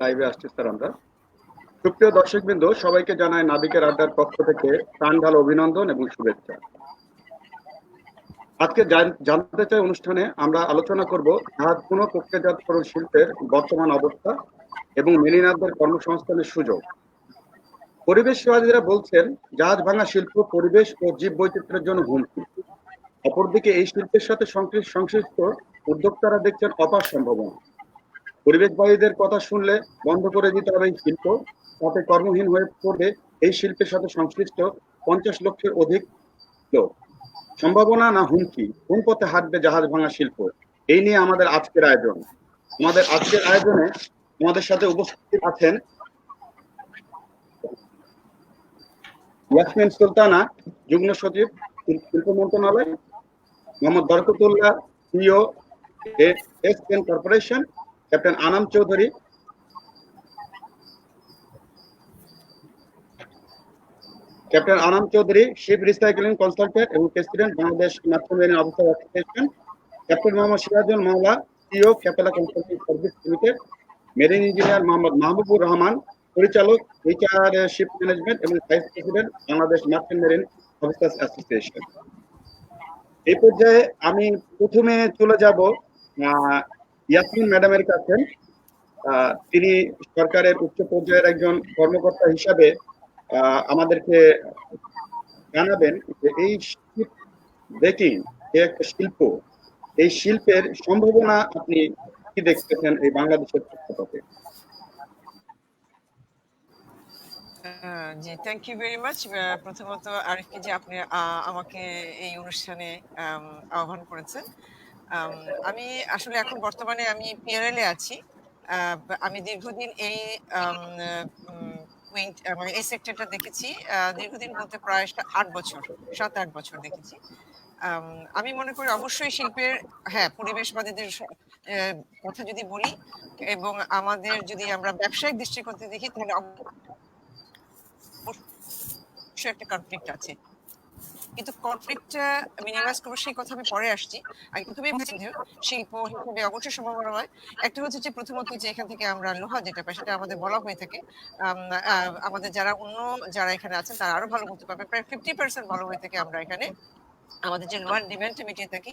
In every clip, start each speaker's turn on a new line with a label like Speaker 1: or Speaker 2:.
Speaker 1: লাইভে আসছি স্যার আমরা। সুপ্রিয় দর্শকবৃন্দ, সবাইকে জানাই নাবিকের আড্ডার পক্ষ থেকে প্রাণ ঢালা অভিনন্দন এবং শুভেচ্ছা। আজকে জানতে চাই অনুষ্ঠানে আমরা আলোচনা করব জাহাজ পুনঃ প্রক্রিয়াজাতকরণ শিল্পের বর্তমান অবস্থা এবং মেরিনারদের কর্মসংস্থানের সুযোগ। পরিবেশবাদীরা বলছেন জাহাজ ভাঙা শিল্প পরিবেশ ও জীব বৈচিত্র্যের জন্য হুমকি। অপরদিকে এই শিল্পের সাথে সংশ্লিষ্ট উদ্যোক্তারা দেখছেন অপার সম্ভাবনা। পরিবেশবাদীদের কথা শুনলে বন্ধ করে দিতে হবে এই শিল্প, তাতে কর্মহীন হয়ে পড়বে এই শিল্পের সাথে সংশ্লিষ্ট 50 লক্ষের অধিক লোক। সম্ভাবনা না হুমকি, কোন পথে হাঁটবে জাহাজ ভাঙা শিল্প, এই নিয়ে আমাদের আজকের আয়োজন। আমাদের সাথে উপস্থিত আছেন ইয়াসমিন সুলতানা, যুগ্ম সচিব, শিল্প মন্ত্রণালয়; Mohammad Barkatullah, CEO, SN corporation; captain Anam Chowdhury, ship recycling consultant এবং president, Bangladesh national marine officer association; captain Mohammad Sirajul Mowla, CEO, Capella consulting service limited; marine engineer Mohammad Mahbubur Rahman, পরিচালক, এইচআর শিপ ম্যানেজমেন্ট এবং vice president, Bangladesh national marine officers association. এই পর্যায়ে আমি প্রথমে চলে যাব ইয়াসমিন ম্যাডামের কাছে। তিনি সরকারের উচ্চ পর্যায়ের একজন কর্মকর্তা হিসাবে আমাদেরকে জানাবেন যে এই শিপ ব্রেকিং যে একটা শিল্প, এই শিল্পের সম্ভাবনা আপনি কি দেখতেছেন এই বাংলাদেশের প্রেক্ষাপটে?
Speaker 2: জি, থ্যাংক ইউ ভেরি মাচ। প্রথমত আরেকটি যে আপনি আমাকে এই অনুষ্ঠানে আহ্বান করেছেন। আমি আসলে এখন বর্তমানে আমি পিআরএল এ আছি। আমি দীর্ঘদিন এই মানে এই সেক্টরটা দেখেছি। দীর্ঘদিন বলতে প্রায় 7-8 বছর দেখেছি। আমি মনে করি অবশ্যই শিল্পের পরিবেশবাদীদের কথা যদি বলি এবং আমাদের যদি আমরা ব্যবসায়িক দৃষ্টিকোণ থেকে দেখি, তাহলে একটা কনফ্লিক্ট আছে, কিন্তু কনফ্লিক্টটা মিনিমাইজ করবো সেই কথা আমি পরে আসছি। আগে প্রথমেই শিল্প হিসেবে অবশ্যই সম্ভাবনা হয়। একটা হচ্ছে যে প্রথমত যে এখান থেকে আমরা লোহা যেটা পাই সেটা আমাদের বলা হয়ে থাকে, আমাদের যারা এখানে আছেন তারা আরো ভালো বলতে পারবে, প্রায় 50% ভালো হয়ে থাকে আমরা এখানে আমাদের যে লোহার ডিমান্ডটা মিটিয়ে থাকি।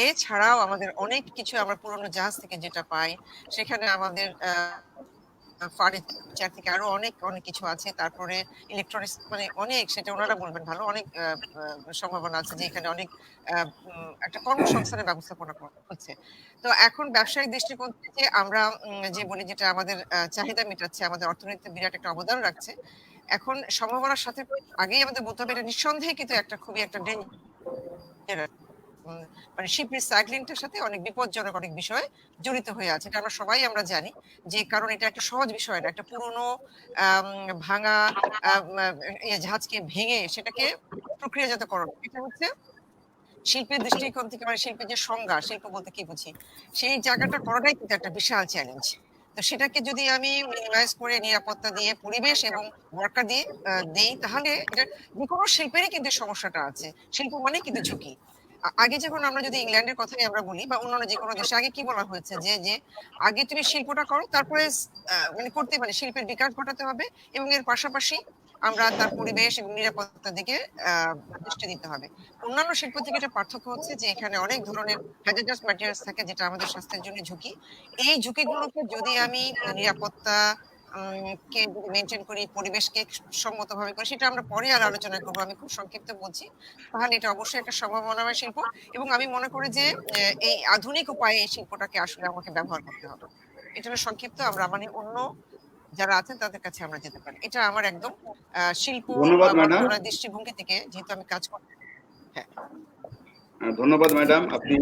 Speaker 2: এছাড়াও আমাদের অনেক কিছু আমরা পুরোনো জাহাজ থেকে যেটা পাই, সেখানে আমাদের ফার্নিচার থেকে আরো অনেক অনেক কিছু আছে। তারপরে ইলেকট্রনিক্স, মানে অনেক, সেটা ওনারা বলবেন ভালো, অনেক সম্ভাবনা আছে যে এখানে অনেক একটা কর্মসংস্থানের ব্যবস্থাপনা হচ্ছে। তো এখন ব্যবসায়িক দৃষ্টিকোণ থেকে আমরা যে বলি যেটা আমাদের চাহিদা মেটাচ্ছে, আমাদের অর্থনীতিতে বিরাট একটা অবদান রাখছে। এখন সম্ভাবনার সাথে আগেই আমাদের বলতে হবে এটা নিঃসন্দেহে কিন্তু একটা খুবই একটা ডেঞ্জারাস, মানে শিপ রিসাইক্লিংটার সাথে অনেক বিপজ্জনক অনেক বিষয় জড়িত হয়ে আছে। এটা আমরা জানি, যে কারণ এটা একটা সহজ বিষয় না। একটা পুরনো ভাঙা জাহাজকে ভেঙে সেটাকে প্রক্রিয়াজাতকরণ, এটা হচ্ছে শিল্পের দৃষ্টিকোণ থেকে, মানে শিল্পের যে সংজ্ঞা, শিল্প বলতে কি বুঝি, সেই জায়গাটা করাটাই কিন্তু একটা বিশাল চ্যালেঞ্জ। তো সেটাকে যদি আমি মিনিমাইজ করে নিরাপত্তা দিয়ে, পরিবেশ এবং ওয়ার্কার দিয়ে দেই, তাহলে এটা যে কোনো শিল্পেরই কিন্তু সমস্যাটা আছে। শিল্প মানে কিন্তু ঝুঁকি। আগে যখন আমরা যদি ইংল্যান্ডের কথাই আমরা বলি বা অন্যান্য যে কোনো দেশে, আগে কি বলা হয়েছে যে আগে তুমি শিল্পটা করো, তারপরে মানে করতে পারে শিল্পের বিকাশ ঘটাতে হবে এবং এর পাশাপাশি আমরা তার পরিবেশ এবং নিরাপত্তার দিকে দৃষ্টি দিতে হবে। অন্যান্য শিল্প থেকে এটা পার্থক্য হচ্ছে যে এখানে অনেক ধরনের হ্যাজার্ডাস ম্যাটেরিয়ালস থাকে, যেটা আমাদের স্বাস্থ্যের জন্য ঝুঁকি। এই ঝুঁকিগুলোকে যদি আমি নিরাপত্তা কে যদি মেনটেন করি, পরিবেশকে সম্মতভাবে করি, সেটা আমরা পরে আর আলোচনা করবো, আমি খুব সংক্ষিপ্ত বলছি, তাহলে এটা অবশ্যই একটা সম্ভাবনাময় শিল্প। এবং আমি মনে করি যে এই আধুনিক উপায়ে এই শিল্পটাকে আসলে আমাকে ব্যবহার করতে হবে। এটা হলো সংক্ষিপ্ত। আমরা মানে অন্য যারা আছেন তাদের কাছে আমরা যেতে পারি। এটা আমার একদম শিল্প মন্ত্রণালয়ের দৃষ্টিভঙ্গি থেকে, যেহেতু আমি কাজ করি।
Speaker 1: ধন্যবাদ ম্যাডাম, আপনি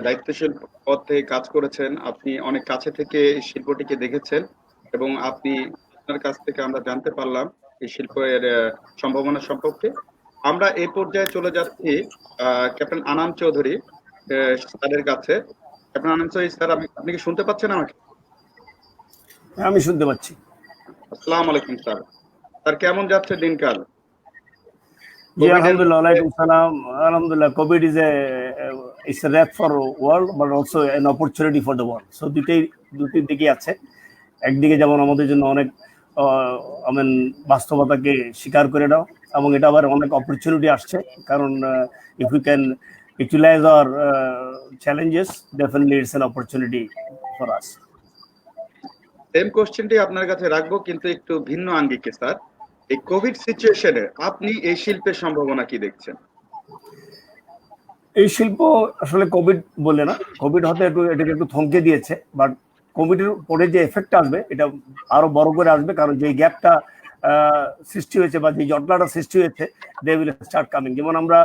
Speaker 1: দায়িত্বশীল পদ থেকে কাজ করেছেন, আপনি অনেক কাছে থেকে এই শিল্পটিকে দেখেছেন এবং আপনার কাছ থেকে আমরা জানতে পারলাম এই শিল্পের সম্ভাবনা সম্পর্কে। আমরা এই পর্যায়ে চলে যাচ্ছি ক্যাপ্টেন আনাম চৌধুরী স্যারের কাছে। ক্যাপ্টেন আনাম চৌধুরী স্যার, আপনি কি শুনতে পাচ্ছেন আমাকে?
Speaker 3: আমি শুনতে পাচ্ছি।
Speaker 1: আসসালামু আলাইকুম স্যার। স্যার, কেমন যাচ্ছে দিনকাল?
Speaker 3: জি আলহামদুলিল্লাহ, ওয়ালাইকুম সালাম। আলহামদুলিল্লাহ, Covid is a wreck for world but also an opportunity for the world, so দুটি দিকে আছে। একদিকে যেমন আমাদের জন্য অনেক বাস্তবতাকে স্বীকার করে দাও, এবং এটা আবার অনেক অপরচুনিটি আসছে, কারণ if you can utilize our challenges, definitely it's an opportunity for us.
Speaker 1: Same কোশ্চেনটি আপনার কাছে রাখবো, কিন্তু একটু ভিন্ন আঙ্গিকে স্যার। এই কোভিড সিচুয়েশনে আপনি এই শিল্পের সম্ভাবনা কি দেখছেন?
Speaker 3: এই শিল্প আসলে কোভিড বলে না, কোভিড হয়তো এটাকে একটু থমকে দিয়েছে, বাট কোভিডের পরে যে এফেক্ট আসবে এটা আরো বড় করে আসবে, কারণ যে গ্যাপটা সৃষ্টি হয়েছে বা যে জটলাটা সৃষ্টি হয়েছে, দে উইল স্টার্ট কামিং। যেমন আমরা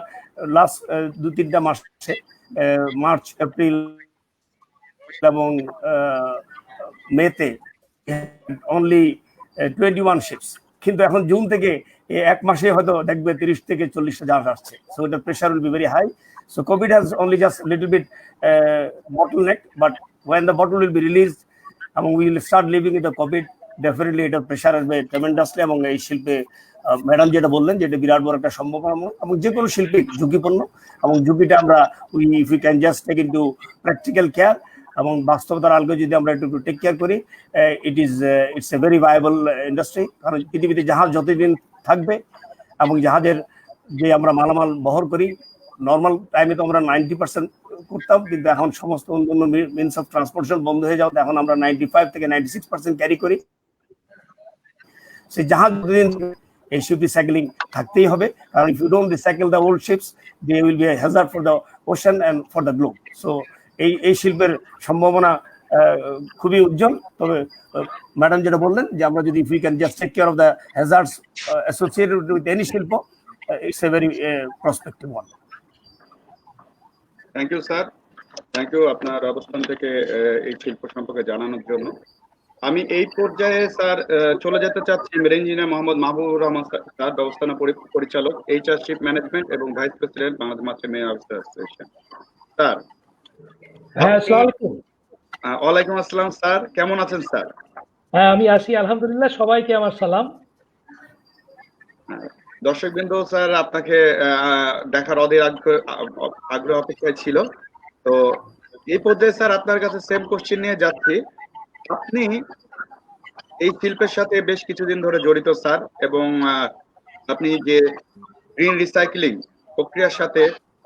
Speaker 3: লাস্ট 2-3টা মাসে মার্চ, এপ্রিল এবং মেতে অনলি 21 শিপস, কিন্তু এখন জুন থেকে এক মাসে হয়তো দেখবে 30 থেকে 40টা জাহাজ আসছে। সো এটা pressure will be very high. So COVID has only just a little bit bottleneck, but when the bottle will be released and we will start living with the COVID, definitely এটা pressure আসবে ট্রেমেন্ডাসলি। এবং এই শিল্পে madam যেটা বললেন যে এটা বিরাট বড় একটা সম্ভাবনা, এবং যে কোনো শিল্পে ঝুঁকিপূর্ণ, এবং ঝুঁকিটা আমরা if you can just take into practical care এবং বাস্তবতার আলোকে যদি আমরা একটু টেক কেয়ার করি, it's a very viable industry. কারণ পৃথিবীতে জাহাজ যতদিন থাকবে এবং জাহাজের যে আমরা মালামাল বহর করি, নর্মাল টাইমে তো আমরা 90% করতাম, কিন্তু এখন সমস্ত অন্য মিনস অফ ট্রান্সপোর্টেশন বন্ধ হয়ে যাওয়াতে এখন আমরা 95 থেকে 96% ক্যারি করি। সেই জাহাজ এই শিপ রিসাইক্লিং থাকতেই হবে, কারণ if you don't recycle the old ships, they will be a hazard for the ocean and for the globe. So এই শিল্পের সম্ভাবনা খুবই উজ্জ্বল। তবে ম্যাডাম যেটা বললেন যে আমরা যদি if we can just take care of the hazards associated with any শিল্প, it's a very prospective one.
Speaker 1: Thank you sir, thank you আপনার অবস্থান থেকে এই শিল্প সম্পর্কে জানানোর জন্য। আমি এই পর্যায়ে স্যার চলে যেতে চাচ্ছি marine engineer Mohammad Mahbubur Rahman sir, ব্যবস্থাপনা পরিচালক, এইচআর শিপ ম্যানেজমেন্ট এবং ভাইস প্রেসিডেন্ট বাংলাদেশ মাছরাঙা মেরিন অফিসার অ্যাসোসিয়েশন। স্যার।
Speaker 4: হ্যাঁ, আসসালামু আলাইকুম।
Speaker 1: ওয়ালাইকুম আসসালাম স্যার, কেমন আছেন স্যার?
Speaker 4: হ্যাঁ, আমি আছি আলহামদুলিল্লাহ। সবাইকে আমার সালাম।
Speaker 1: দর্শকবৃন্দ স্যার আপনাকে দেখার অধীর আগ্রহ অপেক্ষায় ছিল। তো এই পর্যায়ে স্যার আপনার কাছে সেম কোশ্চেন নিয়ে যাচ্ছি। আপনি এই শিল্পের সাথে বেশ কিছুদিন ধরে জড়িত স্যার, এবং আপনি যে গ্রিন রিসাইক্লিং প্রক্রিয়ার সাথে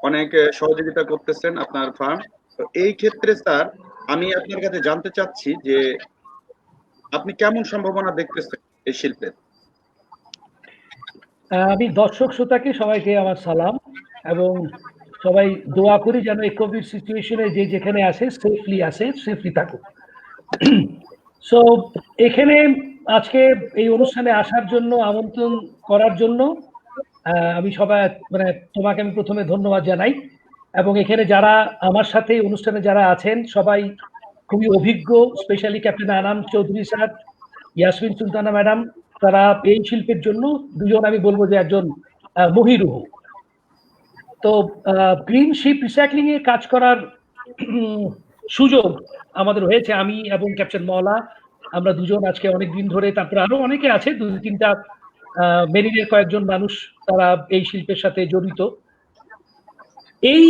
Speaker 1: অনেক সহযোগিতা করতেছেন আপনার ফার্ম। তো এই ক্ষেত্রে স্যার আমি আপনার কাছে জানতে চাচ্ছি যে আপনি কেমন সম্ভাবনা দেখতেছেন এই শিল্পের?
Speaker 4: আমি দর্শক শ্রোতাকে সবাইকে আমার সালাম, এবং সবাই দোয়া করি যেন এই কোভিড সিচুয়েশনে যে যেখানে আসে সেফলি থাকুক। সো এখানে আজকে এই অনুষ্ঠানে আসার জন্য, আমন্ত্রণ করার জন্য আমি সবাই তোমাকে আমি প্রথমে ধন্যবাদ জানাই। এবং এখানে যারা আমার সাথে অনুষ্ঠানে যারা আছেন সবাই খুবই অভিজ্ঞ, specially captain Anam Chowdhury sir, Yasmin Sultana madam, তারা এই শিল্পের জন্য দুজন আমি বলবো যে একজন মহিরুহ। তো গ্রিন শিপ রিসাইক্লিং এ কাজ করার সুযোগ আমাদের হয়েছে। আমি এবং ক্যাপ্টেন মওলা, আমরা দুজন আজকে অনেকদিন ধরে, তারপরে আরো অনেকে আছে, 2-3টা মেরিনের কয়েকজন মানুষ তারা এই শিল্পের সাথে জড়িত। এই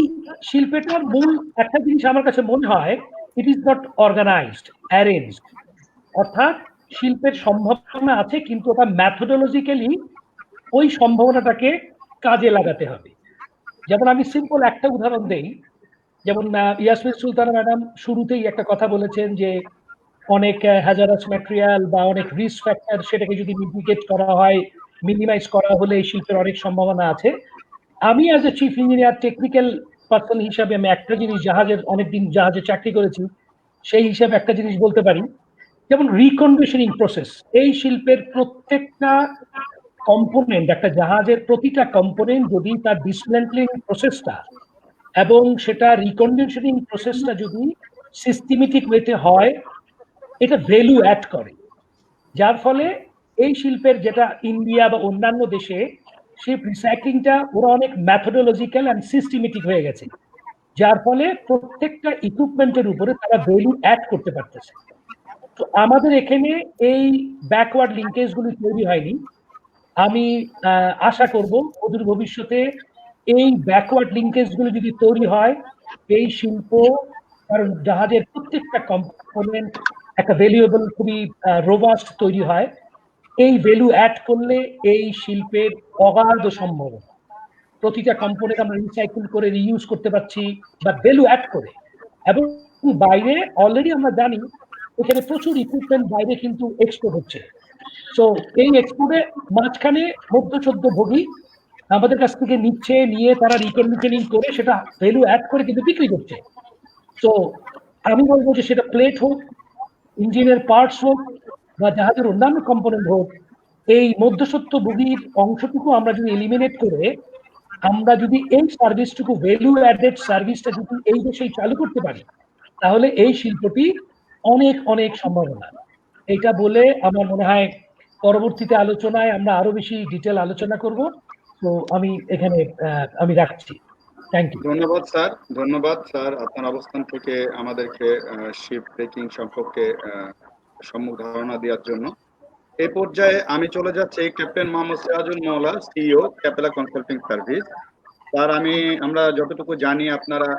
Speaker 4: শিল্পটার মূল একটা জিনিস আমার কাছে মনে হয়, it is not organised, arranged. অর্থাৎ শিল্পের সম্ভাবনা আছে, কিন্তু ওটা ম্যাথোডোলজিক্যালি ওই সম্ভাবনাটাকে কাজে লাগাতে হবে। যেমন আমি সিম্পল একটা উদাহরণ দেই। যেমন ইয়াসমিন সুলতানা ম্যাডাম শুরুতেই একটা কথা বলেছেন যে অনেক হ্যাজারাস ম্যাটেরিয়াল বা অনেক রিস্ক ফ্যাক্টর, সেটাকে যদি মিটিগেট করা হয়, মিনিমাইজ করা হলে এই শিল্পের অনেক সম্ভাবনা আছে। আমি as a chief engineer, technical person হিসাবে আমি একটা জিনিস, অনেকদিন জাহাজে চাকরি করেছি, সেই হিসাবে একটা জিনিস বলতে পারি। যেমন রিকন্ডিশনিং প্রসেস, এই শিল্পের প্রত্যেকটা কম্পোনেন্ট, একটা জাহাজের প্রতিটা কম্পোনেন্ট যদি তার ডিসমেন্টলিং প্রসেসটা এবং সেটা রিকন্ডিশনিং প্রসেসটা যদি সিস্টেমেটিক ওয়েতে হয়, এটা ভ্যালু অ্যাড করে। যার ফলে এই শিল্পের, যেটা ইন্ডিয়া বা অন্যান্য দেশে শিপ রিসাইক্লিংটা ওরা অনেক ম্যাথোডোলজিক্যাল অ্যান্ড সিস্টেমেটিক হয়ে গেছে, যার ফলে প্রত্যেকটা ইকুইপমেন্টের উপরে তারা ভ্যালু অ্যাড করতে পারতেছে। তো আমাদের এখানে এই ব্যাকওয়ার্ড লিঙ্কেজগুলি তৈরি হয়নি। আমি আশা করব অদূর ভবিষ্যতে এই ব্যাকওয়ার্ড লিঙ্কেজগুলো যদি তৈরি হয়, এই শিল্প, কারণ জাহাজের প্রত্যেকটা কম্পোনেন্ট একটা ভ্যালুয়েবল খুবই রোবাস্ট তৈরি হয়। এই ভ্যালু অ্যাড করলে এই শিল্পের অগাধ সম্ভাবনা। প্রতিটা কম্পোনেন্ট আমরা রিসাইকেল করে রিইউজ করতে পারছি বা ভ্যালু অ্যাড করে। এবং বাইরে অলরেডি আমরা জানি এখানে প্রচুর ইকুইপমেন্ট বাইরে কিন্তু এক্সপোর্ট হচ্ছে। সো এই এক্সপোর্টে মাঝখানে মধ্যসদ্য ভোগী আমাদের কাছ থেকে নিচ্ছে, নিয়ে তারা রিকন্ডিশনিং করে সেটা ভ্যালু অ্যাড করে কিন্তু বিক্রি করছে। তো আমি বলবো যে সেটা প্লেট হোক, ইঞ্জিনের পার্টস হোক বা জাহাজের অন্যান্য কম্পোনেন্ট হোক, এই মধ্যসত্ত্ব ভোগীর অংশটুকু আমরা যদি এলিমিনেট করে আমরা যদি এই সার্ভিসটুকু ভ্যালু অ্যাডেড সার্ভিসটা যদি এই দেশেই চালু করতে পারি, তাহলে এই শিল্পটি অনেক অনেক সম্ভাবনা। এটা বলে আমার মনে হয় পরবর্তীতে আলোচনায় আমরা আরো বেশি ডিটেল আলোচনা করব। তো আমি এখানে আমি রাখছি। Thank you.
Speaker 1: ধন্যবাদ স্যার আপনার অবস্থান থেকে আমাদেরকে শিপ ব্রেকিং সম্পর্কে সম্যক ধারণা দেওয়ার জন্য। এই পর্যায়ে আমি চলে যাচ্ছি captain Mohammad Sirajul Mowla, CEO Capella consulting service. Sir আমরা যতটুকু জানি আপনারা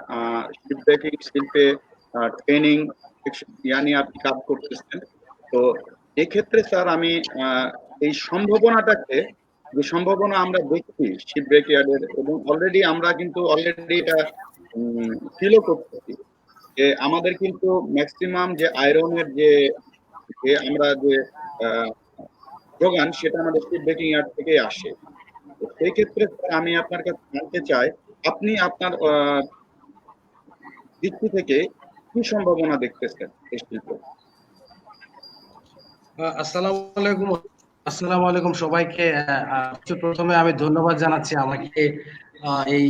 Speaker 1: শিপ ব্রেকিং শিল্পে ট্রেনিং নিয়ে আপনি কাজ করতেছেন। তো এক্ষেত্রে স্যার আমি এই সম্ভাবনাটাকে, যে সম্ভাবনা আমরা দেখছি শিপ ব্রেকইয়ার্ডের, এবং আমরা কিন্তু অলরেডি এটা ফিলও করতেছি যে আমাদের কিন্তু ম্যাক্সিমাম যে আয়রনের যে আমরা যে যোগান সেটা আমাদের শিপ ব্রেকিং ইয়ার্ড থেকে আসে। তো সেই ক্ষেত্রে আমি আপনার কাছে জানতে চাই, আপনি আপনার দৃষ্টি থেকে কি সম্ভাবনা দেখতেছেন এই শিল্পে?
Speaker 5: আসসালামু আলাইকুম সবাইকে। প্রথমে আমি ধন্যবাদ জানাচ্ছি আমাকে এই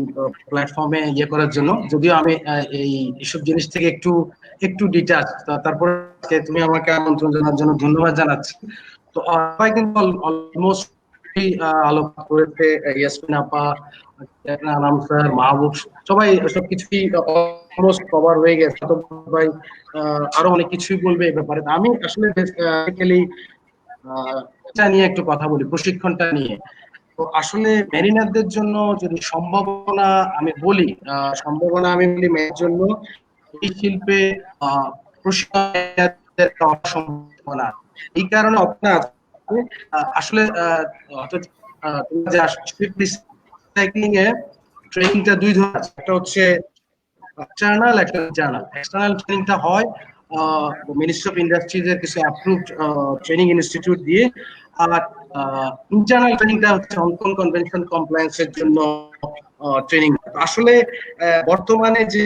Speaker 5: প্ল্যাটফর্মে ইয়ে করার জন্য। যদিও আমি এইসব জিনিস থেকে একটু ডিটাচ, তারপরে তুমি আমাকে আমন্ত্রণ জানার জন্য ধন্যবাদ জানাচ্ছি। তো সবাই কিন্তু অলমোস্ট আলোচনা করেছে, ইয়াসমিন আপা, আনাম স্যার, মাহবুব, সবাই সবকিছুই অলমোস্ট কভার হয়ে গেছে। ভাই আরো অনেক কিছুই বলবে এই ব্যাপারে। আমি আসলে বেসিক্যালি এটা নিয়ে একটু কথা বলি, প্রশিক্ষণটা নিয়ে। তো আসলে মেরিনারদের জন্য যদি সম্ভাবনা আমি বলি মেয়ের জন্য এই শিল্পে প্রশিক্ষণ সম্ভাবনা। এই কারণে আপনার আসলে ট্রেনিংটা দুই ধরনের আছে, একটা হচ্ছে এক্সটার্নাল, একটা ইন্টারনাল। এক্সটার্নাল ট্রেনিংটা হয় মিনিস্ট্রি অফ ইন্ডাস্ট্রিজ এর কিছু অ্যাপ্রুভড ট্রেনিং ইনস্টিটিউট দিয়ে, আর ইন্টারনাল ট্রেনিংটা হচ্ছে হংকং কনভেনশন কমপ্লায়েন্স এর জন্য ট্রেনিং। আসলে বর্তমানে যে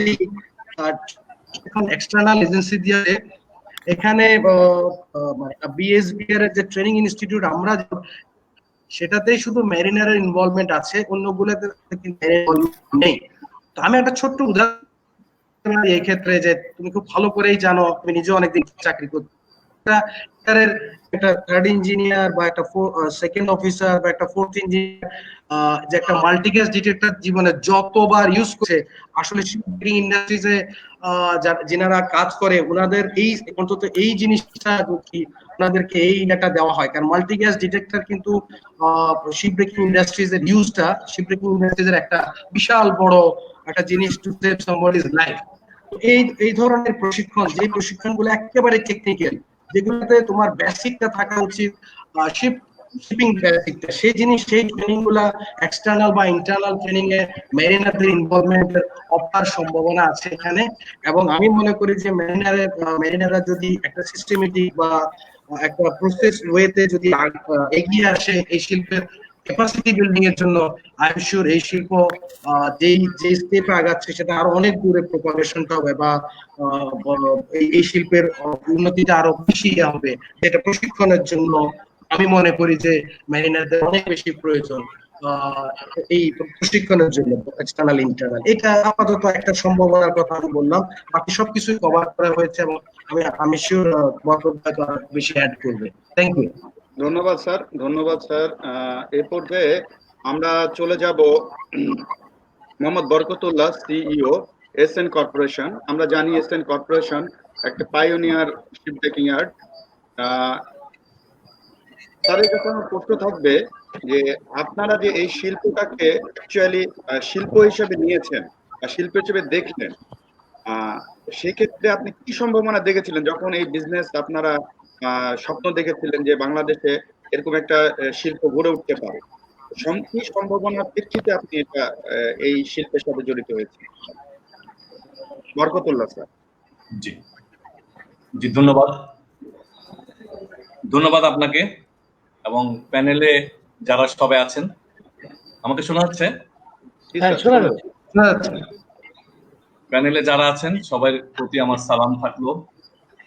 Speaker 5: এক্সটার্নাল এজেন্সি দিয়ে এখানে বিএসবি এর যে ট্রেনিং ইনস্টিটিউট আমরা, সেটাতেই শুধু মেরিনারের ইনভলভমেন্ট আছে, অন্যগুলোতে নেই। তো আমি একটা ছোট্ট উদাহরণ এই ক্ষেত্রে, যে তুমি খুব ভালো করেই জানো, তুমি নিজে অনেকদিন চাকরি করছো, একটা থার্ড ইঞ্জিনিয়ার বা একটা সেকেন্ড অফিসার বা একটা ফোর্থ ইঞ্জিনিয়ার যে একটা মাল্টিগ্যাস ডিটেক্টর জীবনে যতবার ইউজ করে, আসলে শিপিং ইন্ডাস্ট্রিজে যারা কাজ করে ওনাদের অন্তত এই জিনিসটা কি ওনাদেরকে এই ডাটা দেওয়া হয়। কারণ মাল্টিগ্যাস ডিটেক্টর কিন্তু শিপ ব্রেকিং ইন্ডাস্ট্রিজ এর ইউজটা, শিপ ব্রেকিং ইন্ডাস্ট্রিজ এর একটা বিশাল বড় একটা জিনিস টু সেভ সামবডিজ লাইফ। এই ধরনের প্রশিক্ষণ, যে প্রশিক্ষণগুলো একেবারে টেকনিক্যাল, যেগুলোতে তোমার বেসিকটা থাকা উচিত, শিপিং বেসিকটা, সেই ট্রেনিং গুলা এক্সটার্নাল বা ইন্টারনাল ট্রেনিং এ মেরিনারদের ইনভলভমেন্টের অপার সম্ভাবনা আছে এখানে। এবং আমি মনে করি যে মেরিনাররা যদি একটা সিস্টেমেটিক বা একটা প্রসেস ওয়েতে যদি এগিয়ে আসে এই শিল্পের ক্যাপাসিটি বিল্ডিং এর জন্য, আই এম শিওর এই শিল্প যে স্টেপে আগাচ্ছে সেটা আরো অনেক দূরে প্রপাগেশনটা হবে, বা এই শিল্পের উন্নতিটা আরো বেশি হবে, যেটা প্রশিক্ষণের জন্য আমি মনে করি যে মেরিনারদের অনেক বেশি প্রয়োজন এই প্রশিক্ষণের জন্য, এক্সটার্নাল ইন্টারনাল। এটা আপাতত একটা সম্ভাবনার কথা আমি বললাম, বাকি সবকিছুই কভার করা হয়েছে এবং আমি শিওর বেশি অ্যাড করবে। Thank you.
Speaker 1: ধন্যবাদ স্যার। এই পর্যায়ে আমরা চলে যাব Mohammad Barkatullah, CEO SN corporation. আমরা জানি এসএন কর্পোরেশন একটা পাইওনিয়ার শিপ ব্রেকিং ইয়ার্ড। তাদের কাছে আমার প্রশ্ন থাকবে যে আপনারা যে এই শিল্পটাকে অ্যাকচুয়ালি শিল্প হিসেবে নিয়েছেন বা শিল্প হিসেবে দেখলেন, সেক্ষেত্রে আপনি কি সম্ভাবনা দেখেছিলেন যখন এই বিজনেস আপনারা স্বপ্ন দেখেছিলেন যে বাংলাদেশে এরকম একটা শিল্প গড়ে উঠতে পারে? কি সম্ভাবনার প্রেক্ষিতে আপনি এটা এই শিল্পের সাথে জড়িত হয়েছেন? বরকতুল্লাহ স্যার।
Speaker 6: জি জি, ধন্যবাদ ধন্যবাদ আপনাকে এবং প্যানেলে যারা সবাই আছেন। আমাকে শোনা যাচ্ছে?
Speaker 4: হ্যাঁ, শোনা যাচ্ছে।
Speaker 6: প্যানেলে যারা আছেন সবার প্রতি আমার সালাম থাকলো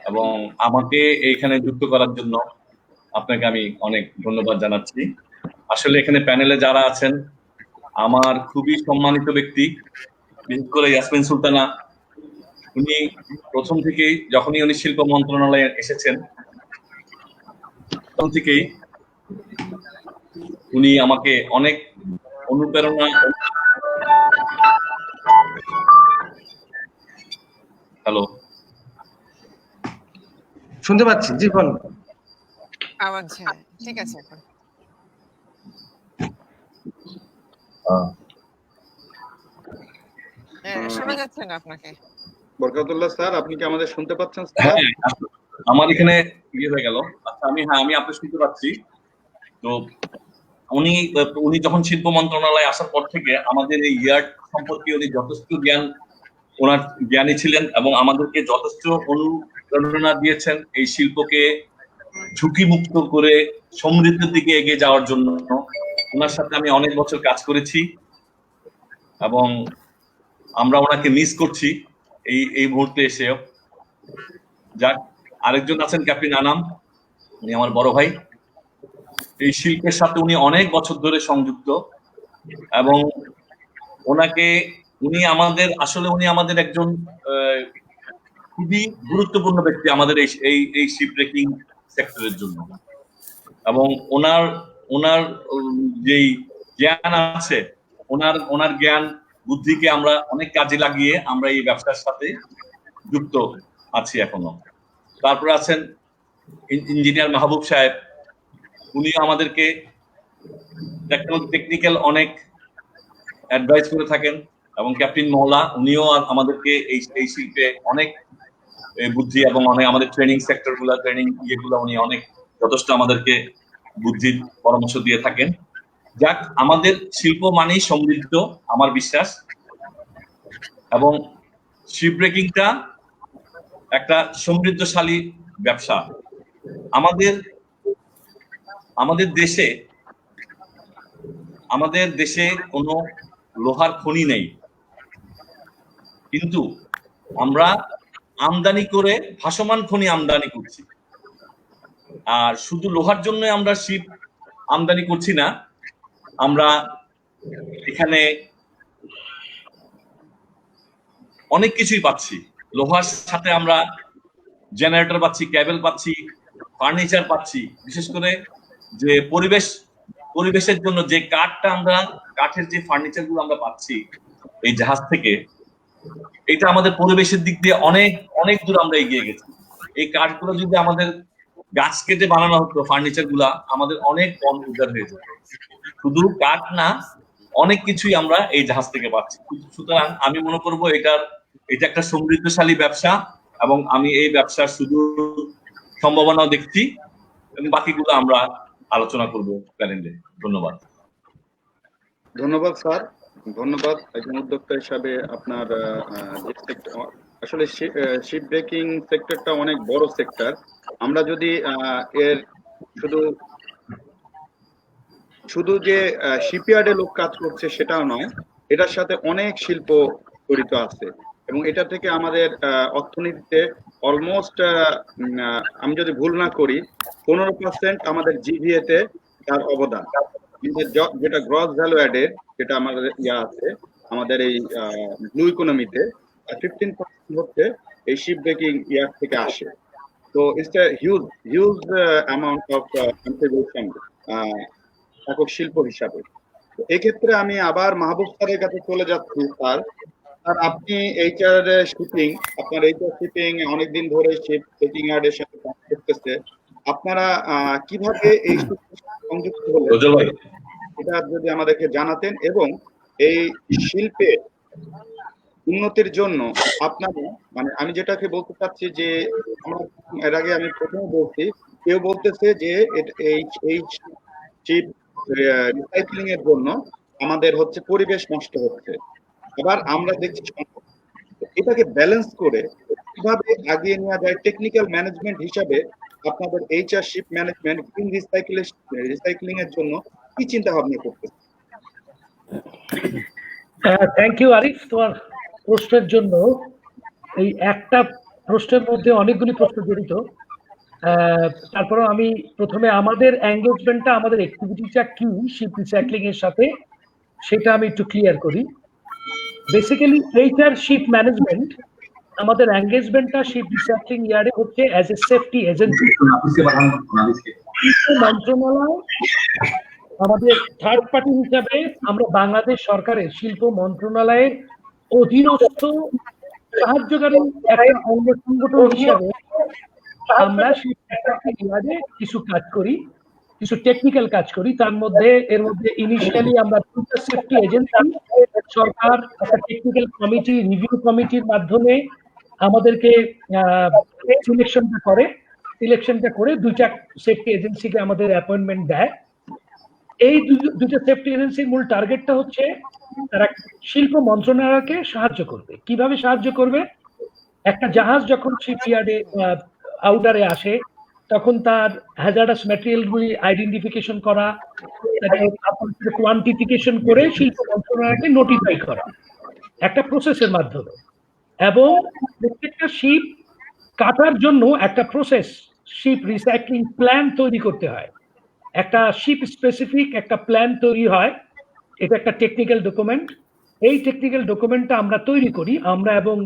Speaker 6: এবং আমাকে এইখানে যুক্ত করার জন্য আপনাকে আমি অনেক ধন্যবাদ জানাচ্ছি। আসলে এখানে প্যানেলে যারা আছেন আমার খুবই সম্মানিত ব্যক্তি, বিশেষ করে ইয়াসমিন সুলতানা। উনি প্রথম থেকেই যখনই উনি শিল্প মন্ত্রণালয়ে এসেছেন তখন থেকেই উনি আমাকে অনেক অনুপ্রেরণা। হ্যালো,
Speaker 5: শুনতে পাচ্ছি, জি বলুন।
Speaker 2: আওয়াজ, হ্যাঁ ঠিক আছে এখন। শোনা যাচ্ছে না আপনাকে?
Speaker 1: বরকতুল্লাহ স্যার, আপনি কি আমাদের শুনতে পাচ্ছেন
Speaker 6: হ্যাঁ,
Speaker 1: স্যার?
Speaker 6: আমার এখানে ইয়ে হয়ে গেল। আচ্ছা, আমি আপনাকে শুনতে পাচ্ছি। তো উনি যখন শিল্প মন্ত্রণালয়ে আসার পর থেকে আমাদের এই ইয়ার্ড সম্পর্কে উনি যথেষ্ট ওনার জ্ঞানী ছিলেন এবং আমাদেরকে যথেষ্ট অনুপ্রেরণা দিয়েছেন এই শিল্পকে ঝুঁকিমুক্ত করে সমৃদ্ধির দিকে এগিয়ে যাওয়ার জন্য। ওনার সাথে আমি অনেক বছর কাজ করেছি এবং আমরা ওনাকে মিস করছি এই মুহূর্তে এসেও। যাক, আরেকজন আছেন ক্যাপ্টেন আনাম, উনি আমার বড় ভাই। এই শিল্পের সাথে উনি অনেক বছর ধরে সংযুক্ত এবং উনি আমাদের একজন খুবই গুরুত্বপূর্ণ ব্যক্তি আমাদের এই শিপ ব্রেকিং সেক্টরের জন্য। এবং ওনার যেই জ্ঞান আছে, ওনার জ্ঞান বুদ্ধিকে আমরা অনেক কাজে লাগিয়ে আমরা এই ব্যবসার সাথে যুক্ত আছি এখনো। তারপরে আছেন ইঞ্জিনিয়ার মাহবুব সাহেব, উনিও আমাদেরকে টেকনিক্যাল অনেক অ্যাডভাইস করে থাকেন এবং ক্যাপ্টেন মহলা, উনিও আমাদেরকে এই শিল্পে অনেক বুদ্ধি এবং আমাদের ট্রেনিং সেক্টরগুলো, ট্রেনিং ইয়েগুলো উনি অনেক যথেষ্ট আমাদেরকে বুদ্ধির পরামর্শ দিয়ে থাকেন। যাক, আমাদের শিল্প মানেই সমৃদ্ধ আমার বিশ্বাস, এবং শিপ ব্রেকিংটা একটা সমৃদ্ধশালী ব্যবসা। আমাদের দেশে কোনো লোহার খনি নেই, কিন্তু আমরা আমদানি করে ভাসমান খনি আমদানি করছি। আর শুধু লোহার জন্য আমরা শিপ আমদানি করছি না, আমরা এখানে অনেক কিছুই পাচ্ছি। লোহার সাথে আমরা জেনারেটর পাচ্ছি, কেবল পাচ্ছি, ফার্নিচার পাচ্ছি। বিশেষ করে যে পরিবেশের জন্য যে কাঠের যে ফার্নিচার গুলো আমরা পাচ্ছি এই জাহাজ থেকে, এটা আমাদের পরিবেশের দিক দিয়ে অনেক অনেক দূর আমরা এগিয়ে গেছি। এই কাঠগুলো যদি আমাদের গাছ কেটে বানানো হতো, ফার্নিচার গুলা আমাদের অনেক কম উজাড় হয়ে যেত। শুধু কাঠ না, অনেক কিছুই আমরা এই জাহাজ থেকে পাচ্ছি। সুতরাং আমি মনে করবো এটা একটা সমৃদ্ধশালী ব্যবসা, এবং আমি এই ব্যবসার শুধু সম্ভাবনাও দেখছি, এবং বাকিগুলো আমরা আলোচনা করবো প্যানেলে। ধন্যবাদ।
Speaker 1: ধন্যবাদ স্যার, ধন্যবাদ। একজন উদ্যোক্তা হিসাবে আপনার আসলে শিপ ব্রেকিং সেক্টরটা অনেক বড় সেক্টর। আমরা যদি এর শুধু যে শিপইয়ার্ডে লোক কাজ করছে সেটাও নয়, এটার সাথে অনেক শিল্প জড়িত আছে, এবং এটা থেকে আমাদের অর্থনীতিতে অলমোস্ট, আমি যদি ভুল না করি, 15% আমাদের জিভিএ তে তার অবদান, যেটা গ্রস ভ্যালু অ্যাডেড, যেটা আমাদের আছে আমাদের এই ব্লু ইকোনমিতে 15% হচ্ছে এই শিপ ব্রেকিং ইয়ার্ড থেকে আসে। তো it's a huge amount of contribution একক শিল্প হিসাবে। এক্ষেত্রে আমি আবার মাহবুব স্যারের কাছে চলে যাচ্ছি। স্যার, আপনি আপনার এইচআর শিপিং অনেকদিন ধরে শিপ ব্রেকিং ইয়ার্ডের সাথে কাজ করতেছে। আপনারা কিভাবে এই সংযুক্ত হলেন এটা যদি আমাদেরকে জানাতেন, এবং এই শিল্পে উন্নতির জন্য আপনারা মানে আমি যেটাকে বলতে চাচ্ছি যে আমরা এর আগে আমি প্রথমে বলছি কেউ বলতেছে যে এই চিপ রিসাইক্লিং এর জন্য আমাদের হচ্ছে পরিবেশ নষ্ট হচ্ছে, আবার আমরা দেখছি এটাকে ব্যালেন্স করে কিভাবে আগিয়ে নেওয়া যায় টেকনিক্যাল ম্যানেজমেন্ট হিসাবে আপনাদের HR ship management green recycling এর জন্য কি চিন্তা ভাবনা করতেছে?
Speaker 4: থ্যাংক ইউ আরিফ তোমার প্রশ্নের জন্য। এই একটা প্রশ্নের মধ্যে অনেকগুলি প্রশ্ন জড়িত। তারপরে আমি প্রথমে আমাদের এঙ্গেজমেন্টটা, আমাদের অ্যাক্টিভিটিটা কি শিপ রিসাইক্লিং এর সাথে, সেটা আমি একটু ক্লিয়ার করি। বেসিক্যালি এইচআর শিপ ম্যানেজমেন্ট, আমাদের এঙ্গেজমেন্টটা শিপ রিসাইক্লিং ইয়ার্ডে হচ্ছে অ্যাজ এ সেফটি এজেন্সি। মন্ত্রণালয় আমাদের থার্ড পার্টি হিসাবে আমরা বাংলাদেশ সরকারের শিল্প মন্ত্রণালয়ের অধীনস্থ সাহায্যকারী একটা অঙ্গ সংগঠন হিসাবে আমরা কিছু কাজ করি, কিছু টেকনিক্যাল কাজ করি। তার মধ্যে এর মধ্যে ইনিশিয়ালি আমরা সেফটি এজেন্সি, সরকার একটা টেকনিক্যাল কমিটি, রিভিউ কমিটির মাধ্যমে আমাদেরকে সিলেকশনটা করে দুইটা সেফটি এজেন্সিকে আমাদের অ্যাপয়েন্টমেন্ট দেয়। এই দুইটা সেফটি এজেন্সির মূল টার্গেটটা হচ্ছে তারা শিল্প মন্ত্রণালয়কে সাহায্য করবে। কিভাবে সাহায্য করবে? একটা জাহাজ যখন শিপইয়ার্ডে আউটারে আসে তখন তার হ্যাজার্ডাস ম্যাটেরিয়াল গুলি আইডেন্টিফিকেশন করা, কোয়ান্টিফিকেশন করে শিল্প মন্ত্রণালয়কে নোটিফাই করা একটা প্রসেসের মাধ্যমে। এবং প্রত্যেকটা শিপ কাটার জন্য একটা প্রসেস, শিপ রিসাইক্লিং প্ল্যান তৈরি করতে হয়। একটা শিপ স্পেসিফিক একটা প্ল্যান তৈরি হয়, এটা একটা টেকনিক্যাল ডকুমেন্ট। এই টেকনিক্যাল ডকুমেন্টটা আমরা তৈরি করি আমরা, এবং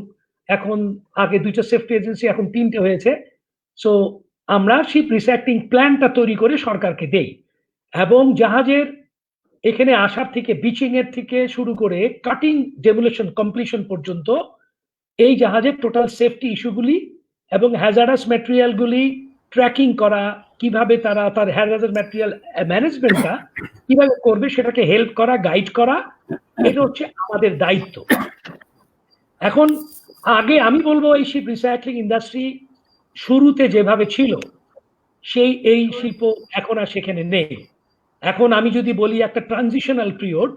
Speaker 4: এখন আগে দুইটা সেফটি এজেন্সি, এখন তিনটে হয়েছে। সো আমরা শিপ রিসাইক্লিং প্ল্যানটা তৈরি করে সরকারকে দেই, এবং জাহাজের এখানে আসার থেকে বিচিং এর থেকে শুরু করে কাটিং, ডেমোলিশন, কমপ্লিশন পর্যন্ত এই জাহাজের টোটাল সেফটি ইস্যুগুলি এবং হ্যাজার্ডাস ম্যাটেরিয়াল গুলি ট্র্যাকিং করা, কিভাবে তারা তার হ্যাজার্ডাস ম্যাটেরিয়াল ম্যানেজমেন্টটা কিভাবে করবে সেটাকে হেল্প করা, গাইড করা, এটা হচ্ছে আমাদের দায়িত্ব। এখন আগে আমি বলবো এই শিপ রিসাইক্লিং ইন্ডাস্ট্রি শুরুতে যেভাবে ছিল এই শিল্প এখন আর সেখানে নেই। এখন আমি যদি বলি একটা ট্রানজিশনাল পিরিয়ড,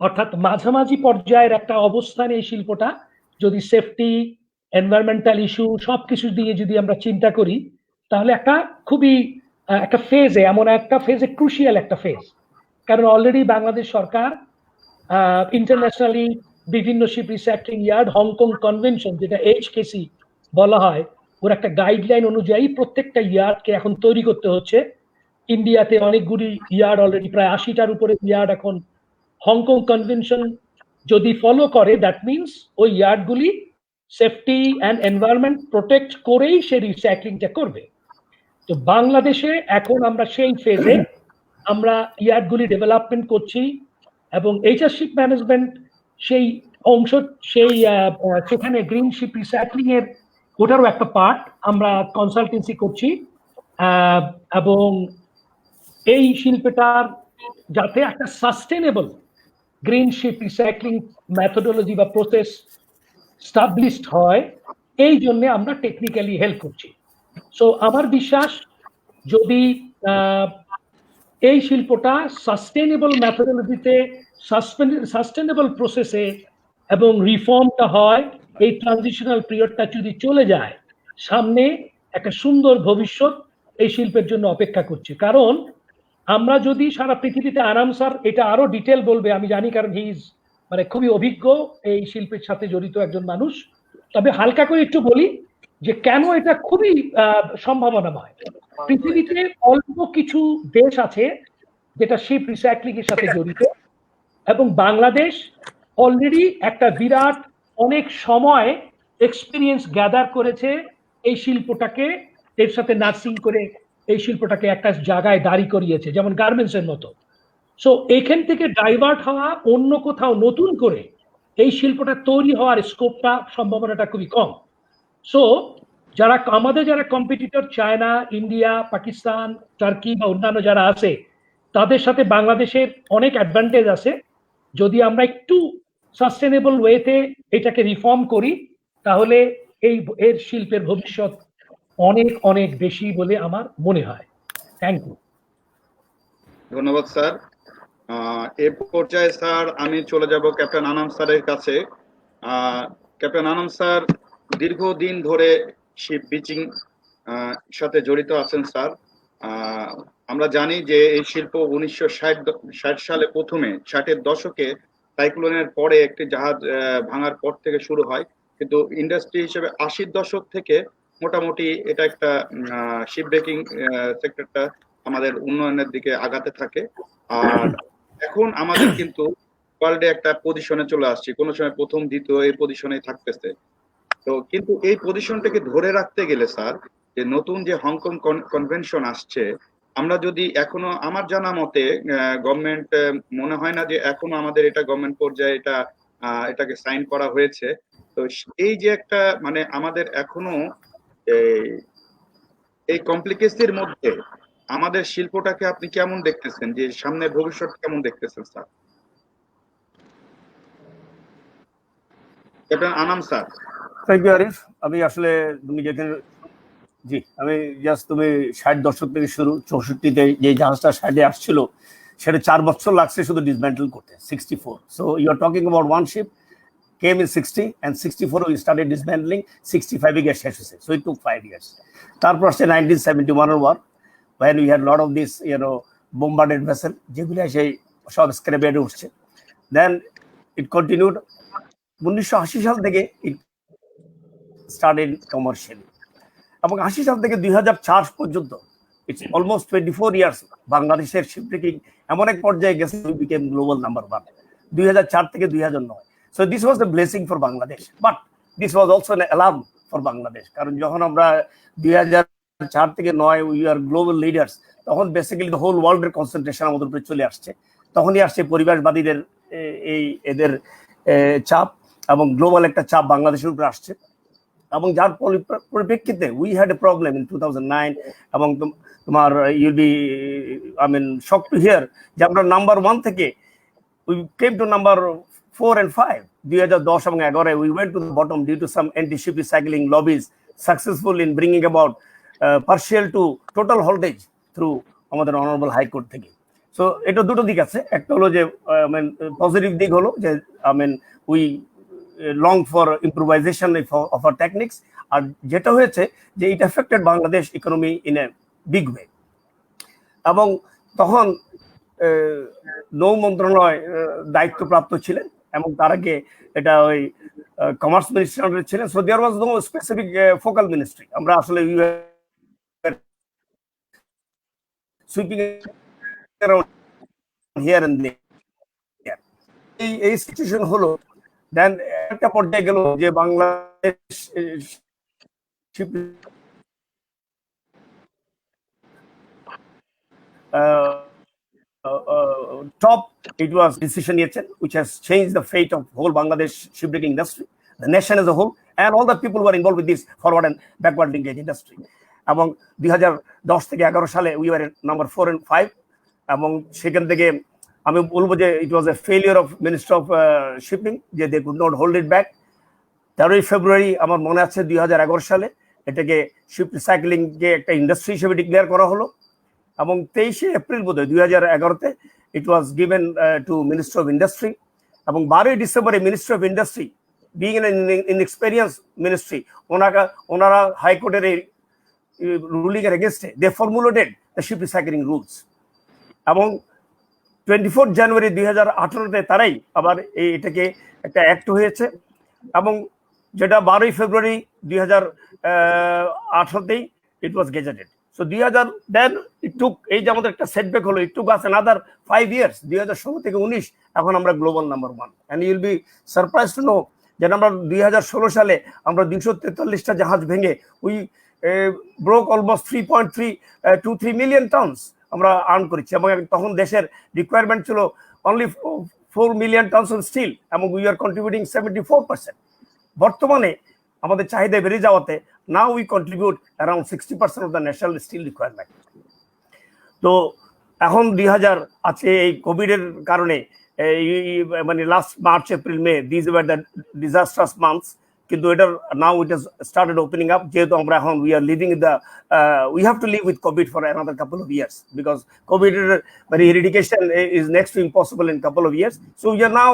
Speaker 4: অর্থাৎ মাঝামাঝি পর্যায়ের একটা অবস্থানে এই শিল্পটা, যদি সেফটি, এনভায়রনমেন্টাল ইস্যু সবকিছু দিয়ে যদি আমরা চিন্তা করি, তাহলে একটা খুবই একটা ফেজে, এমন একটা ফেজে, ক্রুশিয়াল একটা ফেজ। কারণ অলরেডি বাংলাদেশ সরকার ইন্টারন্যাশনালি বিভিন্ন ship recycling yard, Hong Kong convention যেটা HKC বলা হয়, ওর একটা গাইডলাইন অনুযায়ী প্রত্যেকটা ইয়ার্ডকে এখন তৈরি করতে হচ্ছে। ইন্ডিয়াতে অনেকগুলি ইয়ার্ড অলরেডি, প্রায় 80টার উপরে ইয়ার্ড এখন হংকং কনভেনশন যদি ফলো করে, দ্যাট মিনস ওই ইয়ার্ডগুলি সেফটি অ্যান্ড এনভায়রনমেন্ট প্রোটেক্ট করেই সে রিসাইক্লিংটা করবে। তো বাংলাদেশে এখন আমরা সেই ফেজে আমরা ইয়ার্ডগুলি ডেভেলপমেন্ট করছি, এবং এইচআর শিপ ম্যানেজমেন্ট সেই অংশ, সেখানে গ্রিন শিপ রিসাইক্লিং এর ওটারও একটা পার্ট আমরা কনসালটেন্সি করছি, এবং এই শিল্পটার যাতে একটা sustainable green ship recycling methodology বা প্রসেস স্টাবলিশড হয়, এই জন্য আমরা টেকনিক্যালি হেল্প করছি। সো আমার বিশ্বাস, যদি এই শিল্পটা সাস্টেনেবল মেথোডোলজিতে, সাস্টেনেবল প্রসেসে এবং রিফর্মটা হয়, এই ট্রানজিশনাল পিরিয়ডটা যদি চলে যায়, সামনে একটা সুন্দর ভবিষ্যৎ এই শিল্পের জন্য অপেক্ষা করছে। কারণ আমরা যদি সারা পৃথিবীতে, আরাম স্যার এটা আরো ডিটেল বলবে আমি জানি, কারণ হি ইজ মানে খুবই অভিজ্ঞ এই শিল্পের সাথে জড়িত একজন মানুষ। তবে হালকা করে একটু বলি যে কেন এটা খুবই সম্ভাবনাময়। পৃথিবীতে অল্প কিছু দেশ আছে যেটা শিপ রিসাইক্লিং এর সাথে জড়িত, এবং বাংলাদেশ অলরেডি একটা বিরাট অনেক সময় এক্সপিরিয়েন্স গ্যাদার করেছে এই শিল্পটাকে, এর সাথে নার্সিং করে এই শিল্পটাকে একটা জায়গায় দাঁড়ি করিয়েছে, যেমন গার্মেন্টস এর মতো। সো এখান থেকে ডাইভার্ট হওয়া অন্য কোথাও নতুন করে এই শিল্পটা তৈরি হওয়ার স্কোপটা, সম্ভাবনাটা খুবই কম। সো আমাদের যারা competitor, China, India, Pakistan, turkey বা অন্যান্য যারা আছে, তাদের সাথে বাংলাদেশের অনেক অ্যাডভান্টেজ আছে যদি আমরা একটু সাস্টেনেবল ওয়েতে এটাকে রিফর্ম করি, তাহলে এর শিল্পের ভবিষ্যৎ অনেক অনেক বেশি বলে আমার মনে হয়। Thank you.
Speaker 1: ধন্যবাদ স্যার। এ পর্যায়ে স্যার আমি চলে যাব ক্যাপ্টেন আনাম স্যারের কাছে। ক্যাপ্টেন আনাম স্যার দীর্ঘদিন ধরে শিপ বিচিং সাথে জড়িত আছেন স্যার। আমরা জানি যে এই শিল্প 1960 সালে প্রথমে 60-এর দশকে সাইক্লোনের পরে একটি জাহাজ ভাঙার পর থেকে শুরু হয়, কিন্তু ইন্ডাস্ট্রি হিসেবে 80-র দশক থেকে মোটামুটি এটা একটা শিপ ব্রেকিং সেক্টরটা আমাদের উন্নয়নের দিকে আগাতে থাকে। আর এখন আমাদের কিন্তু ওয়ার্ল্ডে একটা পজিশনে চলে আসছি, কোনো সময় প্রথম দ্বিতীয় এই পজিশনে থাকতেছে। তো কিন্তু এই পজিশনটাকে ধরে রাখতে গেলে স্যার, যে নতুন যে হংকং কনভেনশন আসছে, আমরা যদি এখনো, আমার জানা মতে গভর্নমেন্ট মনে হয় না যে এখনো আমাদের এটা গভর্নমেন্ট পর্যায়ে এটাকে সাইন করা হয়েছে। তো এই যে একটা মানে আমাদের এখনো এই কমপ্লিকেসির মধ্যে আমাদের শিল্পটাকে আপনি কেমন দেখতেছেন, যে সামনে ভবিষ্যৎ কেমন দেখতেছেন sir? Captain Anam sir.
Speaker 3: Thank you Arif. আমি আসলে তুমি যেখানে আমি জাস্ট তুমি 60 দশক থেকে শুরু, 64-তে যে জাহাজটা 60-এ আসছিল সেটা 4 বছর লাগছে শুধু ডিসমেন্টল করতে, 64। So you are talking about one ship came in 60 and 64 we started dismantling, 65 গিয়ে শেষ হয়েছে। So it took 5 years. তারপর আসছে 1971 এর war when we had lot of this bombarded vessel যেগুলো সেই সব স্ক্র্যাপয়ার্ডে উঠছে। Then it continued 1980 সাল থেকে it started commercially, এবং 80 সাল থেকে 2004 পর্যন্ত ইটস অলমোস্ট 24 ইয়ার্স বাংলাদেশের শিপ ব্রেকিং এমন এক পর্যায়ে গেছে we became global number 1 2004 থেকে 2009। So this was a blessing for Bangladesh, but this was also an alarm for Bangladesh, কারণ যখন আমরা 2004 থেকে 9 we are global leaders, তখন বেসিক্যালি দ্য হোল ওয়ার্ল্ডের কনসেন্ট্রেশন আমাদের উপরে চলে আসছে। তখনই আসছে পরিবেশবাদীদের এদের চাপ, এবং গ্লোবাল একটা চাপ বাংলাদেশের উপরে আসছে, এবং যার পরিপ্রেক্ষিতে we had a problem in 2009। এবং তোমার you'll be shock to hear যে আমরা নাম্বার 1 থেকে we came to number 4 and 5 2010 এবং 11 we went to the bottom due to some anti-ship recycling lobbies successful in bringing about partial to total haulage through আমাদের honourable high court থেকে। So এটা দুটো দিক আছে, একটা হলো যে পজিটিভ দিক হলো যে we long for improvisation of our techniques, আর যেটা হয়েছে যে it affected Bangladesh economy in a big way. এবং তখন নৌ মন্ত্রণালয় দায়িত্বপ্রাপ্ত ছিলেন, এবং তার আগে এটা ওই কমার্স মিনিস্ট্রি ছিলেন। So there was no specific focal ministry. আমরা আসলে sweeping around here and there. এই সিচুয়েশন হলো। দেন একটা পর্যায়ে গেল যে Bangladesh top it was decision which has changed the fate of whole Bangladesh shipbreaking industry, the nation as a whole, and all the people who are involved with this forward and backward linkage industry. এবং 2010 থেকে 11 সালে we were number 4 and 5, এবং সেখান থেকে আমি বলবো যে it was a failure of Minister of Shipping, যে they could not hold it back। 13 ফেব্রুয়ারি আমার মনে আছে 2011 সালে এটাকে শিপ রিসাইক্লিং কে একটা ইন্ডাস্ট্রি হিসেবে ডিক্লেয়ার করা হলো, এবং 23 এপ্রিল বোধহয় 2011-তে it was given to ministry of industry. এবং 12 ডিসেম্বরে ministry of industry being in experience ministry, ওনারা হাইকোর্টের এই রুলিং এর এগেইনস্টে they formulated the ship recycling rules. এবং 24 জানুয়ারি 2018-তে তারাই আবার এটাকে একটা অ্যাক্ট হয়েছে, এবং যেটা 12 ফেব্রুয়ারি 2018-তেই ইট ওয়াজ gazetted. So 2000 then it took, এই যে আমাদের একটা সেটব্যাক হলো, it took us another 5 years, 2016 থেকে 19 এখন আমরা global number 1। and you will be surprised to know যে আমরা 2016 সালে আমরা 243টা জাহাজ ভেঙে we broke almost 3.323 million tons আমরা আর্ন করেছি, এবং তখন দেশের রিকোয়ারমেন্ট ছিল only 4 million tons of steel, এবং we are contributing 74%। বর্তমানে আমাদের চাহিদা বেড়ে যাওয়াতে now we contribute around 60% of the national steel requirement। তো এখন 2000 আছে এই কোভিডের কারণে মানে last March April May this were the disasters months, কিন্তু এটার now it has started opening up, যেহেতু আমরা এখন we are living the we have to live with Covid for another couple of years, because Covid মানে eradication is next to impossible in couple of years. So we are now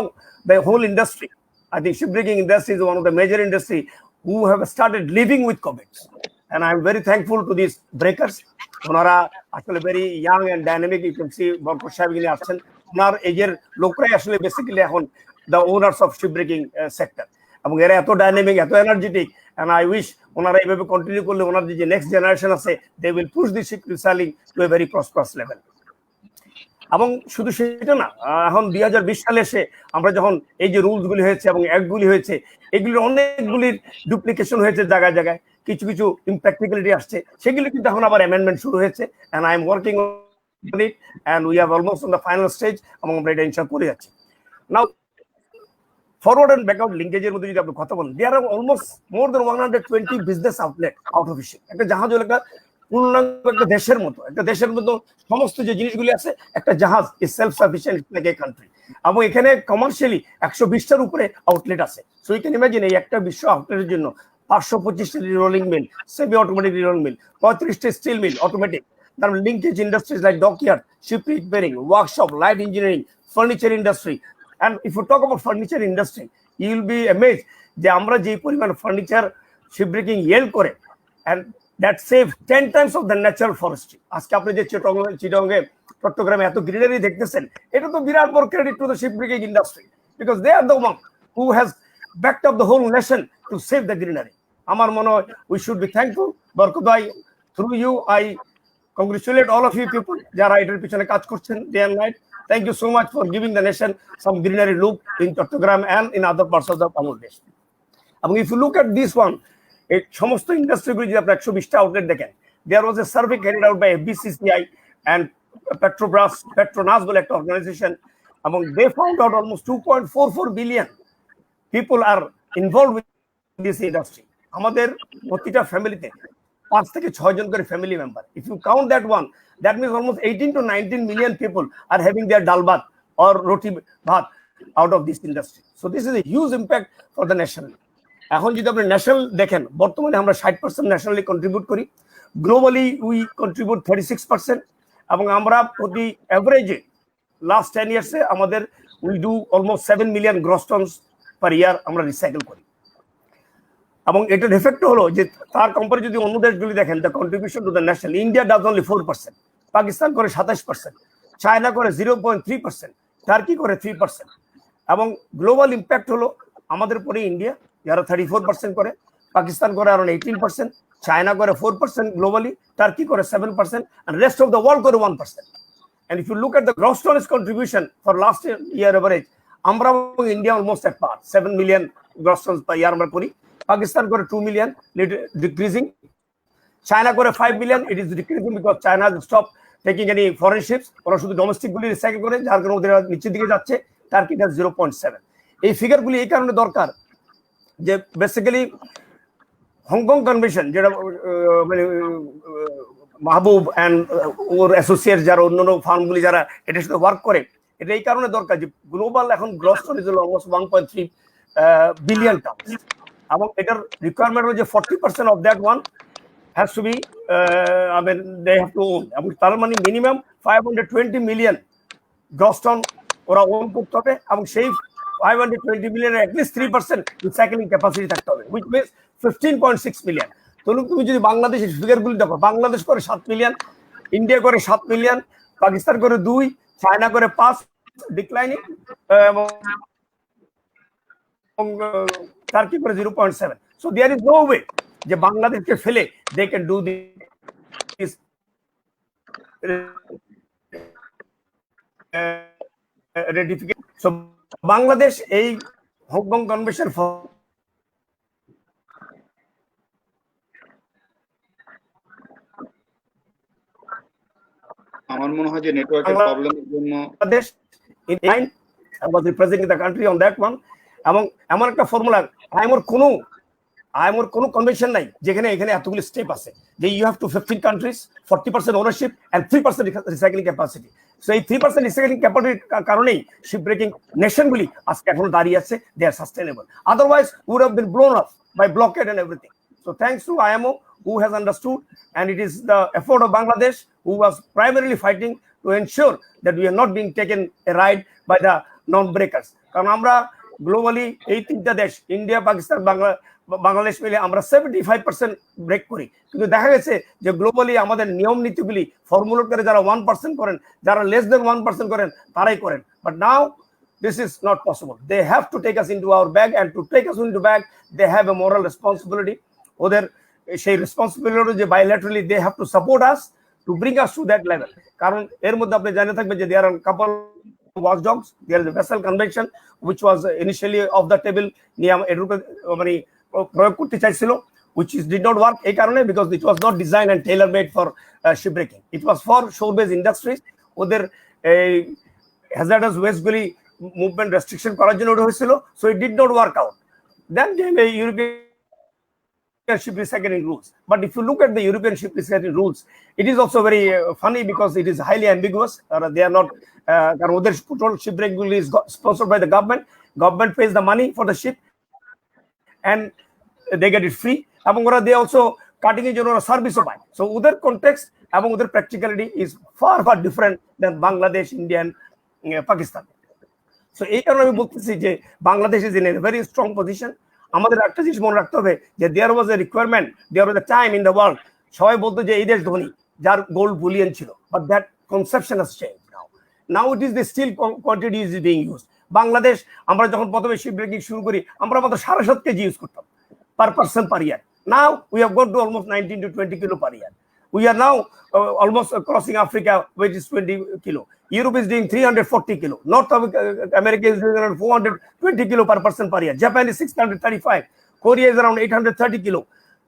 Speaker 3: the whole industry, I think shipbreaking industry is one of the major industry who have started living with COVID, and I am very thankful to these breakers. ওনারা আসলে very young and dynamic, you can see বরকত সাহেব এখানে আসছেন, ওনার এজের লোকরাই আসলে basically এখন the owners of shipbreaking sector, এবং এরা এত ডাইনামিক, এত এনার্জেটিক, and I wish ওনারা এইভাবে কন্টিনিউ করলে ওনাদের যে নেক্সট জেনারেশন আছে they will push the ship reselling to a very prosperous level. এবং শুধু সেটা না, এখন 2020 সালে এসে আমরা যখন এই যে রুলস গুলি হয়েছে এবং অ্যাক্টগুলি হয়েছে, এগুলির অনেকগুলির ডুপ্লিকেশন হয়েছে জায়গায় জায়গায়, কিছু কিছু ইমপ্র্যাকটিক্যালিটি আসছে, সেগুলি কিন্তু এখন আবার অ্যামেন্ডমেন্ট শুরু হয়েছে, and I am working on it and we are almost on the final stage, এবং আমরা এটা ইনশাআল্লাহ করে যাচ্ছি. নাও ফরওয়ার্ড এন্ড ব্যাকআউট লিঙ্কেজের মধ্যে যদি আপনি কথা বলেন, there are almost more than 120 business outlet out of fishing. একটা জাহাজ হলো একটা পূর্ণাঙ্গ একটা দেশের মতো, একটা দেশের মতো সমস্ত যে জিনিসগুলি আছে, একটা জাহাজ is self sufficient like a country, এবং এখানে কমার্শিয়ালি 120টার উপরে আউটলেট আছে. সো ইউ ক্যান ইমাজিন এই একটা বিশ্ব আউটলেটের জন্য 525টা rolling mill, semi automatic rolling mill, 35টা স্টিল মিল অটোমেটিক, তার linkage industries like dockyard, ship repairing, workshop, light engineering, furniture industry. And if you talk about furniture industry, you will be amazed যে আমরা যে পরিমাণ furniture shipbreaking yield করে, and that save 10 times of the natural forestry. আজকে আপনি যে চিটাগংয়ে চট্টগ্রামে এত গ্রিনারি দেখতেছেন, এটা তো বিরাট বড় credit to the shipbreaking industry, because they are the one who has backed up the whole nation to save the greenery. আমার মনে হয় we should be thankful. Barkat ভাই, through you I congratulate all of you people যারা এটার পিছনে কাজ করছেন day and night. Thank you so much for giving the nation some greenery look in Chattogram and in other parts of the Bangladesh. And if you look at this one, it সমস্ত ইন্ডাস্ট্রিগুলি যদি আপনি 120টা outlet দেখেন, there was a survey carried out by FBCCI and Petronas বলে একটা organisation, এবং they found out almost 2.44 billion people are involved with this industry. আমাদের প্রতিটা ফ্যামিলিতে 5 থেকে 6 জন করে family member. If you count that one, that means almost 18 to 19 million people are having their dal bhat or roti bhat out of this industry. So this is a huge impact for the nation. এখন যদি আপনি national দেখেন, বর্তমানে আমরা 60% nationally contribute করি, globally we contribute 36%, এবং আমরা প্রতি অ্যাভারেজে লাস্ট 10 ইয়ার্সে আমাদের we do almost 7 million gross tons per year আমরা রিসাইকেল করি. এবং এটার এফেক্ট হলো যে তার কম্পারে যদি অন্য দেশগুলি দেখেন, the contribution to the national, India does only 4%, Pakistan করে 27%, চায়না করে 0.3%, টার্কি করে 3%, এবং গ্লোবাল ইম্প্যাক্ট হলো আমাদের পরে ইন্ডিয়া যারা 34% করে, পাকিস্তান করে আরো 18%, চায়না করে 4% গ্লোবালি, টার্কি করে 7%, and rest of the world করে 1%. And if you look at the gross tonnage contribution for last year average, আমরা এবং India almost at par, 7 million gross tons per year আমরা করি, পাকিস্তান করে 2 মিলিয়ন, ডিক্রিজিং, চায়না করে 5 million, it is decreasing because China stop taking any foreign ships, ওরা শুধু domestic গুলি recycle করে, যার কারণে ওদের নিচের দিকে যাচ্ছে, টার্কিটা 0.7. এই ফিগারগুলি এই কারণে দরকার যে বেসিক্যালি হংকং কনভেনশন, যেটা মানে মাহবুব অ্যান্ড ওর অ্যাসোসিয়েট যারা অন্যান্য ফার্মগুলি যারা এটার সাথে ওয়ার্ক করে, এটা এই কারণে দরকার যে গ্লোবাল এখন গ্রস টনেজ হলো অলমোস্ট 1.3 বিলিয়ন টন, এবং এটার রিকোয়ারমেন্ট হলো যে 40% of that one has to be I mean they have to own, এবং তার মানে মিনিমাম 520 মিলিয়ন গ্রস টন ওরা ওন করতে হবে, এবং সেই 520 মিলিয়নের অ্যাটলিস্ট 3% রিসাইক্লিং ক্যাপাসিটি থাকতে হবে, which means 15.6 মিলিয়ন. তুমি যদি বাংলাদেশের ফিগারগুলি দেখো, বাংলাদেশ করে 7 মিলিয়ন, ইন্ডিয়া করে 7 মিলিয়ন, পাকিস্তান করে 2, চায়না করে 5, ডিক্লাইনিং, এবং টার্কি করে 0.7. So there is no way যে বাংলাদেশকে ফেলে they can do this ratification. So Bangladesh এই হংকং কনভেনশন
Speaker 1: আমার মনে হয় যে নেটওয়ার্কের প্রবলেমের জন্য
Speaker 3: Bangladesh was representing the country on that one, এবং এমন একটা ফর্মুলা আমার কোনো আইএমওর কোনো কনভেনশন নাই যেখানে এখানে এতগুলি স্টেপ আছে যে you have to 15 countries 40% ownership and 3% recycling capacity. So এই 3% রিসাইক্লিং ক্যাপাসিটির কারণেই শিপ ব্রেকিং নেশনগুলি আজকে এখনো দাঁড়িয়ে আছে, they are sustainable, otherwise would have been blown up by blockade and everything. So thanks to IMO who has understood, and it is the effort of Bangladesh who was primarily fighting to ensure that we are not being taken a ride by the non-breakers. কারণ আমরা globally এই তিনটা দেশ India, Pakistan, Bangladesh মিলে আমরা 75% break করি, কিন্তু দেখা গেছে যে গ্লোবালি আমাদের নিয়ম নীতিগুলি ফর্মুলেট করে যারা 1% করেন, যারা লেস দেন 1% করেন তারাই করেন। But now this is not possible. They have to take us into our bag, and to take us into bag they have a moral responsibility. ওদের সেই রেসপন্সিবিলিটি যে bilaterally they have to support us to bring us to that level. কারণ এর মধ্যে আপনি জানে থাকবেন যে there are a couple of watchdogs. There is a vessel convention which was initially off the table, নিয়ম এর উপরে মানে প্রয়োগ করতে চাইছিল, which did not work এই কারণে because it was not designed and tailor made for shipbreaking. It was for shore based industries. ওদের এই hazardous waste গুলি মুভমেন্ট রেস্ট্রিকশন করার জন্য ওটা হয়েছিল, so it did not work out. Then came a European ship recycling rules. But if you look at the European ship recycling rules, it is also very funny because it is highly ambiguous. They are not, their total shipwreck is sponsored by the government. Government pays the money for the ship and they get it free. Among they also cutting in general service of mine. So other context, among other practicality is far different than Bangladesh, India and Pakistan. So এই কারণে আমি বলতেছি যে Bangladesh is in a very strong position. আমাদের একটা জিনিস মনে রাখতে হবে যে there was a requirement, there was a time in the world, সবাই বলতো যে এই দেশ ধনী যার গোল্ড বুলিয়ন ছিল, but that conception has change now. Now it is the steel quantity is being used. Bangladesh আমরা যখন প্রথমে শিপ ব্রেকিং শুরু করি আমরা মাত্র 7.5 কেজি ইউজ করতাম per person per year. Now we have gone to almost 19 to 20 kilo per year. We are now almost crossing Africa, which is 20 kilo. Europe is doing 340 kilo. North America is doing around 420 kilo per person per year. Japan is 635. Korea is around 830 kilo.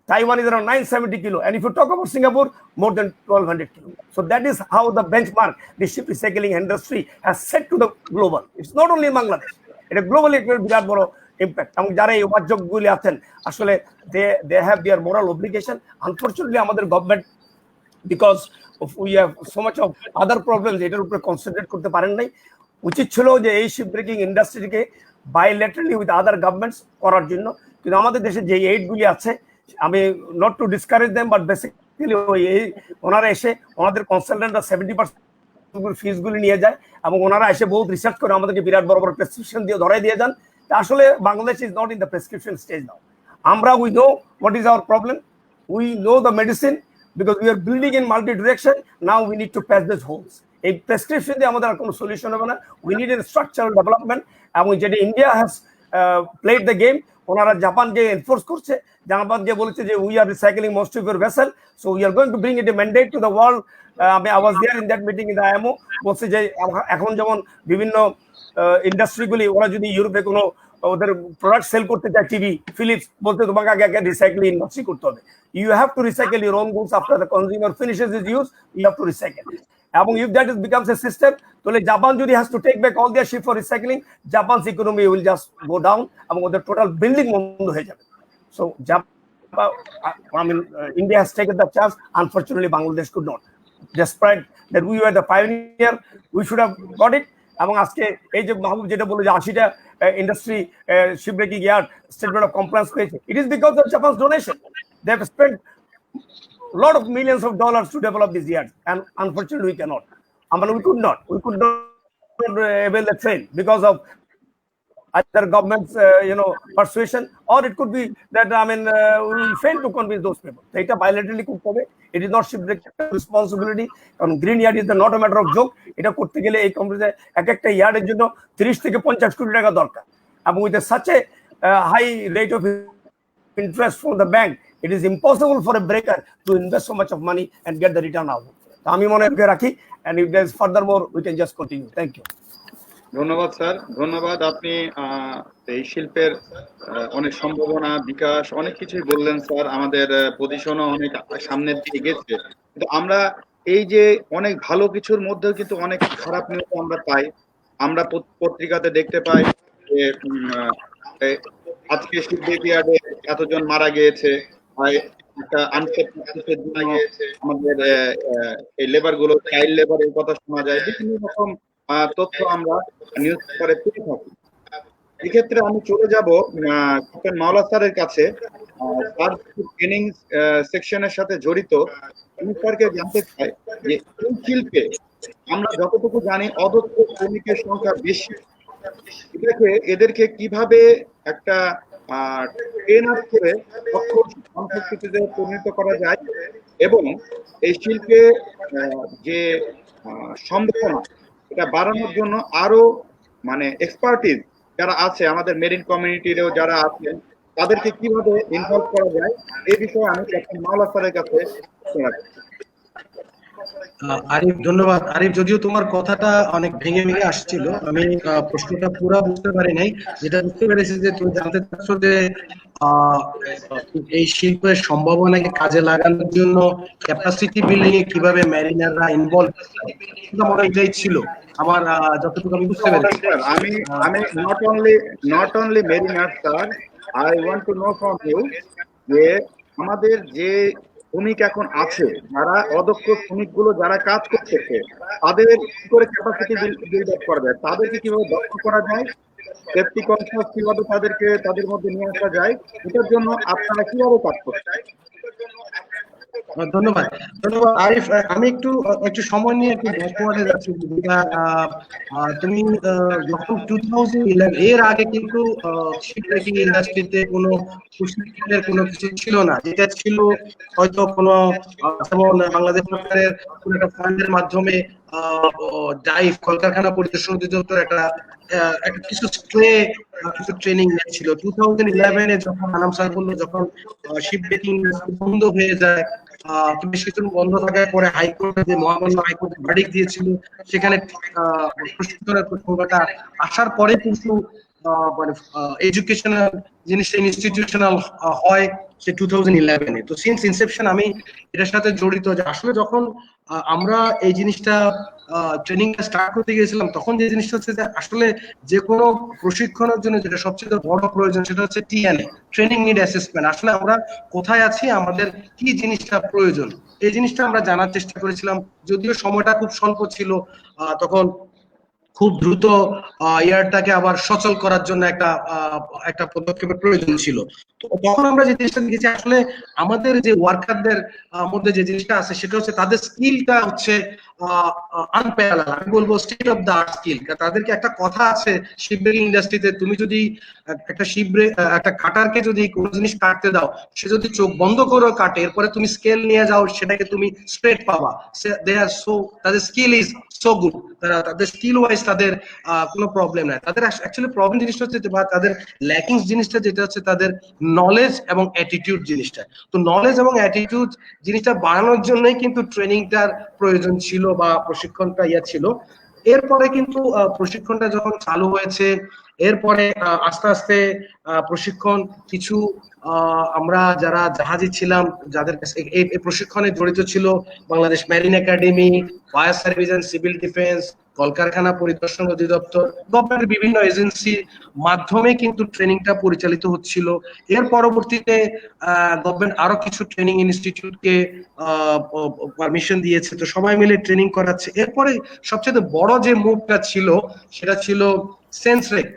Speaker 3: Taiwan is around 970 kilo. And if you talk about Singapore, more than 1200 kilo. So that is how the benchmark the ship recycling industry has set to the global. It's not only in Bangladesh. It is globally বিরাট বড় impact. এবং যারা এই উপাযোগগুলি আছেন আসলে they have their moral obligation. Unfortunately আমাদের government because we have so much of other problems এটার উপরে concentrate করতে পারেন নাই। উচিত ছিল যে এই শিপ ব্রেকিং ইন্ডাস্ট্রিকে বাইল্যাটারালি উইথ আদার গভর্নমেন্টস করার জন্য, কিন্তু আমাদের দেশে যে এইডগুলি আছে আমি not to discourage them but basically এই ওনারা এসে ওনাদের কনসালটেন্টরা 70% ফিসগুলি নিয়ে যায় এবং ওনারা এসে বহুত রিসার্চ করে আমাদেরকে বিরাট বড় বড় প্রেসক্রিপশন দিয়ে ধরাই দিয়ে যান। আসলে Bangladesh is not in the prescription stage now. আমরা we know what is our problem, we know the medicine because we are building in multi direction. Now we need to patch these holes. A prescription দিয়ে আমাদের আর কোনো solution হবে না। We need a structural development. এবং যেটা India has played the game, ওনারা জাপানকে enforce করছে, Japan যে বলেছে যে we are recycling most of your vessel, so we are going to bring it a mandate to the world. I was there in that meeting in the IMO. বলছে যে এখন যেমন বিভিন্ন ইন্ডাস্ট্রিগুলি ওরা যদি ইউরোপে কোনো ওদের প্রোডাক্ট সেল করতে চায়, টিভি, ফিলিপস, বলতে তোমাকে আগে রিসাইক্লিং ইন্ডাস্ট্রি করতে হবে। You have to recycle your own goods after the consumer finishes his use. You have to recycle. এবং if that becomes a system, তাহলে জাপান যদি has to take back all their ship for recycling, Japan's economy will just go down এবং ওদের total building বন্ধ হয়ে যাবে। So India has taken the chance. Unfortunately, Bangladesh could not. Despite that we were the pioneer, we should have got it. এবং আজকে এই যে মাহবুব যেটা বললো যে 80টা industry shipbreaking yard statement of compliance পেয়েছে, it is because of Japan's donation. They have spent a lot of millions of dollars to develop these yards, and unfortunately we cannot. I mean, we could not avail the train because of either government's persuasion, or it could be that we fail to convince those people. এটা bilaterally করতে হবে. It is not shipbreaking responsibility. কারণ green yard is not a matter of joke. এটা করতে গেলে এই কোম্পানিতে এক একটা ইয়ার্ডের জন্য 30 থেকে 50 কোটি টাকা দরকার, এবং with such a high rate of interest from the bank, it is impossible for a breaker to invest so much of money and get the return out. আমি মনে রাখি, and if there is further more we can just continue. Thank you.
Speaker 1: ধন্যবাদ sir, ধন্যবাদ। আপনি এই শিল্পের অনেক সম্ভাবনা, বিকাশ, অনেক কিছুই বললেন স্যার। আমাদের পজিশনও অনেক সামনের দিকে গেছে, কিন্তু আমরা এই যে অনেক ভালো কিছুর মধ্যেও কিন্তু অনেক খারাপ নিউজ আমরা পাই। আমরা পত্রিকাতে দেখতে পাই যে আজকে শিপইয়ার্ডে এতজন মারা গিয়েছে, একটা আনসেফ প্র্যাকটিসের জন্য আমাদের এই লেবার গুলো চাইল্ড লেবারের কথা শোনা যায়, বিভিন্ন রকম তথ্য আমরা নিউজ পেপারে পেয়ে থাকি। এক্ষেত্রে আমি চলে যাব ক্যাপ্টেন মাওলা স্যারের কাছে। তার ট্রেনিং সেকশনের সাথে জড়িত, আমি স্যারকে জানতে চাই যে এই শিল্পে আমরা যতটুকু জানি অদক্ষ শ্রমিকের সংখ্যা বেশি, এদেরকে কিভাবে একটা ট্রেন আপ করে দক্ষ সংস্কৃতিতে পরিণত করা যায়, এবং এই শিল্পে যে সম্ভাবনা এটা বাড়ানোর জন্য আরো মানে এক্সপার্টিস যারা আছে আমাদের মেরিন কমিউনিটিরও যারা আছেন, তাদেরকে কিভাবে ইনভলভ করা যায় এই বিষয়ে আমি ক্যাপ্টেন মাওলা স্যারের কাছে
Speaker 5: আরিফ, ধন্যবাদ। আরিফ, যদিও তোমার কথাটা অনেক ভেঙে ভেঙে আসছিল, আমি প্রশ্নটা পুরো বুঝতে পারি নাই। যেটা বুঝতে পেরেছি যে তুমি জানতে চাচ্ছো যে এই শিল্পের সম্ভাবনাকে কাজে লাগানোর জন্য ক্যাপাসিটি বিল্ডিং এ কিভাবে ম্যারিনাররা ইনভলভ, মনে এটাই ছিল আমার যতটুকু আমি বুঝতে পেরেছি।
Speaker 1: আমি not only mariner sir, I want to know from you যে আমাদের যে শ্রমিক এখন আছে, যারা অদক্ষ শ্রমিকগুলো যারা কাজ করতেছে, তাদের কি করে ক্যাপাসিটি বিল্ড আপ করা যায়, তাদেরকে কিভাবে দক্ষ করা যায়, সেফটি কনসাস কিভাবে তাদের মধ্যে নিয়ে আসা যায়, এটার জন্য আপনারা কিভাবে কাজ করছেন?
Speaker 5: ধন্যবাদ আরিফ। আমি একটু সময় নিয়ে একটু ব্যাকওয়ার্ডে যাচ্ছি। তুমি যখন 2011 এর আগে কিন্তু শিপব্রেকিং ইন্ডাস্ট্রিতে কোনো প্রশিক্ষণের কোনো কিছু ছিল না, যেটা ছিল হয়তো কোনো যেমন বাংলাদেশ সরকারের কোনো একটা ফান্ডের মাধ্যমে ডাইভ কলকারখানা পরিদর্শন অধিদপ্তর একটা কিছু ট্রেনিং ছিল। 2011 এ যখন আনাম স্যার বললো যখন শিপব্রেকিং বন্ধ হয়ে যায়, বেশিক্ষণ বন্ধ থাকার পরে হাইকোর্টে যে মহামান্য হাইকোর্টে ভার্ডিক্ট দিয়েছিল, সেখানে প্রশিক্ষণের প্রসঙ্গটা আসার পরে কিন্তু মানে এডুকেশনাল জিনিসটা ইনস্টিটিউশনাল হয় সে 2011 এ। তো সিন্স ইনসেপশন আমি এটার সাথে জড়িত, যে আসলে যখন আমরা এই জিনিসটা ট্রেনিংটা স্টার্ট করতে গিয়েছিলাম, তখন যে জিনিসটা হচ্ছে যে আসলে যে কোনো প্রশিক্ষণের জন্য যেটা সবচেয়ে বড় প্রয়োজন সেটা হচ্ছে টিএনএ, ট্রেনিং নিড অ্যাসেসমেন্ট। আসলে আমরা কোথায় আছি, আমাদের কি জিনিসটা প্রয়োজন, এই জিনিসটা আমরা জানার চেষ্টা করেছিলাম। যদিও সময়টা খুব স্বল্প ছিল, তখন খুব দ্রুত ইয়ারটাকে আবার সচল করার জন্য একটা পদক্ষেপের প্রয়োজন ছিল। তো তখন আমরা যে জিনিসটা দেখেছি, আসলে আমাদের যে ওয়ার্কারদের মধ্যে যে জিনিসটা আছে সেটা হচ্ছে তাদের স্কিলটা হচ্ছে আনপ্যারালাল, আমি বলবো state of the art skill. তাদেরকে একটা কথা আছে শিপব্রেকিং ইন্ডাস্ট্রিতে, তুমি যদি একটা কাটারকে যদি কোনো জিনিস কাটতে দাও, সে যদি চোখ বন্ধ করে কাটে, এরপরে তুমি স্কেল নিয়ে যাও, সেটাকে তুমি স্ট্রেট পাবা। তাদের স্কিল ইজ সো গুড, তাদের স্কিল ওয়াইজ তাদের কোনো প্রবলেম নাই। তাদের অ্যাকচুয়ালি প্রবলেম জিনিসটা হচ্ছে বা তাদের ল্যাকিংস জিনিসটা যেটা হচ্ছে তাদের নলেজ এবং অ্যাটিটিউড জিনিসটা। তো নলেজ এবং অ্যাটিটিউড জিনিসটা বাড়ানোর জন্যই কিন্তু ট্রেনিংটার প্রয়োজন ছিল বা প্রশিক্ষণটা ছিল। এরপরে কিন্তু প্রশিক্ষণটা যখন চালু হয়েছে, এরপরে আস্তে আস্তে প্রশিক্ষণ কিছু আমরা যারা জাহাজে ছিলাম, যাদের কাছে এই প্রশিক্ষণে জড়িত ছিল Bangladesh marine academy, fire service and civil defence, কলকারখানা পরিদর্শন অধিদপ্তর, গভর্নমেন্টের বিভিন্ন এজেন্সির মাধ্যমে কিন্তু ট্রেনিংটা পরিচালিত হচ্ছিল। এর পরবর্তীতে গভর্নমেন্ট আরো কিছু ট্রেনিং ইনস্টিটিউটকে পারমিশন দিয়েছে, তো সবাই মিলে ট্রেনিং করাচ্ছে। এরপরে সবচেয়ে বড় যে মুভটা ছিল সেটা ছিল সেন্সরেক,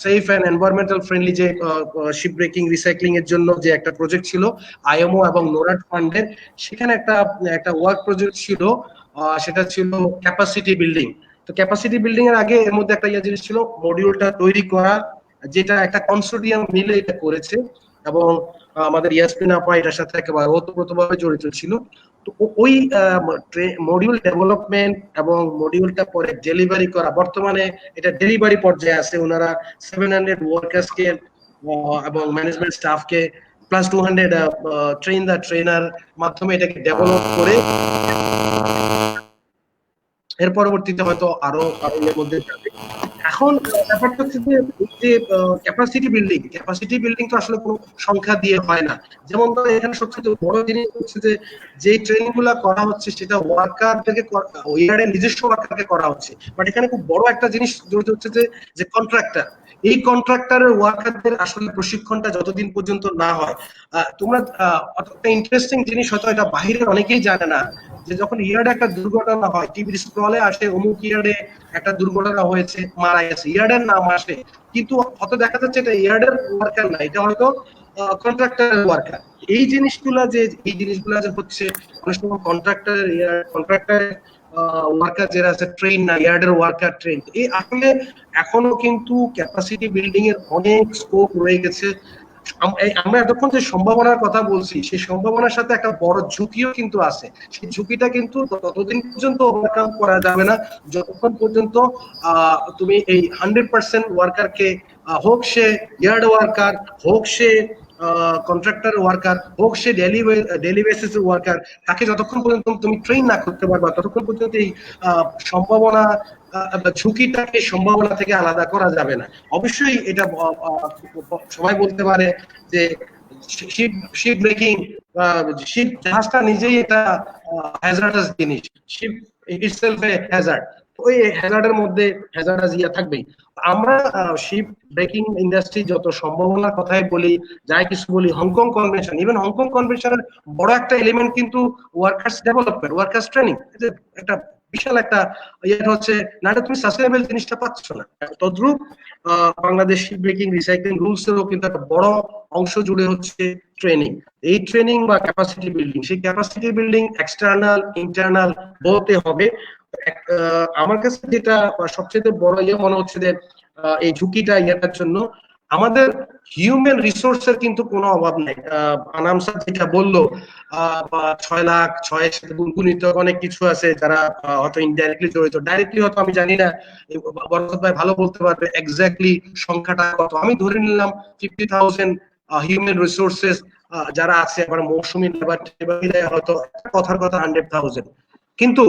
Speaker 5: সেফ এন্ড এনভায়রনমেন্টাল ফ্রেন্ডলি যে শিপ ব্রেকিং রিসাইক্লিং এর জন্য যে একটা প্রজেক্ট ছিল আইএমও এবং নোরাড ফান্ডের, সেখানে একটা ওয়ার্ক প্রজেক্ট ছিল, সেটা ছিল ক্যাপাসিটি বিল্ডিং। তো ক্যাপাসিটি বিল্ডিং এর আগে এর মধ্যে একটা জিনিস ছিল মডিউলটা তৈরি করা, যেটা একটা কনসোর্টিয়াম মিলে এটা করেছে, এবং আমাদের ইয়াসমিন আপা এটার সাথে একেবারে ওতপ্রোতভাবে জড়িত ছিল। তো ওই মডিউল ডেভেলপমেন্ট এবং মডিউলটা পরে ডেলিভারি করা, বর্তমানে এটা ডেলিভারি পর্যায়ে আছে। ওনারা 700 ওয়ার্কার্সকে এবং ম্যানেজমেন্ট স্টাফকে প্লাস 200 ট্রেন দ্য ট্রেনার মাধ্যমে এটাকে ডেভেলপ করে এর পরবর্তীতে হয়তো আরো এর মধ্যে যাবে। এখন ব্যাপারটা হচ্ছে যে ক্যাপাসিটি বিল্ডিং তো আসলে কোনো সংখ্যা দিয়ে হয় না। যেমন ধরো এখানে সবচেয়ে বড় জিনিস হচ্ছে যে ট্রেনিং গুলা করা হচ্ছে সেটা ওয়ার্কারদেরকে, ওয়ার্ডের নিজস্ব ওয়ার্কারকে করা হচ্ছে, বাট এখানে খুব বড় একটা জিনিস জড়িত হচ্ছে যে কন্ট্রাক্টর। এই কন্ট্রাক্টরের ওয়ার্কারদের আসলে প্রশিক্ষণটা যতদিন পর্যন্ত না হয়, তোমরা একটা ইন্টারেস্টিং জিনিস হয়তো এটা বাহিরের অনেকেই জানে না, যে যখন ইয়ার্ডে একটা দুর্ঘটনা হয়, টিভির স্ক্রলে আসে অমুক ইয়ার্ডে একটা দুর্ঘটনা হয়েছে, মারা গেছে, ইয়ার্ডের নাম আসে, কিন্তু হয়তো দেখা যাচ্ছে এটা ইয়ার্ডের ওয়ার্কার না, এটা হয়তো কন্ট্রাক্টরের ওয়ার্কার। এই জিনিসগুলা যে হচ্ছে, অনেক সময় কন্ট্রাক্টরের ওয়ার্কার যারা আছে ট্রেন না, ইয়ার্ডের ওয়ার্কার ট্রেন। এই আসলে এখনো কিন্তু ক্যাপাসিটি বিল্ডিং এর অনেক স্কোপ রয়ে গেছে। আমরা এতক্ষণ যে সম্ভাবনার কথা বলছি, সেই সম্ভাবনার সাথে একটা বড় ঝুঁকিও কিন্তু আছে। সেই ঝুঁকিটা কিন্তু ততদিন পর্যন্ত ওভারকাম করা যাবে না যতক্ষণ পর্যন্ত তুমি এই 100% ওয়ার্কারকে, হোক সে ইয়ার্ড ওয়ার্কার, হোক সে কন্ট্রাক্টর ওয়ার্কার, হোক সে ডেইলি বেসিস ওয়ার্কার, তাকে যতক্ষণ পর্যন্ত তুমি ট্রেন না করতে পারবা ততক্ষণ পর্যন্ত এই সম্ভাবনা, ঝুঁকিটাকে সম্ভাবনা থেকে আলাদা করা যাবে না। অবশ্যই এটা সবাই বলতে পারে যে শিপ ব্রেকিং, শিপ জাহাজটা নিজেই এটা হ্যাজার্ডাস জিনিস, শিপ ইটসেলফ এ হ্যাজার্ড, ওই হ্যাজার্ডের মধ্যে হ্যাজার্ডাস থাকবেই। আমরা শিপ ব্রেকিং ইন্ডাস্ট্রি যত সম্ভাবনার কথাই বলি, যাই কিছু বলি, হংকং কনভেনশন, ইভেন হংকং কনভেনশনের বড় একটা এলিমেন্ট কিন্তু ওয়ার্কার্স ডেভেলপমেন্ট, ওয়ার্কার্স ট্রেনিং। একটা বিশাল একটা হচ্ছে, না তুমি সাস্টেনেবল জিনিসটা পাচ্ছ না। তদ্রুপ Bangladesh ship breaking recycling rules এরও কিন্তু একটা বড় অংশ জুড়ে হচ্ছে ট্রেনিং। এই ট্রেনিং বা ক্যাপাসিটি বিল্ডিং, সেই ক্যাপাসিটি বিল্ডিং এক্সটার্নাল ইন্টারনাল বোথে হবে। আমার কাছে যেটা সবচেয়ে বড় মনে হচ্ছে যে এই ঝুঁকিটা ইয়াটার জন্য আমাদের হিউম্যান রিসোর্সের কিন্তু কোনো অভাব নাই। আনাম স্যার যেটা বললো, 6 লাখ 6-এর সাথে গুণিত অনেক কিছু আছে যারা হয়তো ইনডাইরেক্টলি জড়িত, ডাইরেক্টলি হয়তো আমি জানি না, বরকত ভাই ভালো বলতে পারবে এক্স্যাক্টলি সংখ্যাটা কত। আমি ধরে নিলাম 50,000 হিউম্যান রিসোর্সেস যারা আছে, আবার মৌসুমী লেবার হয়তো কথার কথা 100,000। কিন্তু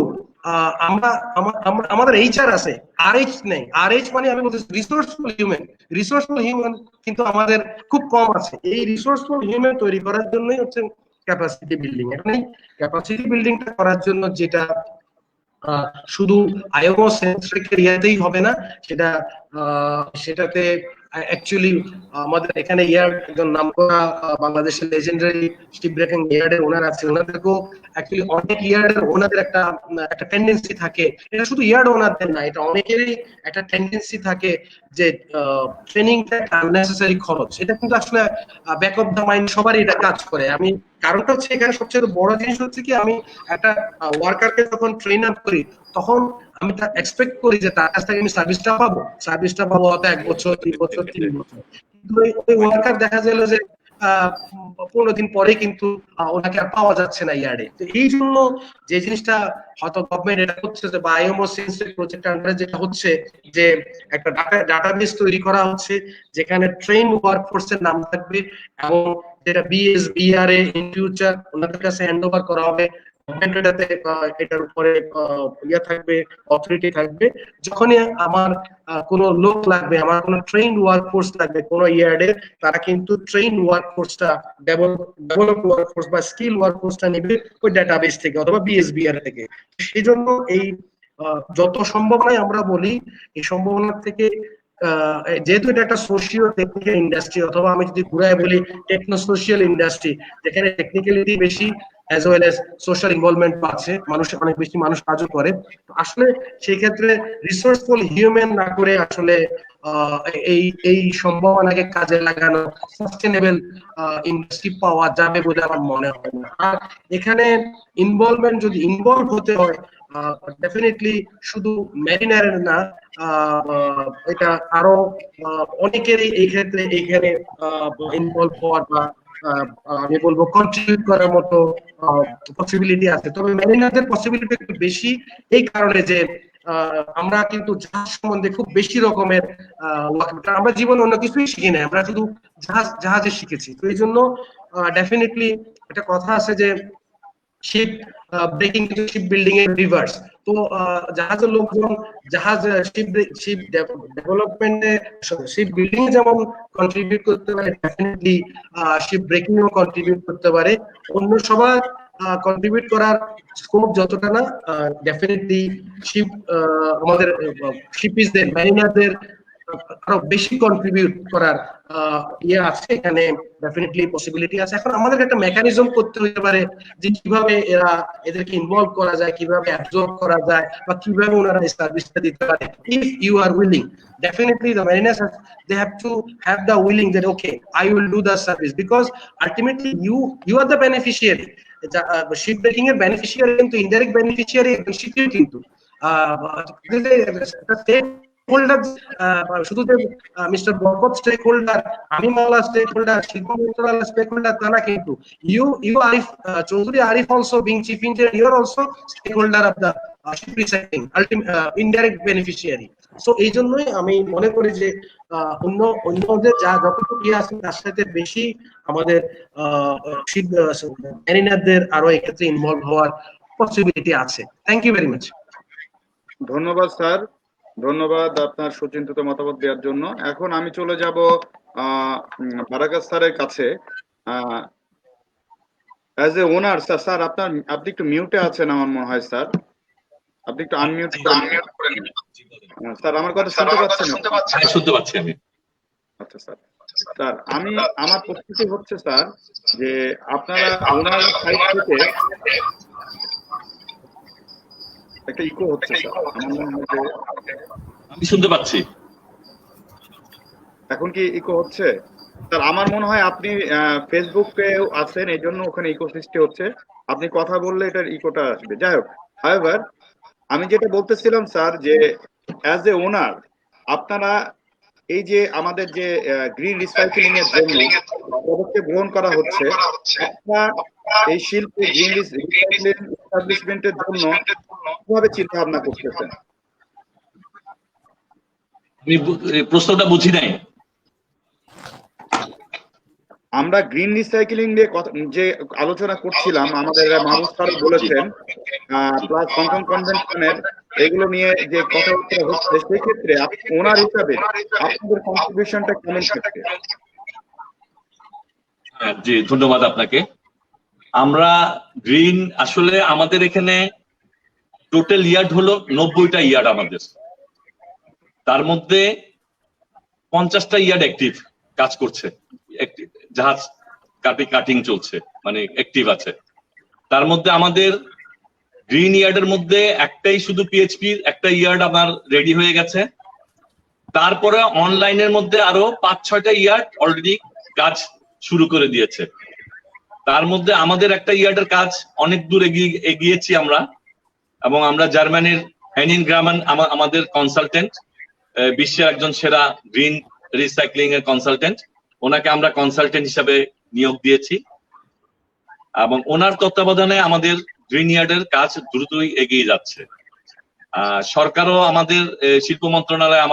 Speaker 5: আমাদের এইচআর আছে, আরএইচ নেই। আরএইচ মানে আমি বলতেছি রিসোর্সফুল হিউম্যান কিন্তু আমাদের খুব কম আছে। এই রিসোর্সফুল হিউম্যান তৈরি করার জন্যই হচ্ছে ক্যাপাসিটি বিল্ডিং। এখন ক্যাপাসিটি বিল্ডিংটা করার জন্য যেটা শুধু আইএমও সেন্ট্রিক এরিয়াতেই হবে না, সেটাতে অ্যাকচুয়ালি আমাদের এখানে একজন নামকরা বাংলাদেশের লেজেন্ডারি শিপ ব্রেকিং ইয়ার্ডের ওনার আছে, ওনাদেরকেও অ্যাকচুয়ালি অনেক ইয়ার্ডের ওনাদের একটা টেন্ডেন্সি থাকে, এটা শুধু ইয়ার্ড ওনারদের না, এটা অনেকেরই একটা টেন্ডেন্সি থাকে যে ট্রেনিংটা আননেসেসারি খরচ। এটা কিন্তু আসলে ব্যাক অফ দ্য মাইন্ড সবারই এটা কাজ করে। আমি কারণটা হচ্ছে এখানে সবচেয়ে বড় জিনিস হচ্ছে কি, আমি একটা ওয়ার্কারকে যখন ট্রেন আপ করি তখন আমি তা এক্সপেক্ট করি যে তার কাছ থেকে আমি সার্ভিসটা পাবো হয়তো 1 বছর 2 বছর 3 বছর, কিন্তু ওই ওয়ার্কার দেখা গেল যে 15 দিন পরে কিন্তু ওনাকে আর পাওয়া যাচ্ছে না ইয়ার্ডে। তো এই জন্য যে জিনিসটা হয়তো গভর্নমেন্ট এটা হচ্ছে যে, বা আইএমও সেন্সের প্রজেক্ট আন্ডারে যেটা হচ্ছে যে একটা ডাটাবেস তৈরি করা হচ্ছে যেখানে ট্রেন ওয়ার্কফোর্স এর নাম থাকবে, এবং যেটা বিএসবিআরএ ইন ফিউচার ওনাদের কাছে হ্যান্ড ওভার করা হবে। এটার উপরে থাকবে, অথরিটি থাকবে। যখনই আমার কোনো লোক লাগবে, আমার কোনো ট্রেন ওয়ার্কফোর্স লাগবে কোনো ইয়ার্ডে, তারা কিন্তু ট্রেন ওয়ার্কফোর্সটা ডেভেলপ ওয়ার্কফোর্স বা স্কিল ওয়ার্কফোর্সটা নেবে ওই ডাটাবেস থেকে অথবা বিএসবিআর থেকে। সেই জন্য এই যত সম্ভাবনাই আমরা বলি, এই সম্ভাবনার থেকে যেহেতু এটা একটা সোশিও টেকনিক্যাল ইন্ডাস্ট্রি, অথবা আমি যদি ঘুরায় বলি টেকনো সোশিয়াল ইন্ডাস্ট্রি, যেখানে টেকনিক্যালিটি বেশি as well as social involvement আছে, অনেক বেশি মানুষ কাজও করে। আসলে সেই ক্ষেত্রে রিসোর্সফুল হিউম্যান না করে আসলে এই সম্ভাবনাকে কাজে লাগানো সাস্টেনেবল ইন্ডাস্ট্রি পাওয়া যাবে বলে আমার মনে হয় না। আর এখানে যদি ইনভলভ হতে হয়, ডেফিনেটলি শুধু মেরিনারের না, এটা আরো অনেকেরই এই ক্ষেত্রে এইখানে ইনভলভ হওয়ার বা আমি বলবো কন্ট্রিবিউট করার মতো পসিবিলিটি আছে। তবে মেরিনারদের পসিবিলিটি একটু বেশি এই কারণে যে আমরা কিন্তু জাহাজ সম্বন্ধে খুব বেশি রকমের আমরা জীবনে অন্য কিছুই শিখি না, আমরা শুধু জাহাজে শিখেছি। তো এই জন্য ডেফিনেটলি একটা কথা আছে যে শিপ ব্রেকিং কিন্তু শিপ বিল্ডিং এর রিভার্স। তো জাহাজের লোকজন শিপ ডেভেলপমেন্টে শিপ বিল্ডিং এ যেমন কন্ট্রিবিউট করতে পারে, ডেফিনেটলি শিপ ব্রেকিং এও কন্ট্রিবিউট করতে পারে। অন্য সবার কন্ট্রিবিউট করার স্কোপ যতটা না, ডেফিনেটলি শিপ আমাদের শিপিসদের মেরিনারদের আরো বেশি কন্ট্রিবিউট করার ইয়ে আছে এখানে, ডেফিনেটলি পসিবিলিটি আছে। এখন আমাদের একটা মেকানিজম করতে হতে পারে যে কিভাবে এদেরকে ইনভলভ করা যায়, কিভাবে অ্যাবজর্ব করা যায়, বা কিভাবে ওনারা এই সার্ভিসটা দিতে পারে। If you are willing, definitely the mariners they have to have the willing that okay, I will do the service, because ultimately you are the beneficiary. Ship breaking এর বেনিফিশিয়ারি কিন্তু ইনডাইরেক্ট বেনিফিশিয়ারি একদম শিপই কিন্তু holder, শুধু যে mister বরকত stake holder, আমি মাওলা stake holder, শিল্প মন্ত্রণালয় স্টেক হোল্ডার তা না, কিন্তু you Arif Chowdhury Arif also being chief engineer, you are also stakeholder of the ship recycling, indirect beneficiary. So এই জন্যই আমি মনে করি যে অন্যদের যা যতটুকু ইয়ে আছে তার সাথে বেশি আমাদের মেরিনারদের আরো এক্ষেত্রে ইনভলভ হওয়ার পসিবিলিটি আছে। Thank you very much.
Speaker 1: ধন্যবাদ স্যার, ধন্যবাদ আপনার সুচিন্তিত মতামত দেওয়ার জন্য। এখন আমি চলে যাব বারাকাত স্যারের কাছে। অ্যাজ এ ওনার স্যার, আপনি একটু মিউটে আছেন আমার মনে হয় স্যার, আপনি একটু আনমিউট করে নিন। স্যার আমার কথা শুনতে পাচ্ছেন?
Speaker 6: শুনতে পাচ্ছি আমি।
Speaker 1: আচ্ছা স্যার, স্যার আমার প্রস্তুতি হচ্ছে স্যার যে আপনারা ওনার সাইড থেকে একটা ইকো হচ্ছে স্যার, আমার মনে হয় যে
Speaker 6: আমি শুনতে পাচ্ছি।
Speaker 1: এখন কি ইকো হচ্ছে? স্যার আমার মনে হয় আপনি ফেসবুকে আছেন, এই জন্য ওখানে ইকো সৃষ্টি হচ্ছে, আপনি কথা বললে এটার ইকোটা আসবে। যাই হোক, হাউএভার আমি যেটা বলতেছিলাম স্যার যে অ্যাজ এ ওনার আপনারা এই যে আমাদের যে গ্রিন রিসাইক্লিং এর জন্য পদক্ষেপ গ্রহণ করা হচ্ছে, আপনারা এই শিল্পে গ্রিন রিসাইক্লিং এস্টাবলিশমেন্টের জন্য কিভাবে চিন্তা ভাবনা করতেছেন?
Speaker 6: আমি প্রশ্নটা বুঝি নাই।
Speaker 1: আমরা গ্রিন রিসাইক্লিং নিয়ে যে আলোচনা করছিলাম, আমাদের মাহবুব স্যার বলেছেন, প্লাস হংকং কনভেনশনের এগুলো নিয়ে যে কথাবার্তা হচ্ছে, সেক্ষেত্রে ওনার হিসাবে আপনাদের কন্ট্রিবিউশনটা কেমন থাকবে?
Speaker 6: জি, ধন্যবাদ আপনাকে। আমরা গ্রিন আসলে আমাদের এখানে টোটাল ইয়ার্ড হলো 90টা ইয়ার্ড আমাদের, তার মধ্যে 50টা ইয়ার্ড অ্যাক্টিভ কাজ করছে, জাহাজ কাটিং চলছে, মানে অ্যাক্টিভ আছে। তার মধ্যে আমাদের গ্রিন ইয়ার্ডের মধ্যে একটাই শুধু পিএইচপির একটা ইয়ার্ড আমার রেডি হয়ে গেছে। তারপরে অনলাইনের মধ্যে আরো 5-6টা ইয়ার্ড অলরেডি কাজ শুরু করে দিয়েছে। তার মধ্যে আমাদের একটা ইয়ার্ডের কাজ অনেক দূর এগিয়েছি আমরা, এবং আমরা জার্মানির হেনিন গ্রামান আমাদের কনসালটেন্ট, বিশ্বের একজন সেরা গ্রিন রিসাইক্লিং এর কনসালটেন্ট, ওনাকে আমরা কনসালটেন্ট হিসাবে নিয়োগ দিয়েছি, এবং ওনার তত্ত্বাবধানে আমাদের গ্রিন ইয়ার্ডের কাজ দ্রুতই এগিয়ে যাচ্ছে। সরকারও আমাদের শিল্প মন্ত্রণালয়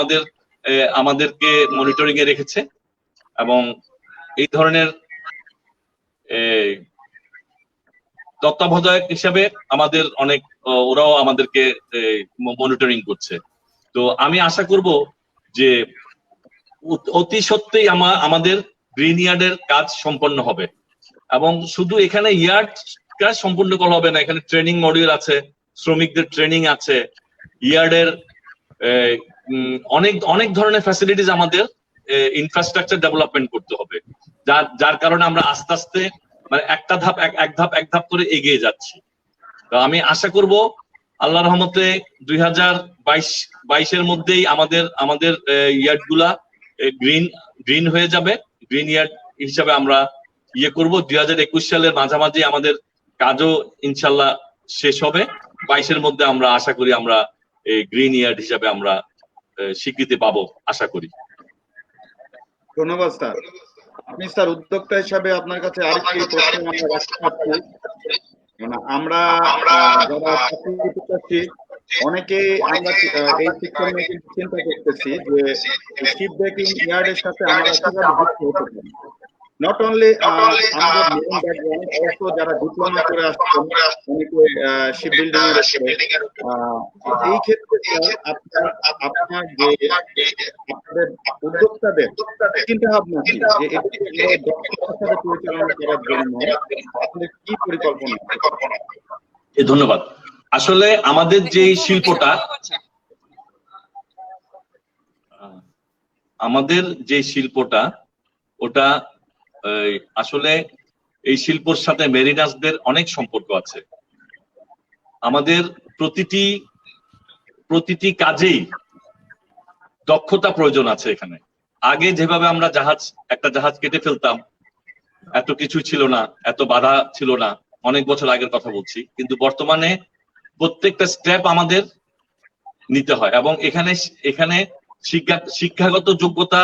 Speaker 6: আমাদেরকে মনিটরিং এ রেখেছে, এবং এই ধরনের তত্ত্বাবধায়ক হিসাবে আমাদের অনেক ওরাও আমাদেরকে মনিটরিং করছে। তো আমি আশা করব যে অতি সত্যিই আমাদের গ্রিন ইয়ার্ডের কাজ সম্পন্ন হবে, এবং শুধু এখানে ইয়ার্ড কাজ সম্পূর্ণ করা হবে না, এখানে ট্রেনিং মডিউল আছে, শ্রমিকদের ট্রেনিং আছে, ইয়ার্ডের অনেক ধরনের ফ্যাসিলিটিস আমাদের ইনফ্রাস্ট্রাকচার ডেভেলপমেন্ট করতে হবে, যার কারণে আমরা আস্তে আস্তে মানে এক ধাপ করে এগিয়ে যাচ্ছি। তো আমি আশা করব আল্লাহর রহমতে 2022-এর মধ্যেই আমাদের ইয়ার্ড গুলা গ্রিন হয়ে যাবে, গ্রিন ইয়ার্ড হিসাবে আমরা ইয়ে করব। 2021 সালের মাঝামাঝি আমাদের কাজও ইনশাল্লাহ শেষ হবে। 22-এর মধ্যে আমরা আশা করি আমরা গ্রিন ইয়ার্ড হিসাবে আমরা স্বীকৃতি পাবো, আশা করি।
Speaker 1: ধন্যবাদ স্যার। আপনি স্যার উদ্যোক্তা হিসাবে আপনার কাছে আরেকটি প্রশ্ন আমরা রাখতে চাচ্ছি। আমরা যারা চাকরি অনেকেই আমরা এই শিক্ষা নিয়ে চিন্তা করতেছি যে শিপ ব্রেকিং ইয়ার্ডের সাথে আমরা কিভাবে যুক্ত হতে পারি। নট অনলি আমাদের মেইন ব্যাকগ্রাউন্ড, অলসো যারা ডিপ্লোমা করে আসছেন অনেকে শিপ বিল্ডিং এর এই ক্ষেত্রে আপনার যে আপনাদের উদ্যোক্তাদের চিন্তা ভাবনা কি, যে এটাকে দক্ষতার সাথে পরিচালনা করার জন্য আপনাদের কি পরিকল্পনা?
Speaker 6: ধন্যবাদ। আসলে আমাদের যে শিল্পটা আমাদের যে শিল্পটা ওটা আসলে এই শিল্পর সাথে মেরিনার্সদের অনেক সম্পর্ক আছে। আমাদের প্রতিটি কাজেই দক্ষতা প্রয়োজন আছে এখানে। আগে যেভাবে আমরা একটা জাহাজ কেটে ফেলতাম, এত কিছু ছিল না, এত বাধা ছিল না, অনেক বছর আগের কথা বলছি, কিন্তু বর্তমানে প্রত্যেকটা স্টেপ আমাদের নিতে হয় এবং এখানে শিক্ষাগত যোগ্যতা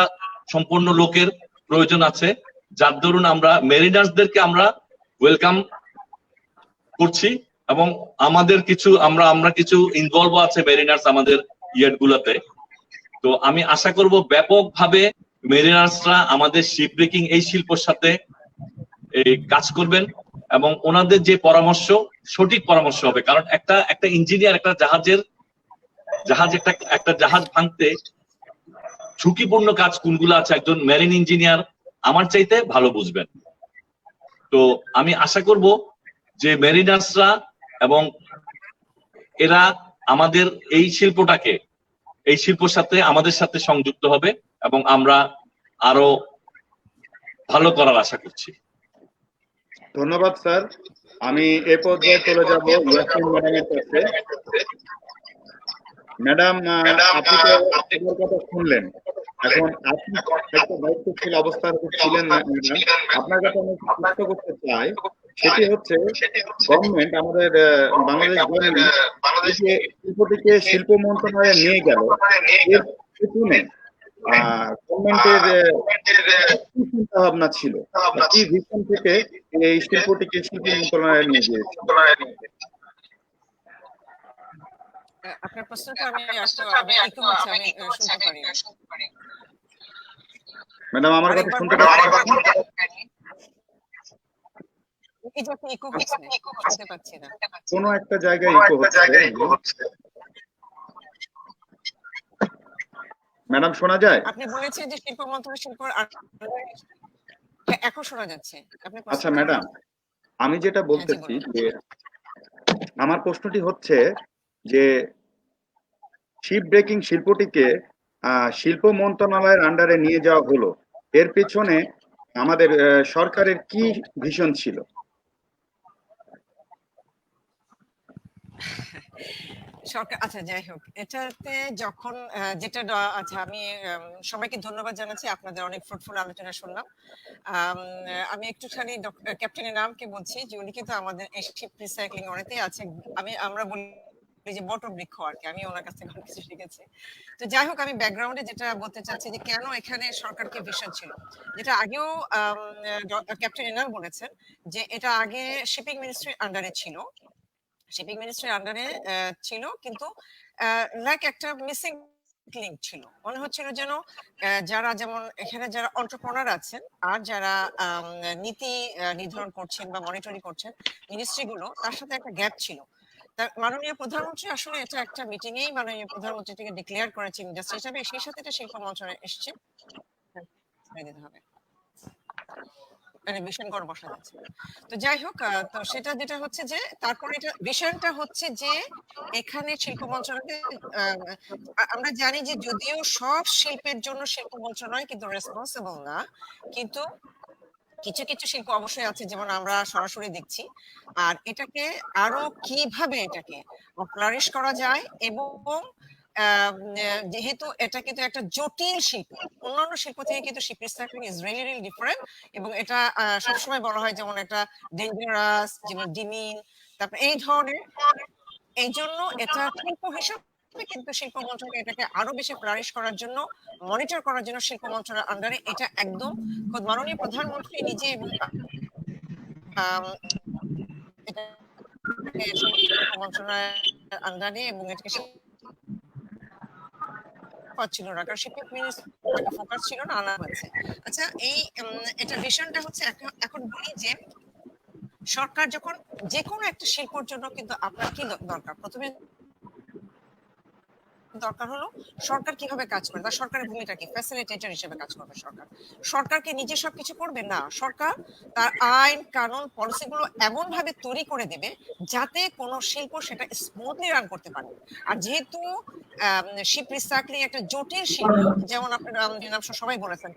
Speaker 6: সম্পন্ন লোকের প্রয়োজন আছে, যার দরুন আমরা মেরিনার্সদেরকে আমরা ওয়েলকাম করছি এবং আমাদের কিছু আমরা কিছু ইনভলভ আছে মেরিনার্স আমাদের ইয়ার্ড গুলাতে। তো আমি আশা করব ব্যাপকভাবে মেরিনার্সরা আমাদের শিপ ব্রেকিং এই শিল্পের সাথে কাজ করবেন এবং ওনাদের যে পরামর্শ সঠিক পরামর্শ হবে, কারণ একটা ইঞ্জিনিয়ার একটা জাহাজ ভাঙতে ঝুঁকিপূর্ণ কাজ কোনগুলো আছে একজন মেরিন ইঞ্জিনিয়ার আমার চাইতে ভালো বুঝবেন। তো আমি আশা করব যে মেরিনার্সরা এবং এরা আমাদের এই শিল্পর সাথে আমাদের সাথে সংযুক্ত হবে এবং আমরা আরো ভালো করার আশা করছি।
Speaker 1: ধন্যবাদ স্যার। আমি এ পর্যায়ে চলে যাব ইয়াসমিন ম্যাডামের কাছে। ম্যাডাম, আপনি তো আপনার কথা শুনলেন, এখন আপনি একটা দায়িত্বশীল অবস্থায় ছিলেন না ম্যাডাম, আপনার কাছে আমি প্রশ্ন করতে চাই, সেটি হচ্ছে গভর্নমেন্ট আমাদের বাংলাদেশ গভর্নমেন্ট যে শিল্পটিকে শিল্প মন্ত্রণালয়ে নিয়ে গেল, এর পেছনে গভর্নমেন্টের কি চিন্তা ভাবনা ছিল, কি ভিশন থেকে এই শিল্পটিকে শিল্প মন্ত্রণালয়ে নিয়ে গিয়েছে?
Speaker 2: আপনার প্রশ্নটা আমি একটু হচ্ছে আমি শুনতে পারি।
Speaker 1: ম্যাডাম আমার কথা শুনতে পাচ্ছেন?
Speaker 2: এই যে আপনি ইকো হচ্ছে, শুনতে পাচ্ছি না।
Speaker 1: কোনো একটা জায়গায় ইকো হচ্ছে। ম্যাডাম শোনা যায়?
Speaker 2: আপনি বলেছেন যে শিল্প মন্ত্রণালয় এখন শোনা যাচ্ছে। আপনি
Speaker 1: আচ্ছা ম্যাডাম, আমি যেটা বলতেছি যে আমার প্রশ্নটি হচ্ছে যে শিপ ব্রেকিং শিল্পটিকে শিল্প মন্ত্রণালয়ের আন্ডারে নিয়ে যাওয়া হলো, এর পেছনে আমাদের সরকারের কি ভিশন ছিল?
Speaker 2: সরকার, আচ্ছা যাই হোক, এটাতে যখন যেটা আচ্ছা আমি সবাইকে ধন্যবাদ জানাচ্ছি, আপনাদের অনেক ফ্রুটফুল আলোচনা শুনলাম। আমি একটুখানি ক্যাপ্টেনের নামকে বলছি যে উনি কিন্তু আমাদের শিপ রিসাইক্লিং অনেকটাই আছে, আমরা বলি যে বট বৃক্ষ আর কি, আমি ওনার কাছ থেকে অনেক কিছু শিখেছি। তো যাই হোক, আমি ব্যাকগ্রাউন্ডে যেটা বলতে চাচ্ছি যে কেন এখানে সরকারকে ভিশন ছিল, যেটা আগেও ক্যাপ্টেন এনার বলেছেন যে এটা আগে শিপিং মিনিস্ট্রির আন্ডারে ছিল, শিপিং মিনিস্ট্রির আন্ডারে ছিল, কিন্তু লাইক একটা মিসিং লিংক ছিল। মনে হচ্ছিল যেন যারা যেমন এখানে যারা এন্টারপ্রেনার আছেন আর যারা নীতি নির্ধারণ করছেন বা মনিটরিং করছেন মিনিস্ট্রিগুলো, তার সাথে একটা গ্যাপ ছিল। মাননীয় প্রধানমন্ত্রী আসলে এটা একটা মিটিং এই মাননীয় প্রধানমন্ত্রী থেকে ডিক্লেয়ার করেছেন ইন্ডাস্ট্রি হিসাবে, সেই সাথে এটা শিল্প মন্ত্রণালয়ে এসেছে, দিতে হবে মানে মিশন করে বসা যাচ্ছে। তো যাই হোক, তো সেটা যেটা হচ্ছে যে তারপরে এটা বিষয়টা হচ্ছে যে এখানে শিল্প মন্ত্রণালয়, আমরা জানি যে যদিও সব শিল্পের জন্য শিল্প মন্ত্রণালয় কিন্তু রেসপন্সিবল না, কিন্তু কিছু কিছু শিল্প অবশ্যই আছে যেমন আমরা সরাসরি দেখছি, আর এটাকে আরো কিভাবে এটাকে ফ্লারিশ করা যায়, এবং যেহেতু এটা কিন্তু একটা জটিল শিল্প, অন্যান্য শিল্প থেকে কিন্তু ship recycling is really really different, এবং এটা সবসময় বলা হয় যেমন একটা ডেঞ্জারাস, যেমন ডিমিন, তারপর এই ধরনের, এই জন্য এটা শিল্প হিসাবে কিন্তু শিল্প মন্ত্রণালয় এটাকে আরো বেশি ফ্লারিশ করার জন্য, মনিটর করার জন্য শিল্প মন্ত্রণালয়ের আন্ডারে এটা একদম মাননীয় প্রধানমন্ত্রী নিজে এবং শিল্প মন্ত্রণালয়ের আন্ডারে এবং এটাকে পাচ্ছিল না, কারণ শিপিং মিনিস্ট্রি ফোকাস ছিল না, আনা হয়েছে। আচ্ছা, এই এটা ভিশনটা হচ্ছে এখন বলি যে সরকার যখন যে কোনো একটা শিল্পের জন্য কিন্তু আপনার কি দরকার, প্রথমে দরকার হলো সরকার কিভাবে কাজ করে, তার সরকারের ভূমিকা কি, ফ্যাসিলিটেটর হিসেবে কাজ করবে সরকার। সরকারকে নিজে সবকিছু করবে না, সরকার তার আইন কানুন পলিসিগুলো এমন ভাবে তৈরি করে দেবে যাতে কোনো শিল্প সেটা স্মুথলি রান করতে পারে। আর যেহেতু শিপ রিসাইক্লিং একটা জটিল শিল্প, যেমন আপনারা সবাই বলেছেন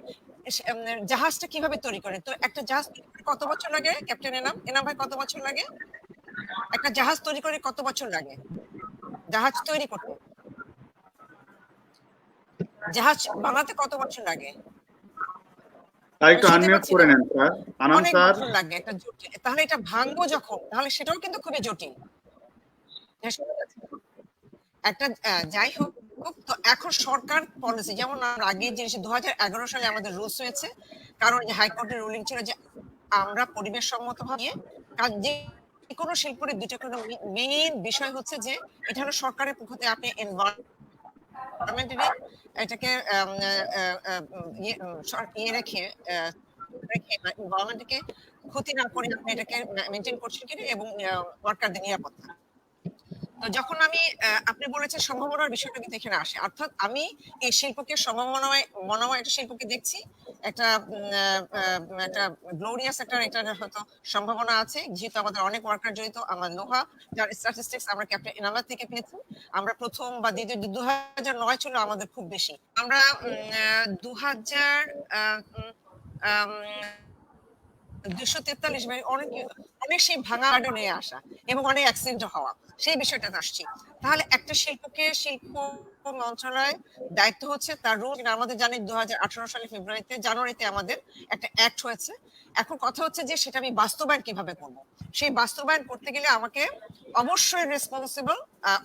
Speaker 2: জাহাজটা কিভাবে তৈরি করে, তো একটা জাহাজ তৈরি করে কত বছর লাগে ক্যাপ্টেন এনাম ভাই, কত বছর লাগে একটা জাহাজ তৈরি করে, কত বছর লাগে জাহাজ তৈরি করতে, জাহাজ বানাতে কত বছর লাগে?
Speaker 1: তাই একটু আনমিউট করে নেন স্যার। আনাম
Speaker 2: অনেক
Speaker 1: স্যার।
Speaker 2: বছর লাগে একটা জটিল, তাহলে এটা ভাঙবো যখন, তাহলে সেটাও কিন্তু খুবই জটিল। একটা যাই হোক, তো এখন সরকার পলিসি যেমন আগে যে 2011 সালে আমাদের রুলস হয়েছে, কারণ হাইকোর্টের রুলিং ছিল যে আমরা পরিবেশ সম্মত ভাবে কাজ, যে কোনো শিল্পের দুটো কোনো মেইন বিষয় হচ্ছে যে এটা হলো সরকারের পক্ষ থেকে আপনি এনভায়রনমেন্টালি এটাকে ইয়ে রেখে এনভায়রনমেন্টকে ক্ষতি না করে আপনি এটাকে মেনটেন করছেন কিনা, এবং ওয়ার্কারদের নিরাপত্তা। তো যখন আমি আপনি বলেছেন সম্ভাবনার বিষয়টা কিন্তু এখানে আসে, অর্থাৎ আমি এই শিল্পকে সম্ভাবনাময় একটা শিল্পকে দেখছি, একটা একটা গ্লোরিয়াস একটা এটা হয়তো সম্ভাবনা আছে, যেহেতু আমাদের অনেক ওয়ার্কার জড়িত। আমার লোহা যার স্ট্যাটিস্টিক্স আমরা ক্যাপ্টেন ইনামার থেকে পেয়েছি, আমরা প্রথম বা দ্বিতীয় 2009 ছিল আমাদের খুব বেশি, আমরা 243 মানে অনেক সেই ভাঙা আডো নিয়ে আসা এবং অনেক অ্যাক্সিডেন্ট হওয়া, সেই বিষয়টাতে আসছি। তাহলে একটা শিল্পকে শিল্প মন্ত্রণালয় দায়িত্ব হচ্ছে তার রুল, আমাদের জানি 2018 সালে জানুয়ারিতে আমাদের একটা অ্যাক্ট হয়েছে। এখন কথা হচ্ছে যে সেটা আমি বাস্তবায়ন কিভাবে করব, সেই বাস্তবায়ন করতে গেলে আমাকে অবশ্যই রেসপন্সিবল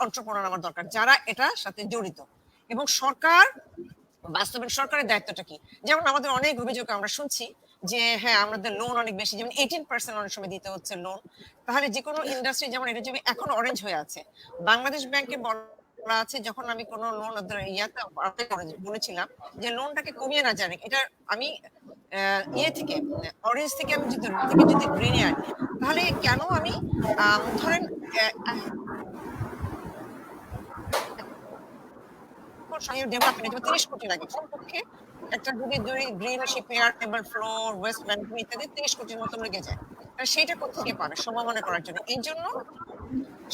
Speaker 2: এন্টারপ্রেনার আমার দরকার, যারা এটার সাথে জড়িত। এবং বাস্তবায়ন সরকারের দায়িত্বটা কি? যেমন আমাদের অনেক অভিযোগ আমরা শুনছি যে হ্যাঁ আমাদের লোন অনেক বেশি, যেমন 18% অনেক সময় দিতে হচ্ছে লোন। তাহলে যে কোনো ইন্ডাস্ট্রি, যেমন এটা যদি এখন অরেঞ্জ হয়ে আছে, বাংলাদেশ ব্যাংকে বলা আছে যখন আমি কোনো লোন বলেছিলাম যে লোনটাকে কমিয়ে না জানি, এটা আমি থেকে অরেঞ্জ থেকে আমি যদি গ্রিনে আনি, তাহলে কেন আমি ধরেন ডেভেলপমেন্ট 30 কোটি লাগে, কমপক্ষে একটা যদি green shipyard, table floor, waste management ইত্যাদি 30 কোটির মতো লেগে যায়। সেইটা কোথেকে পাবে সম্ভাবনা করার জন্য? এই জন্য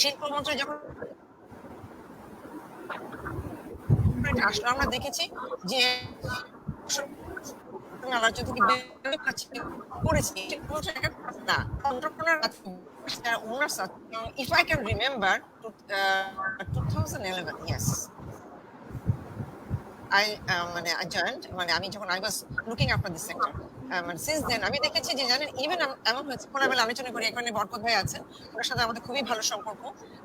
Speaker 2: শিল্প মন্ত্রী যখন আসলে আমরা দেখেছি যে if I can remember 2011, yes, I joined, আমি যখন I was looking after this sector, since then আমি দেখেছি যে জানেন ইভেন এমন হয়েছে, কোনো আমি আলোচনা করি, এখানে বরকত ভাই আছেন, ওনার সাথে আমাদের খুবই ভালো সম্পর্ক,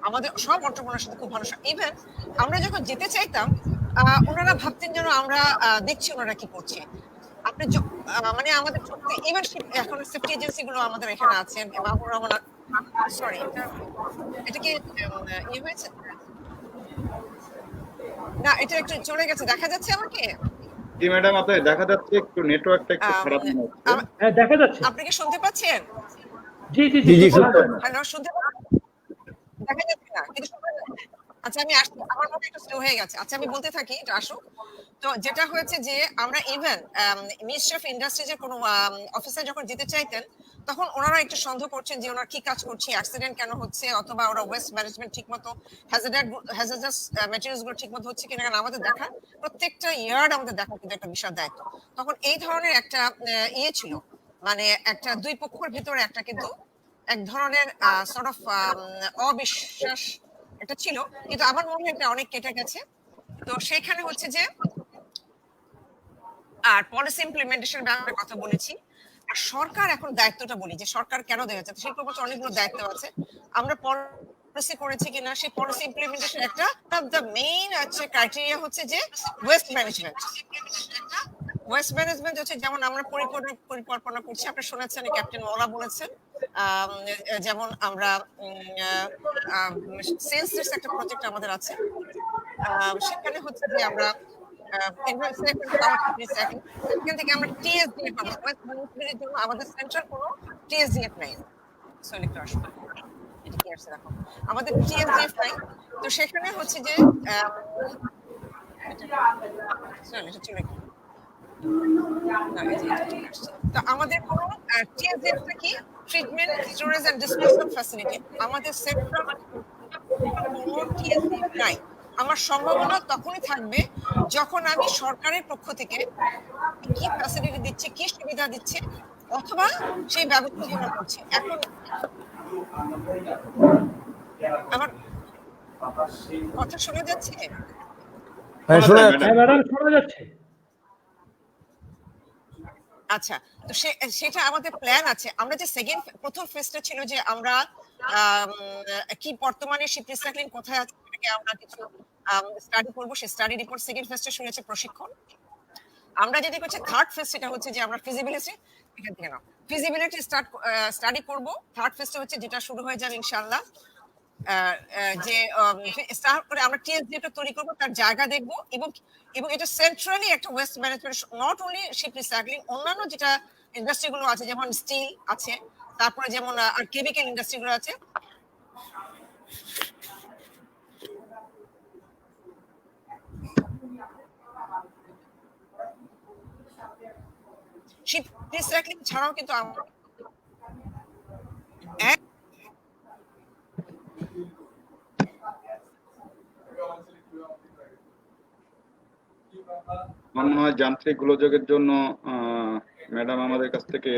Speaker 2: আমাদের সব এন্টারপ্রেনারের সাথে খুব ভালো। ইভেন আমরা যখন যেতে চাইতাম ওনারা ভাবতেন যেন আমরা দেখছি ওনারা কি করছে। আপনি আমাদের ইভেন এখন সেফটি এজেন্সি গুলো আমাদের এখানে আছে, মাহবুব রহমান, সরি এটা কি ইয়ে হয়েছে না, এটা একটু চলে গেছে, দেখা যাচ্ছে আমাকে?
Speaker 1: জি ম্যাডাম, আপনাকে দেখা যাচ্ছে, একটু নেটওয়ার্কটা একটু খারাপ মনে হচ্ছে।
Speaker 4: হ্যাঁ দেখা যাচ্ছে।
Speaker 2: আপনি কি শুনতে পাচ্ছেন?
Speaker 4: জি জি জি জি
Speaker 2: হ্যালো, শুনতে পাচ্ছেন? দেখা যাচ্ছে না কিন্তু আচ্ছা আমি আসছি, আমার মনে একটু স্লো হয়ে গেছে। আচ্ছা আমি বলতে থাকি, এটা আসুক। তো যেটা হয়েছে যে আমরা ইভেন মিনিস্ট্রি অফ ইন্ডাস্ট্রিজের কোনো অফিসার যখন যেতে চাইতেন, তখন ওনারা একটু সন্দেহ করছেন যে ওনারা কি কাজ করছে, অ্যাক্সিডেন্ট কেন হচ্ছে, অথবা ওরা ওয়েস্ট ম্যানেজমেন্ট ঠিক মতো হ্যাজার্ডাস ম্যাটেরিয়ালস গুলো ঠিক মতো হচ্ছে কিনা। কারণ আমাদের দেখা প্রত্যেকটা ইয়ার্ড আমাদের দেখা কিন্তু একটা বিশাল দায়িত্ব। তখন এই ধরনের একটা ইয়ে ছিল, মানে একটা দুই পক্ষের ভিতরে একটা কিন্তু এক ধরনের সর্ট অফ অবিশ্বাস এটা ছিল, কিন্তু আমার মনে হয় এটা অনেক কেটে গেছে। তো সেখানে হচ্ছে যে আর পলিসি ইমপ্লিমেন্টেশন ব্যাপারে কথা বলেছি, আর সরকার এখন দায়িত্বটা বলি যে সরকার কেন দেওয়া যাচ্ছে, শিল্প মন্ত্রণালয়ের অনেকগুলো দায়িত্ব আছে। আমরা পলিসি করেছি কিনা, সেই পলিসি ইমপ্লিমেন্টেশন একটা অফ দ্য মেইন ক্রাইটেরিয়া হচ্ছে যে ওয়েস্ট ম্যানেজমেন্ট। ওয়েস্ট ম্যানেজমেন্ট হচ্ছে যেমন আমরা পরিকল্পনা করছি, আপনি শুনেছেন ক্যাপ্টেন ওলা বলেছেন, যেমন আমরা সেন্সলেস একটা প্রজেক্ট আমাদের আছে, সেখানে হচ্ছে যে আমরা এখান থেকে আমরা টিএসডিএফ পাবো, ওয়েস্ট ম্যানেজমেন্টের জন্য আমাদের সেন্ট্রাল কোনো টিএসডিএফ নাই, এটা কি আছে দেখো, আমাদের টিএসডিএফ নাই। তো সেখানে হচ্ছে যে চলে চলে গেল। না, এই যে এটা চলে আসছে। তো আমাদের কোনো টিএসএফটা কি treatment storage and disposal facility আমাদের সেন্ট্রাল কোনো টিএসএফ নাই। আমার সম্ভাবনা তখনই থাকবে যখন আমি সরকারের পক্ষ থেকে কি ফ্যাসিলিটি দিচ্ছে, কি সুবিধা দিচ্ছে, অথবা সেই ব্যবস্থাপনা করছে। এখন আমার কথা শোনা যাচ্ছে?
Speaker 7: হ্যাঁ শোনা
Speaker 1: ম্যাডাম।
Speaker 7: যাচ্ছে।
Speaker 4: হ্যাঁ ম্যাডাম শোনা যাচ্ছে।
Speaker 2: আচ্ছা, তো সেটা আমাদের প্ল্যান আছে। আমরা যে প্রথম ফেজটা ছিল যে আমরা কি বর্তমানে শিপ রিসাইক্লিং কোথায় আছে সেটাকে আমরা কিছু স্টাডি করব। সেই স্টাডি রিপোর্ট সেকেন্ড ফেজটা শুনেছে প্রশিক্ষণ। আমরা যেটা করছি থার্ড ফেজ, সেটা হচ্ছে যে আমরা ফিজিবিলিটি এখান থেকে নাও ফিজিবিলিটি স্টাডি করব। থার্ড ফেজটা হচ্ছে যেটা শুরু হয়ে যাবে ইনশাআল্লাহ, যে স্টার্ট করে আমরা টিএসডিটা তৈরি করব, তার জায়গা দেখব, এবং এটা সেন্ট্রালি একটা waste management, not only ship recycling, অন্যান্য যেটা ইন্ডাস্ট্রিগুলো আছে যেমন স্টিল আছে, তারপরে যেমন আর কেমিক্যাল ইন্ডাস্ট্রিগুলো আছে, শিপ রিসাইক্লিং ছাড়াও কিন্তু
Speaker 1: আমার মনে হয় যান্ত্রিক গোলযোগের জন্য ম্যাডাম আমাদের কাছ থেকে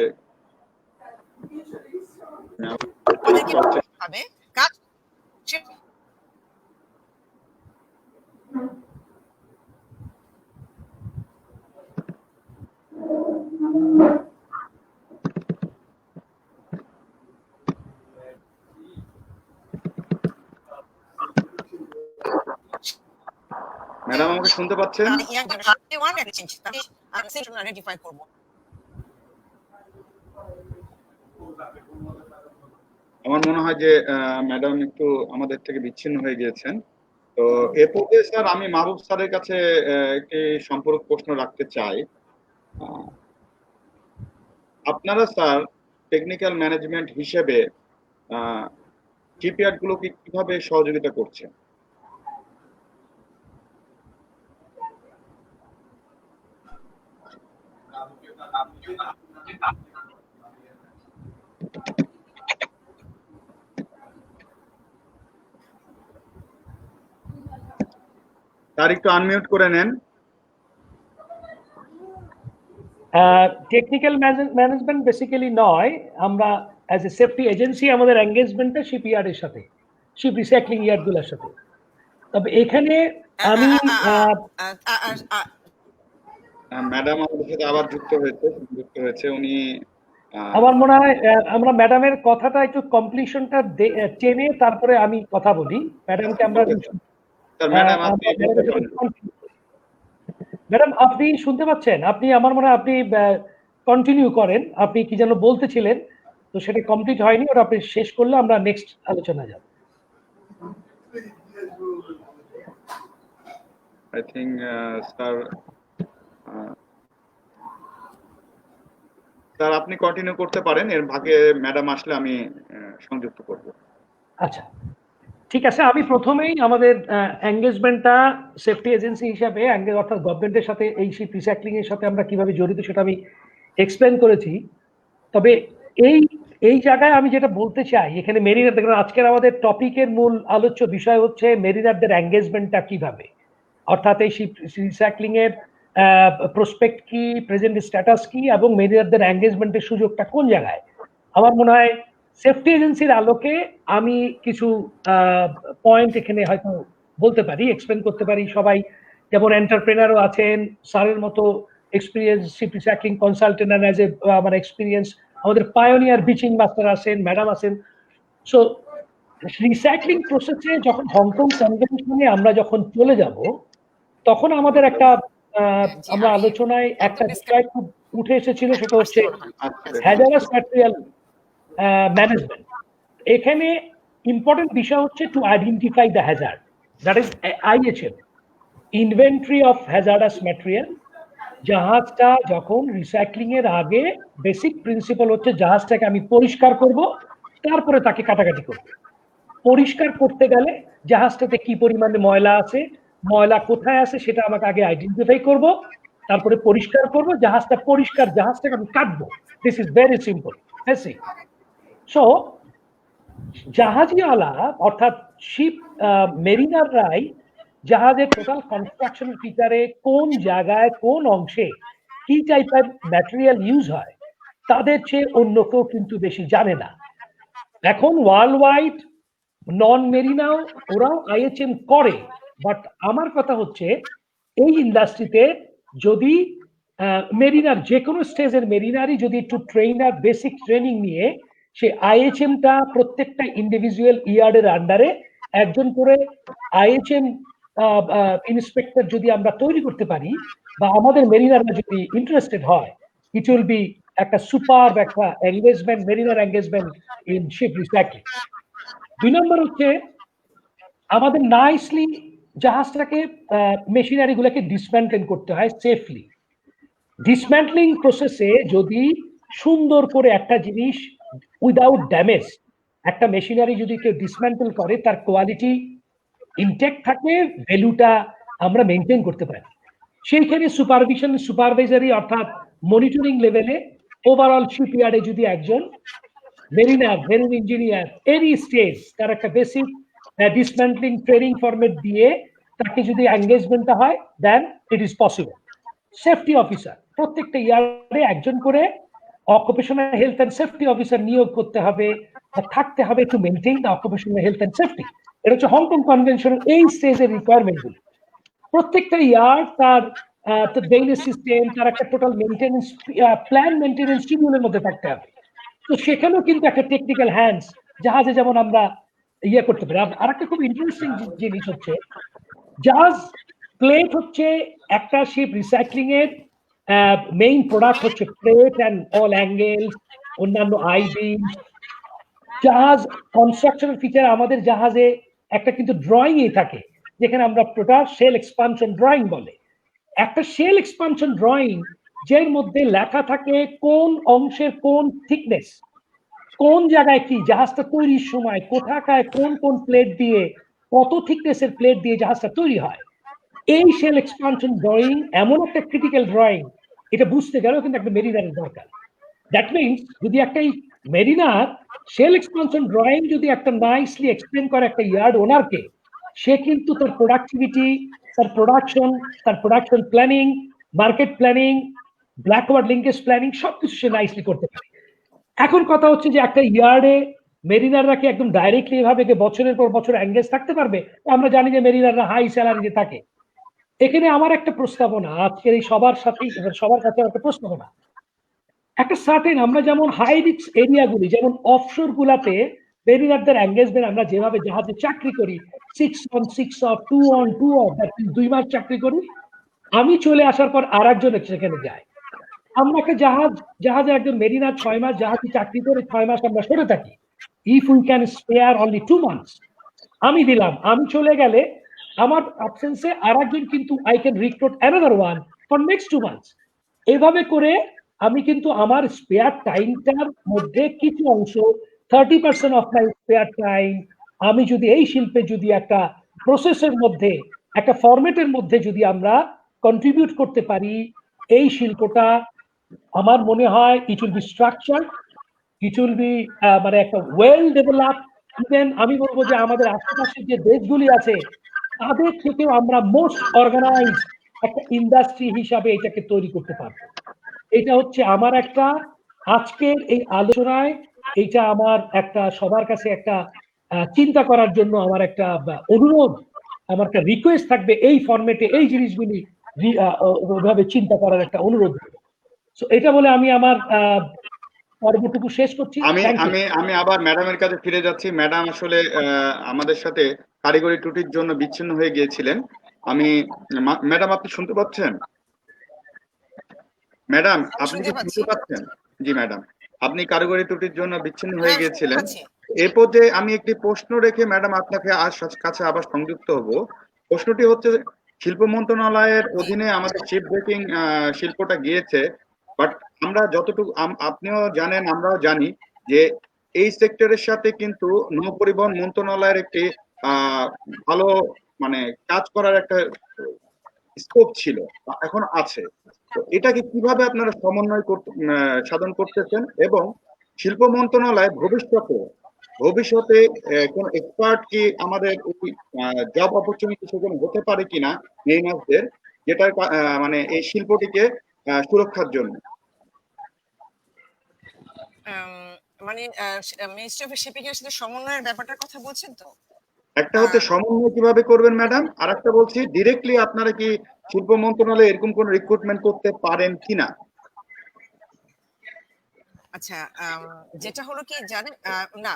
Speaker 2: হবে কাজ।
Speaker 1: ম্যাডাম আমাকে শুনতে পাচ্ছেন? আমার মনে হয় যে ম্যাডাম একটু আমাদের থেকে বিচ্ছিন্ন হয়ে গিয়েছেন। তো এ পর্যায়ে স্যার আমি মাহবুব স্যারের কাছে একটি সম্পূরক প্রশ্ন রাখতে চাই। আপনারা স্যার টেকনিক্যাল ম্যানেজমেন্ট হিসেবে শিপইয়ার্ড গুলোকে কিভাবে সহযোগিতা করছেন? তার একটু আনমিউট করে নেন।
Speaker 4: টেকনিক্যাল ম্যানেজমেন্ট বেসিক্যালি নয়, আমরা অ্যাজ এ সেফটি এজেন্সি আমাদের এঙ্গেজমেন্টটা শিপইয়ার্ডের সাথে, শিপ রিসাইক্লিং ইয়ার্ডগুলোর সাথে। তবে এখানে আমি
Speaker 1: ম্যাডাম আমাদের সাথে আবার যুক্ত হয়েছে উনি।
Speaker 4: আমার মনে হয় আমরা ম্যাডামের কথাটা একটু কমপ্লিশনটা টেনে তারপরে আমি কথা বলি। ম্যাডামকে আমরা ম্যাডাম আপনি শুনতে পাচ্ছেন? আপনি আমার মনে হয় আপনি কন্টিনিউ করেন, আপনি কি যেন বলতেছিলেন, তো সেটা কমপ্লিট হয়নি, ওটা আপনি শেষ করলে আমরা নেক্সট আলোচনা যাব।
Speaker 1: আই থিঙ্ক স্যার স্যার আপনি কন্টিনিউ করতে পারেন, এর ভাগে ম্যাডাম আসলে আমি সংযুক্ত করব।
Speaker 4: আচ্ছা ঠিক আছে, আমি প্রথমেই আমাদের এঙ্গেজমেন্টটা সেফটি এজেন্সি হিসাবে অর্থাৎ গভর্নমেন্টের সাথে এই শিপ রিসাইক্লিং এর সাথে আমরা কিভাবে জড়িত সেটা আমি এক্সপ্লেন করেছি। তবে এই জায়গায় আমি যেটা বলতে চাই, এখানে মেরিনার, দেখুন আজকের আমাদের টপিকের মূল আলোচ্য বিষয় হচ্ছে মেরিনারদের এঙ্গেজমেন্টটা কিভাবে, অর্থাৎ এই শিপ রিসাইক্লিং এর প্রসপেক্ট কি, প্রেজেন্ট স্ট্যাটাস কি, এবং মেরিনারদের এঙ্গেজমেন্টের সুযোগটা কোন জায়গায়। আমার মনে হয় সেফটি এজেন্সির আলোকে আমি কিছু পয়েন্ট এখানে হয়তো বলতে পারি, এক্সপ্লেন করতে পারি। সবাই যেমন এন্টারপ্রেনারও আছেন, স্যারের মতো experience ship recycling consultant as a আমার এক্সপিরিয়েন্স, আমাদের পায়োনিয়ার বিচিং মাস্টার আছেন, ম্যাডাম আছেন। সো রিসাইক্লিং প্রসেসে যখন হংকং কনভেনশনে আমরা যখন চলে যাব, তখন আমাদের একটা আমরা আলোচনায় একটা বিষয় খুব উঠে এসেছিল, সেটা হচ্ছে হ্যাজারাস ম্যাটেরিয়াল ম্যানেজমেন্ট। এখানে ইম্পর্টেন্ট বিষয় হচ্ছে to identify the hazard, that is IHM, inventory of hazardous material. জাহাজটা যখন রিসাইক্লিং এর আগে বেসিক প্রিন্সিপাল হচ্ছে জাহাজটাকে আমি পরিষ্কার করব, তারপরে তাকে কাটাকাটি করব। পরিষ্কার করতে গেলে জাহাজটাতে কি পরিমাণে ময়লা আছে, ময়লা কোথায় আছে সেটা আমাকে আগে আইডেন্টিফাই করব, তারপরে পরিষ্কার করব, জাহাজটাকে আমি কাটবো। This is very simple. So জাহাজিওয়ালা অর্থাৎ শিপ মেরিনাররাই জাহাজের টোটাল কনস্ট্রাকশন ফিচারে কোন জায়গায় কোন অংশে কি টাইপের ম্যাটেরিয়াল ইউজ হয় তাদের চেয়ে অন্য কেউ কিন্তু বেশি জানে না। এখন ওয়ার্ল্ড ওয়াইড নন মেরিনাও ওরাও আইএচএম করে, বাট আমার কথা হচ্ছে এই ইন্ডাস্ট্রিতে যদি মেরিনার যে কোনো স্টেজের মেরিনারই যদি একটু ট্রেনার বেসিক ট্রেনিং নিয়ে সে আইএচএমটা প্রত্যেকটা ইন্ডিভিজুয়াল ইয়ার্ডের আন্ডারে একজন করে আইএচএম ইন্সপেক্টর যদি আমরা তৈরি করতে পারি বা আমাদের মেরিনাররা যদি ইন্টারেস্টেড হয়, ইট উইল বি একটা সুপার একটা engagement, mariner engagement in sheep recycling. 2 নম্বর হচ্ছে আমাদের নাইসলি জাহাজটাকে মেশিনারি গুলোকে ডিসম্যান্টলিং করতে হয় সেফলি। ডিসম্যান্টলিং প্রসেসে যদি সুন্দর করে একটা জিনিস উইদাউট ড্যামেজ একটা মেশিনারি যদি কেউ ডিসম্যান্টল করে তার কোয়ালিটি ইনটেক্ট থাকে, ভ্যালুটা আমরা মেনটেন করতে পারি। সেইখানে সুপারভাইজারি অর্থাৎ মনিটরিং লেভেলে ওভারঅল শিপইয়ার্ডে যদি একজন mariner, marine engineer any stage তার একটা বেসিক ডিসম্যান্টলিং ট্রেনিং ফরম্যাট দিয়ে তাকে যদি এঙ্গেজমেন্টটা হয়, then it is possible. Safety officer প্রত্যেকটা ইয়ার্ডে একজন করে occupational health and safety officer নিয়োগ করতে হবে বা থাকতে হবে to maintain the occupational health and safety. এটা হচ্ছে হংকং কনভেনশনের এই স্টেজের রিকোয়ারমেন্টগুলো। প্রত্যেকটা ইয়ার্ড তার ডেইলি সিস্টেম, তার একটা টোটাল মেনটেন্যান্স প্ল্যান, মেনটেন্যান্স শিডিউলের মধ্যে থাকতে হবে। তো সেখানেও কিন্তু একটা টেকনিক্যাল হ্যান্ডস জাহাজে যেমন আমরা ইয়ে করতে পারি। আর একটা খুব ইন্টারেস্টিং জিনিস হচ্ছে জাহাজ প্লেট হচ্ছে একটা শিপ রিসাইক্লিং এর মেইন প্রোডাক্ট হচ্ছে প্লেট অ্যান্ড অল অ্যাঙ্গেলস, অন্যান্য আইবি। জাহাজ কনস্ট্রাকশনের ফিচার আমাদের জাহাজে একটা কিন্তু ড্রয়িং এ থাকে যেখানে আমরা টোটাল শেল এক্সপানশন ড্রয়িং বলে। একটা শেল এক্সপানশন ড্রয়িং যের মধ্যে লেখা থাকে কোন অংশের কোন থিকনেস, কোন জায়গায় কি জাহাজটা তৈরির সময় কোথাকায় কোন কোন প্লেট দিয়ে কত থিকনেসের প্লেট দিয়ে জাহাজটা তৈরি হয়। এই শেল এক্সপানশন ড্রয়িং এমন একটা ক্রিটিক্যাল ড্রয়িং, এটা বুঝতে গেলেও কিন্তু একটা মেরিনারের দরকার। দ্যাট মিনস যদি একটা মেরিনার শেল এক্সপানশন ড্রয়িং যদি একটা নাইসলি এক্সপ্লেন করে একটা ইয়ার্ড ওনারকে, সে কিন্তু তার প্রোডাক্টিভিটি, তার production planning, market planning, backward linkage planning সবকিছু সে নাইসলি করতে পারে। এখন কথা হচ্ছে যে একটা ইয়ার্ডে মেরিনাররা কি একদম ডাইরেক্টলি এভাবে বছরের পর বছর এঙ্গেজ থাকতে পারবে? আমরা জানি যে মেরিনাররা হাই স্যালারিতে থাকে। এখানে আমার একটা প্রস্তাবনা, আজকের এই সবার কাছে একটা প্রস্তাবনা, একটা সার্টেন আমরা যেমন হাই রিস্ক এরিয়াগুলি যেমন অফশোর গুলাতে মেরিনারদের এঙ্গেজমেন্ট আমরা যেভাবে জাহাজে চাকরি করি 6 on 6 off 2 on 2 off, 2 মাস চাকরি করি, আমি চলে আসার পর আর একজন সেখানে যায়। আমরা একটা জাহাজে একজন মেরিনার 6 মাস জাহাজে চাকরি করে 6 মাস আমরা সরে থাকি। If we can spare only 2 months, আমি দিলাম, আমি চলে গেলে আমার অ্যাবসেন্সে আর একজন কিন্তু I can recruit another one for next 2 months। এভাবে করে আমি কিন্তু আমার স্পেয়ার টাইমটার মধ্যে কিছু অংশ 30% অফ মাই স্পেয়ার টাইম আমি যদি এই শিল্পে যদি একটা প্রসেসের মধ্যে একটা ফরম্যাটের মধ্যে যদি আমরা কন্ট্রিবিউট করতে পারি, এই শিল্পটা আমার মনে হয় it will be structure, it will be মানে একটা ওয়েল ডেভেলপ। ইভেন আমি বলবো যে আমাদের আশেপাশে যে দেশগুলি আছে তাদের থেকেও আমরা মোস্ট অর্গানাইজ একটা ইন্ডাস্ট্রি হিসাবে এটাকে তৈরি করতে পারবো। এটা হচ্ছে আমার একটা আজকের এই আলোচনায় এইটা আমার একটা সবার কাছে একটা চিন্তা করার জন্য আমার একটা অনুরোধ, আমার একটা রিকোয়েস্ট থাকবে এই ফরম্যাটে এই জিনিসগুলি ওইভাবে চিন্তা করার একটা অনুরোধ। সো এটা বলে আমি আমার পর্বটুকু শেষ করছি।
Speaker 1: আমি আবার ম্যাডামের কাছে ফিরে যাচ্ছি। ম্যাডাম আসলে আমাদের সাথে কারিগরি ত্রুটির জন্য বিচ্ছিন্ন হয়ে গিয়েছিলেন। ম্যাডাম আপনি শুনতে পাচ্ছেন? ম্যাডাম আপনি কি শুনতে পাচ্ছেন? জি ম্যাডাম, আপনি কারিগরি ত্রুটির জন্য বিচ্ছিন্ন হয়ে গিয়েছিলেন। এই পর্যায়ে আমি একটি প্রশ্ন রেখে ম্যাডাম আপনাকে কাছে আবার সংযুক্ত হব। প্রশ্নটি হচ্ছে, শিল্প মন্ত্রণালয়ের অধীনে আমাদের শিপ ব্রেকিং শিল্পটা গিয়েছে, বাট আমরা যতটুকু আপনিও জানেন আমরাও জানি যে এই সেক্টরের সাথে কিন্তু নৌ পরিবহন মন্ত্রণালয়ের একটি ভালো মানে কাজ করার একটা স্কোপ ছিল, এখন আছে। তো এটাকে কিভাবে আপনারা সমন্বয় সাধন করতেছেন, এবং শিল্প মন্ত্রণালয় ভবিষ্যতে কোন এক্সপার্ট কি আমাদের জব অপরচুনিটি সেখানে হতে পারে কিনা মেরিনার্সদের, যেটা মানে এই শিল্পটিকে সুরক্ষার জন্য?
Speaker 2: মানে মিনিস্ট্রি অফ শিপিং এর সাথে সমন্বয়ের ব্যাপারটার কথা বলছেন তো?
Speaker 1: একটা হচ্ছে সমন্বয় কিভাবে করবেন ম্যাডাম, আর একটা বলছি ডিরেক্টলি আপনারা কি শিল্প মন্ত্রণালয়ে এরকম কোন রিক্রুটমেন্ট করতে পারেন কিনা?
Speaker 2: আচ্ছা, যেটা হলো কি জানেন, না,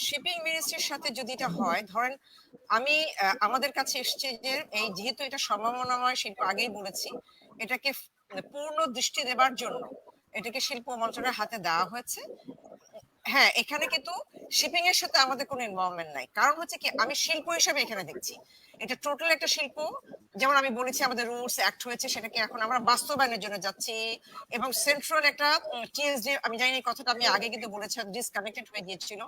Speaker 2: শিপিং মিনিস্ট্রির সাথে যদি এটা হয়, ধরেন আমি আমাদের কাছে এসছে যে এই যেহেতু এটা সম্ভাবনাময় শিল্প, আগেই বলেছি, এটাকে পূর্ণ দৃষ্টি দেবার জন্য এটাকে শিল্প মন্ত্রণালয়ের হাতে দেওয়া হয়েছে। হ্যাঁ, এখানে কিন্তু শিপিং এর সাথে আমাদের কোনো ইনভলভমেন্ট নাই। কারণ হচ্ছে কি, আমি শিল্প হিসেবে এখানে দেখছি এটা টোটাল একটা শিল্প। যেমন আমি বলেছি আমাদের রুলস অ্যাক্ট হয়েছে, সেটাকে এখন আমরা বাস্তবায়নের জন্য যাচ্ছি, এবং সেন্ট্রাল একটা টিএসডি, আমি জানি এই কথাটা আমি আগে কিন্তু বলেছিলাম, ডিসকানেক্টেড হয়ে গিয়েছিল।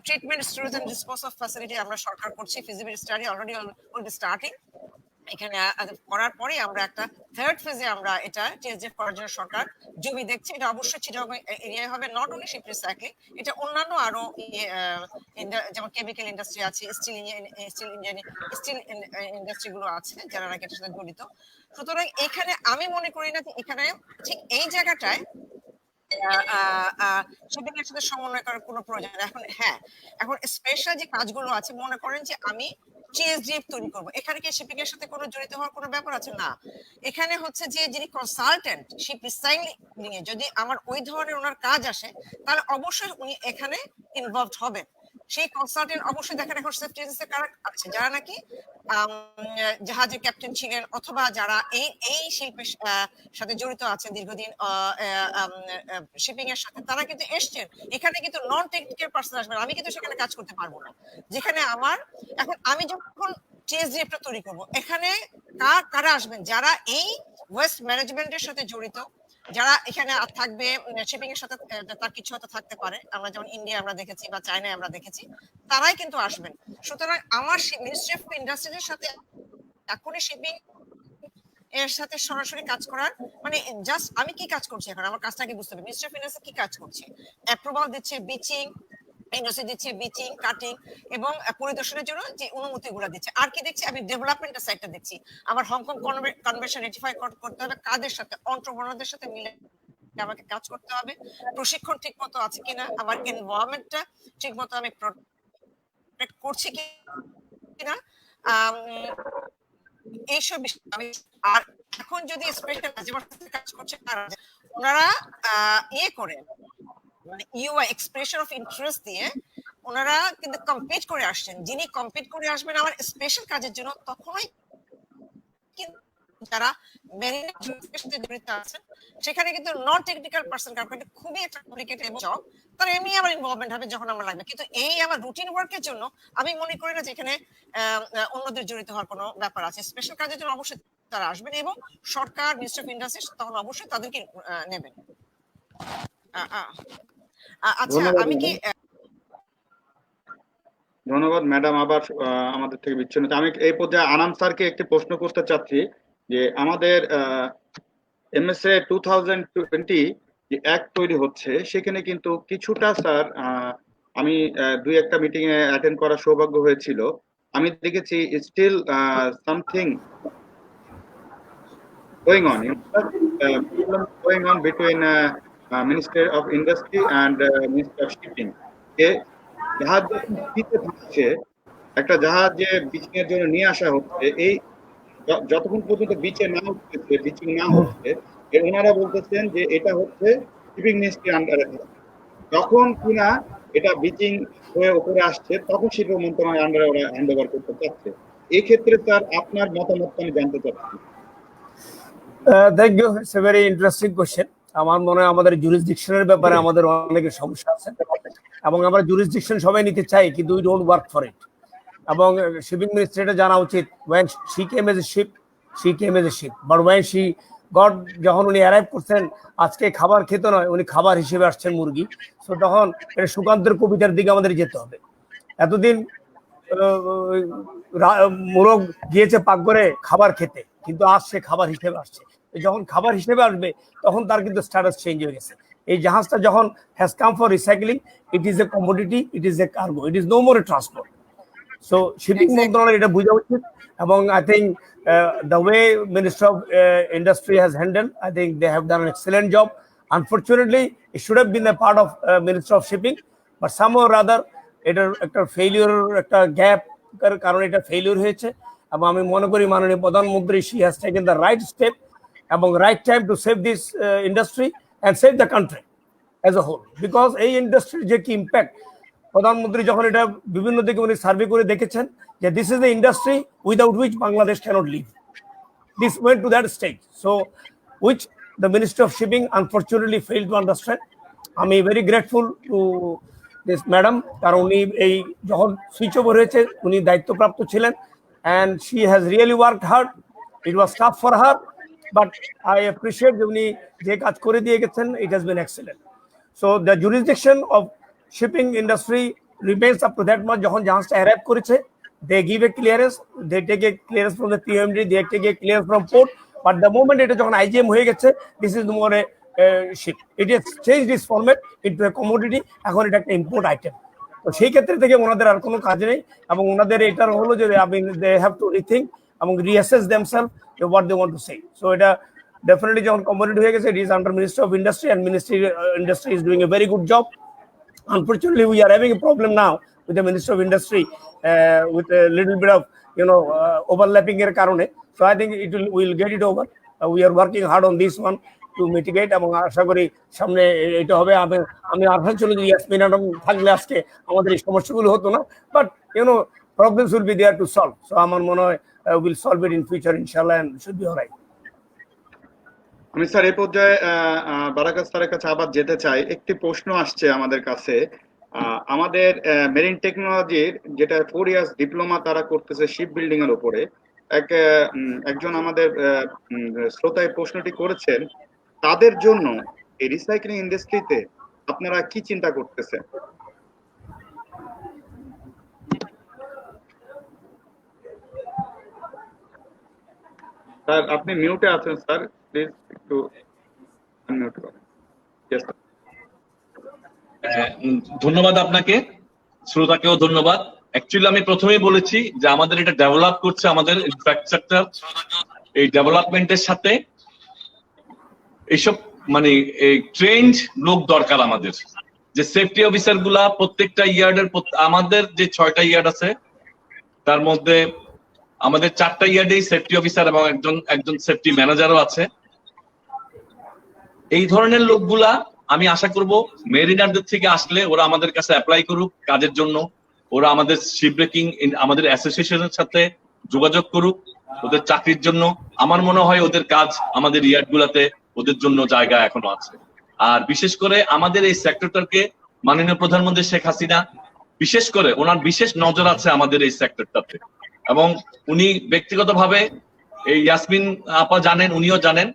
Speaker 2: Treatment storage and disposal facility আমরা সরকার করছি, feasibility study already will be starting. এখানে করার পরে আমরা একটা থার্ড ফেজে আমরা এটা টিএসডিএফ করার জন্য সরকার জমি দেখছে। এটা অবশ্যই চিটাগং এরিয়ায় হবে, নট অনলি শিপ রিসাইক্লিং, এটা অন্যান্য আরো যেমন কেমিক্যাল ইন্ডাস্ট্রি আছে, স্টিল ইন্ডাস্ট্রি গুলো আছে যারা নাকি এটার সাথে জড়িত। সুতরাং এখানে আমি মনে করি না যে এখানে ঠিক এই জায়গাটায় শিপিং এর সাথে সমন্বয় করার কোনো প্রয়োজন নেই। এখন হ্যাঁ, এখন স্পেশাল যে কাজগুলো আছে, মনে করেন যে আমি টিএসডিএফ তৈরি করবো, এখানে কি শিপিং এর সাথে কোনো জড়িত হওয়ার কোনো ব্যাপার আছে না? এখানে হচ্ছে যে যিনি কনসালটেন্ট শিপ রিসাইক্লিং এ যদি আমার ওই ধরনের ওনার কাজ আসে, তাহলে অবশ্যই উনি এখানে ইনভলভড হবেন। সেই কনসালটেন্ট অবশ্যই দেখেন এখন সেফটি এজেন্সির কারা আছে, যারা নাকি জাহাজের ক্যাপ্টেন ছিলেন, অথবা যারা এই শিল্পের সাথে জড়িত আছেন দীর্ঘদিন শিপিং এর সাথে, তারা কিন্তু এসছেন এখানে, কিন্তু নন টেকনিক্যাল পার্সন আসবেন। আমি কিন্তু সেখানে কাজ করতে পারবো না, যেখানে আমার এখন আমি যখন টিএসডিএফটা তৈরি করব, এখানে কারা আসবেন, যারা এই ওয়েস্ট ম্যানেজমেন্টের সাথে জড়িত, যারা এখানে থাকবে শিপিং এর সাথে, তার কিছু হয়তো থাকতে পারে, আমরা যেমন ইন্ডিয়া আমরা দেখেছি বা চায়নায় আমরা দেখেছি, তারাই কিন্তু আসবেন। সুতরাং আমার মিনিস্ট্রি অফ ইন্ডাস্ট্রিজের সাথে এখনই শিপিং এর সাথে সরাসরি কাজ করার মানে জাস্ট আমি কি কাজ করছি, এখন আমার কাজটাকে বুঝতে হবে। মিনিস্ট্রি অফ ইন্ডাস্ট্রি কি কাজ করছে? অ্যাপ্রুভাল দিচ্ছে বিচিং, ইন্ডাস্ট্রি দিচ্ছে বিচিং, কাটিং এবং পরিদর্শনের জন্য যে অনুমতিগুলো দিচ্ছে। আর কি দেখছি? আমি ডেভেলপমেন্টের সাইডটা দেখছি। আমার হংকং কনভেনশন রেটিফাই করতে হবে, কাদের সাথে? অন্ত্রপ্রনারদের সাথে মিলে আমাকে কাজ করতে হবে। প্রশিক্ষণ ঠিক মতো আছে কিনা, আমার এনভায়রনমেন্টটা ঠিক মতো আমি প্রোটেক্ট করছি কিনা, এইসব বিষয় আমি। আর এখন যদি স্পেশাল কাজ করছে ওনারা ইয়ে করে, মানে ইউআই এক্সপ্রেশন অফ ইন্টারেস্ট দিয়ে ওনারা কিন্তু কমপ্লিট করে আসছেন। যিনি কমপ্লিট করে আসবেন আমার স্পেশাল কাজের জন্য, তখনই যারা জড়িত আছেন সেখানে কিন্তু নন টেকনিক্যাল পার্সন, কারণ এটা খুবই একটা কমপ্লিকেটেড জব, তার এমনি আমার ইনভলভমেন্ট হবে যখন আমার লাগবে। কিন্তু এই আমার রুটিন ওয়ার্কের জন্য আমি মনে করি না যে এখানে অন্যদের জড়িত হওয়ার কোনো ব্যাপার আছে। স্পেশাল কাজের জন্য অবশ্যই তারা আসবেন, এবং সরকার মিনিস্ট্রি অফ ইন্ডাস্ট্রি তখন অবশ্যই তাদেরকে নেবেন। আচ্ছা, আমি কি
Speaker 1: ধন্যবাদ ম্যাডাম, আবার আমাদের থেকে বিচ্ছিন্ন। আমি এই পর্যায়ে আনাম স্যারকে একটি প্রশ্ন করতে চাচ্ছি যে আমাদের এমএসএ 2020 যে অ্যাক্ট তৈরি হচ্ছে, সেখানে কিন্তু কিছুটা স্যার, আমি দুই একটা মিটিং এ অ্যাটেন্ড করার সৌভাগ্য হয়েছিল, আমি দেখেছি still something going on, problem going on between Ministry of Industry and Ministry of Shipping. জাহাজ যখন বিচে থাকছে, একটা জাহাজ যে বিচিং এর জন্য নিয়ে আসা হচ্ছে, এই যতক্ষণ পর্যন্ত বিচে না উঠতেছে, বিচিং না হচ্ছে, ওনারা বলতেছেন যে এটা হচ্ছে শিপিং মিনিস্ট্রি আন্ডারে। যখন কিনা এটা বিচিং হয়ে উপরে আসছে, তখন শিল্প মন্ত্রণালয়ের আন্ডারে ওরা হ্যান্ড ওভার করতে চাচ্ছে। এই ক্ষেত্রে স্যার আপনার মতামত আমি জানতে চাচ্ছি।
Speaker 3: Thank you, it's a very interesting question. আমার মনে হয় আমাদের জুরিসডিকশনের ব্যাপারে আমাদের অনেক সমস্যা আছে, এবং আমরা জুরিসডিকশন সবাই নিতে চাই, কিন্তু we don't work for it. এবং শিপিং মিনিস্ট্রি এটা জানা উচিত, when she came as a ship, she came as a ship, but when she got, যখন উনি অ্যারাইভ করছেন, আজকে খাবার খেতে নয়, উনি খাবার হিসেবে আসছেন মুরগি। সো তখন এটা সুকান্তের কবিতার দিকে আমাদের যেতে হবে। এতদিন মোরগ গিয়েছে পাকঘরে খাবার খেতে, কিন্তু আজ সে খাবার হিসেবে আসছে। যখন খাবার হিসেবে আসবে তখন তার কিন্তু স্ট্যাটাস চেঞ্জ হয়ে গেছে। এই জাহাজটা যখন has come for recycling, it is a commodity, it is a cargo, it is no more a transport. So shipping মন্ত্রণালয় এটা বোঝা উচিত, এবং I think the way Minister of Industry has handled, I think they have done an excellent job. Unfortunately, it should have been a part of Minister of Shipping, but somehow or other এটার একটা failure, একটা gap কারণে এটা failure হয়েছে। এবং আমি মনে করি মাননীয় প্রধানমন্ত্রী she has taken the right step এবং right time to save this industry and save the country as a whole, because এই ইন্ডাস্ট্রির যে কি ইম্প্যাক্ট, প্রধানমন্ত্রী যখন এটা বিভিন্ন দিকে উনি সার্ভে করে দেখেছেন যে this is the industry without which Bangladesh cannot live, this went to that stage, so which the ministry of shipping unfortunately fail to understand. আমি very grateful to this madam, কারণ উনি এই যখন সুইচ ওভার হয়েছে উনি দায়িত্বপ্রাপ্ত ছিলেন, and she has really work hard. It was tough for her, but I appreciate যে উনি যে কাজ করে দিয়ে গেছেন, it has been excellent. So the jurisdiction of shipping industry remains up to that much. যখন জাহাজটা অ্যারাইভ করেছে, they give a clearance, they take a clearance from the PMD, they take a clearance from port, but the moment এটা যখন IGM হয়ে গেছে, this is no more a ship, it has changed its format into a commodity, এখন এটা একটা import item. তো সেই ক্ষেত্রে থেকে ওনাদের আর কোনো কাজ নেই, এবং ওনাদের এটার হলো যে they have to rethink এবং reassess themselves what they want to say. So এটা definitely যখন commodity হয়ে গেছে, it is under Ministry of Industry, and Ministry Industry is doing a very good job. Unfortunately, we are having a problem now with the Minister of Industry, with a little bit of overlapping এর কারণে। So I think we'll get it over. We are working hard on this one to mitigate, এবং আশা করি সামনে এটা হবে। আমি আশা ছিল যে ইয়াসমিন ম্যাডাম থাকলে আজকে আমাদের এই সমস্যাগুলো হতো না, but problems will be there to solve. So আমার মনে হয় we'll solve it in future inshallah, and should be all right.
Speaker 1: আমি স্যার এই পর্যায়ে বারাকাত স্যারের কাছে আবার যেতে চাই। একটি প্রশ্ন আসছে আমাদের কাছে, আমাদের মেরিন টেকনোলজির যেটা 4 ইয়ার্স ডিপ্লোমা তারা করতেছে শিপ বিল্ডিং এর উপরে, একজন আমাদের শ্রোতায় প্রশ্নটি করেছেন, তাদের জন্য এই রিসাইক্লিং ইন্ডাস্ট্রিতে আপনারা কি চিন্তা করতেছেন? স্যার আপনি মিউটে আছেন স্যার, প্লিজ একটু আনমিউট করেন।
Speaker 6: ধন্যবাদ আপনাকে, শ্রোতাকেও ধন্যবাদ। অ্যাকচুয়ালি আমি প্রথমেই বলেছি যে আমাদের এটা ডেভেলপ করছে আমাদের ইনফ্রাস্ট্রাকচার, এই ডেভেলপমেন্টের সাথে এইসব মানে এই ট্রেন্ড লোক দরকার আমাদের, যে সেফটি অফিসার গুলা প্রত্যেকটা ইয়ার্ডের, আমাদের যে 6টা ইয়ার্ড আছে তার মধ্যে আমাদের 4টা ইয়ার্ডেই সেফটি অফিসার এবং একজন সেফটি ম্যানেজারও আছে। এই ধরনের লোকগুলা আমি আশা করব মেরিনারদের থেকে আসলে ওরা আমাদের কাছে অ্যাপ্লাই করুক কাজের জন্য, ওরা আমাদের শিপ ব্রেকিং আমাদের অ্যাসোসিয়েশনের সাথে যোগাযোগ করুক ওদের চাকরির জন্য। আমার মনে হয় ওদের কাজ আমাদের ইয়ার্ড গুলাতে ওদের জন্য জায়গা এখনো আছে। আর বিশেষ করে আমাদের এই সেক্টরটাকে মাননীয় প্রধানমন্ত্রী শেখ হাসিনা বিশেষ করে ওনার বিশেষ নজর আছে আমাদের এই সেক্টরটাতে, এবং উনি ব্যক্তিগতভাবে এই ইয়াসমিন আপা জানেন, উনিও জানেন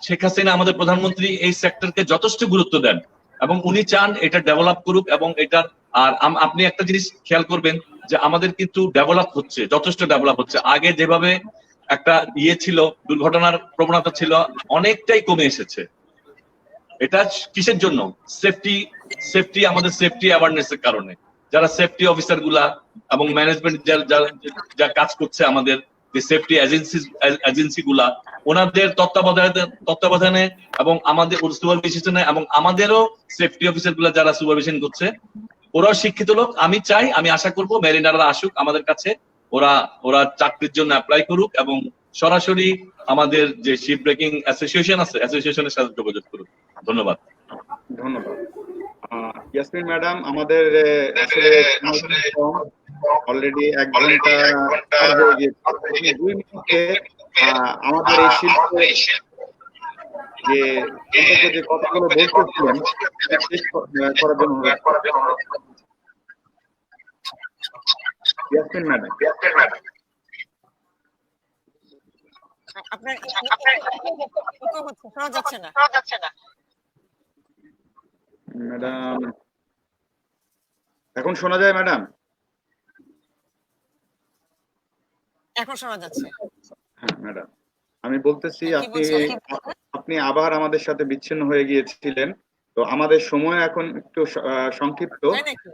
Speaker 6: শেখ হাসিনা আমাদের প্রধানমন্ত্রী এই সেক্টরকে যথেষ্ট গুরুত্ব দেন এবং উনি চান এটা ডেভেলপ করুক। এবং এটার আর আপনি একটা জিনিস খেয়াল করবেন যে আমাদের কিন্তু ডেভেলপ হচ্ছে, যথেষ্ট ডেভেলপ হচ্ছে। আগে যেভাবে একটা ছিল, দুর্ঘটনার প্রবণতা ছিল, অনেকটাই কমে এসেছে। এটা কিসের জন্য? সেফটি আমাদের সেফটি অ্যাওয়ারনেস এর কারণে। যারা সেফটি অফিসার গুলা এবং ম্যানেজমেন্ট যা কাজ করছে আমাদের যে সেফটি এজেন্সি গুলা, ওনাদের তত্ত্বাবধানে এবং আমাদের সুপারভিশনে এবং আমাদেরও সেফটি অফিসার গুলা যারা সুপারভিশন করছে ওরাও শিক্ষিত লোক। আমি আশা করব মেরিনাররা আসুক আমাদের কাছে, ওরা চাকরির জন্য অ্যাপ্লাই করুক এবং সরাসরি আমাদের যে শিপ ব্রেকিং অ্যাসোসিয়েশন আছে অ্যাসোসিয়েশনের সাথে যোগাযোগ করুক। ধন্যবাদ।
Speaker 1: ধন্যবাদ ইয়াসমিন ম্যাডাম। আমাদের অলরেডি 1 ঘন্টা হয়ে গিয়েছে। 2 মিনিটে আমাদের এই শিল্পে যে কথাগুলো বলতেছিলেন করার জন্য ইয়াসমিন ম্যাডাম।
Speaker 2: আপনার শোনা যাচ্ছে না
Speaker 1: ম্যাডাম, এখন শোনা যায় ম্যাডাম?
Speaker 2: এখন শোনা যাচ্ছে।
Speaker 1: হ্যাঁ ম্যাডাম, আমি বলতেছি
Speaker 2: কি বলছেন?
Speaker 1: আপনি আবার আমাদের সাথে বিচ্ছিন্ন হয়ে গিয়েছিলেন। তো আমাদের সময় এখন একটু সংক্ষিপ্ত।
Speaker 2: তাই নাকি?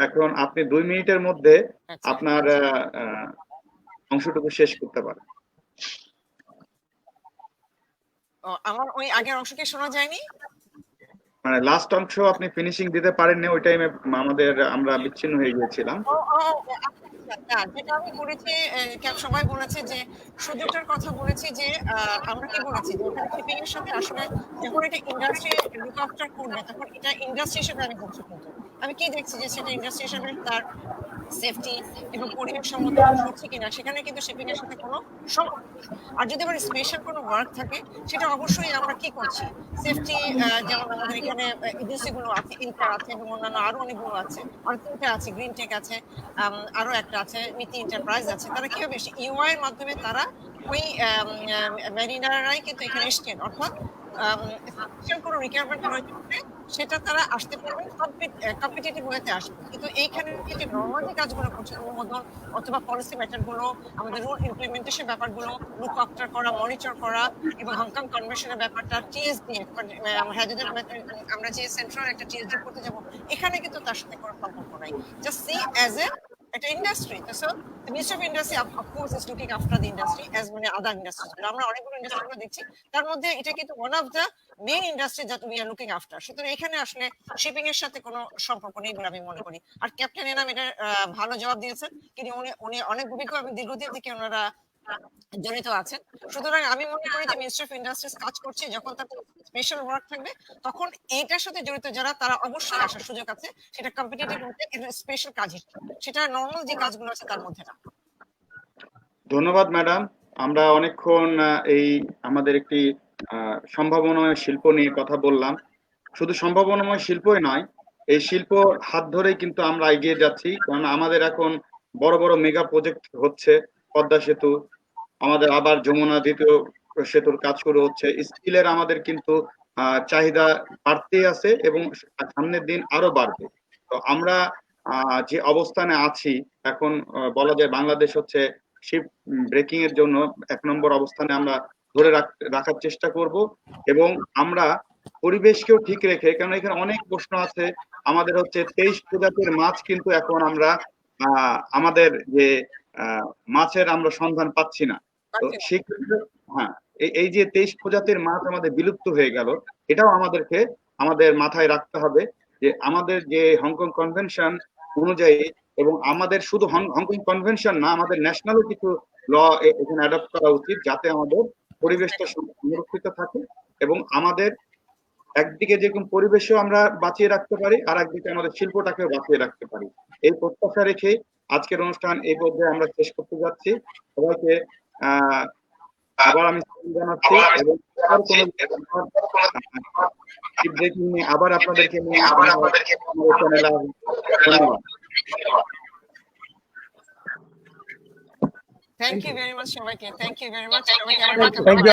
Speaker 1: এখন আপনি 2 মিনিটের মধ্যে
Speaker 2: আচ্ছা।
Speaker 1: আপনার অংশটুকু শেষ করতে পারেন।
Speaker 2: আমার ওই আগের অংশ কি শোনা যায়নি?
Speaker 1: মানে লাস্ট অংশ আপনি ফিনিশিং দিতে পারেননি, ওই টাইমে আমরা বিচ্ছিন্ন হয়ে গিয়েছিলাম।
Speaker 2: না, যেটা আমি বলেছি, সবাই বলেছে যে সুযোগটার কথা বলেছি যে আমরা কি বলেছি যে ওখানে শিপিং এর সাথে আসলে যখন এটা ইন্ডাস্ট্রি লুক আফটার করবে তখন এটা ইন্ডাস্ট্রি হিসেবে আমি বলছি, কিন্তু আমি কি দেখছি যে সেটা ইন্ডাস্ট্রি হিসেবে তার সেফটি এবং পরিবেশ সম্মত হচ্ছে কিনা সেখানে কিন্তু শিপিং এর সাথে কোনো সম্পর্ক নেই। আর যদি আবার স্পেশাল কোনো ওয়ার্ক থাকে সেটা অবশ্যই আমরা কি করছি, সেফটি, যেমন আমাদের এখানে এজেন্সি গুলো আছে, ইনকার আছে এবং অন্যান্য আরো অনেকগুলো আছে, আর তিনটা আছে, গ্রিন টেক আছে, আরো একটা আছে, নীতি এন্টারপ্রাইজ আছে। তারা কি হবে, ইউআই এর মাধ্যমে তারা ওই মেরিনারাই কিন্তু এখানে এসছেন, অর্থাৎ স্পেশাল কোনো রিকোয়ারমেন্ট হয়েছে সেটা তারা আসতে পারবে, কম্পিটিটিভ ওয়েতে আসবে। কিন্তু এইখানে যে নরমাল যে কাজগুলো করছে অনুমোদন অথবা পলিসি ম্যাটার গুলো, আমাদের রুল ইমপ্লিমেন্টেশন ব্যাপারগুলো লুক আফটার করা, মনিটর করা এবং হংকং কনভেনশনের ব্যাপারটা টিএসডি, আমরা যে সেন্ট্রাল একটা টিএসডি করতে যাব, এখানে কিন্তু তার সাথে কোনো সম্পর্ক নাই। জাস্ট সি অ্যাজ এ একটা industry. So the Ministry of Industry of course is looking after the industry as মানে other industries. আমরা অনেকগুলো ইন্ডাস্ট্রি দেখছি, তার মধ্যে এটা কিন্তু one of the main industry that we are looking after. সুতরাং এখানে আসলে শিপিং এর সাথে কোনো সম্পর্ক নেই বলে আমি মনে করি। আর ক্যাপ্টেন এনাম এটা ভালো জবাব দিয়েছেন, কিন্তু উনি অনেক অভিজ্ঞ এবং দীর্ঘদিন থেকে ওনারা জড়িত আছেন। সুতরাং আমি মনে করি যে মিনিস্ট্রি অফ ইন্ডাস্ট্রিজ কাজ করছে, যখন তার স্পেশাল ওয়ার্ক থাকবে তখন এইটার সাথে জড়িত যারা তারা অবশ্যই আসার সুযোগ আছে, সেটা কম্পিটিটিভ মধ্যে স্পেশাল কাজ হিসেবে, সেটা নর্মাল যে কাজগুলো আছে তার মধ্যে না।
Speaker 1: ধন্যবাদ ম্যাডাম। আমরা অনেকক্ষণ এই আমাদের একটি সম্ভাবনাময় শিল্প নিয়ে কথা বললাম। শুধু সম্ভাবনাময় শিল্পই নয়, এই শিল্প হাত ধরেই কিন্তু আমরা এগিয়ে যাচ্ছি, কারণ আমাদের এখন বড় বড় মেগা প্রজেক্ট হচ্ছে। পদ্মা সেতু, আমাদের আবার যমুনা দ্বিতীয় সেতুর কাজ শুরু হচ্ছে। স্কিলের আমাদের কিন্তু চাহিদা বাড়তেই আছে এবং সামনের দিন আরো বাড়বে। তো আমরা যে অবস্থানে আছি এখন, বলা যায় বাংলাদেশ হচ্ছে শিপ ব্রেকিং এর জন্য 1 নম্বর অবস্থানে আমরা ধরে রাখার চেষ্টা করব। এবং আমরা পরিবেশকেও ঠিক রেখে, কারণ এখানে অনেক প্রশ্ন আছে, আমাদের হচ্ছে 23 প্রজাতির মাছ কিন্তু এখন আমরা আমাদের যে মাছের আমরা সন্ধান পাচ্ছি না। তো সেক্ষেত্রে হ্যাঁ, এই যে 23 প্রজাতির মাছ আমাদের বিলুপ্ত হয়ে গেল, এটাও আমাদের মাথায় রাখতে হবে যে আমাদের যে হংকং কনভেনশন অনুযায়ী, এবং আমাদের শুধু হংকং কনভেনশন না, আমাদের ন্যাশনালও কিছু ল এখানে অ্যাডপ্ট করা উচিত, যাতে আমাদের পরিবেশটা সুরক্ষিত থাকে এবং আমাদের একদিকে যেরকম পরিবেশও আমরা বাঁচিয়ে রাখতে পারি, আর একদিকে আমাদের শিল্পটাকেও বাঁচিয়ে রাখতে পারি। এই প্রত্যাশা রেখে আজকের অনুষ্ঠান এই পর্যায়ে আমরা শেষ করতে যাচ্ছি। সবাইকে আবার আমি জানাচ্ছি এবং আবার আপনাদেরকে নিয়ে ধন্যবাদ।
Speaker 2: থ্যাংক ইউ ভেরি মাচ সবাইকে, থ্যাংক ইউ ভেরি মাচ সবাইকে।
Speaker 7: Thank you.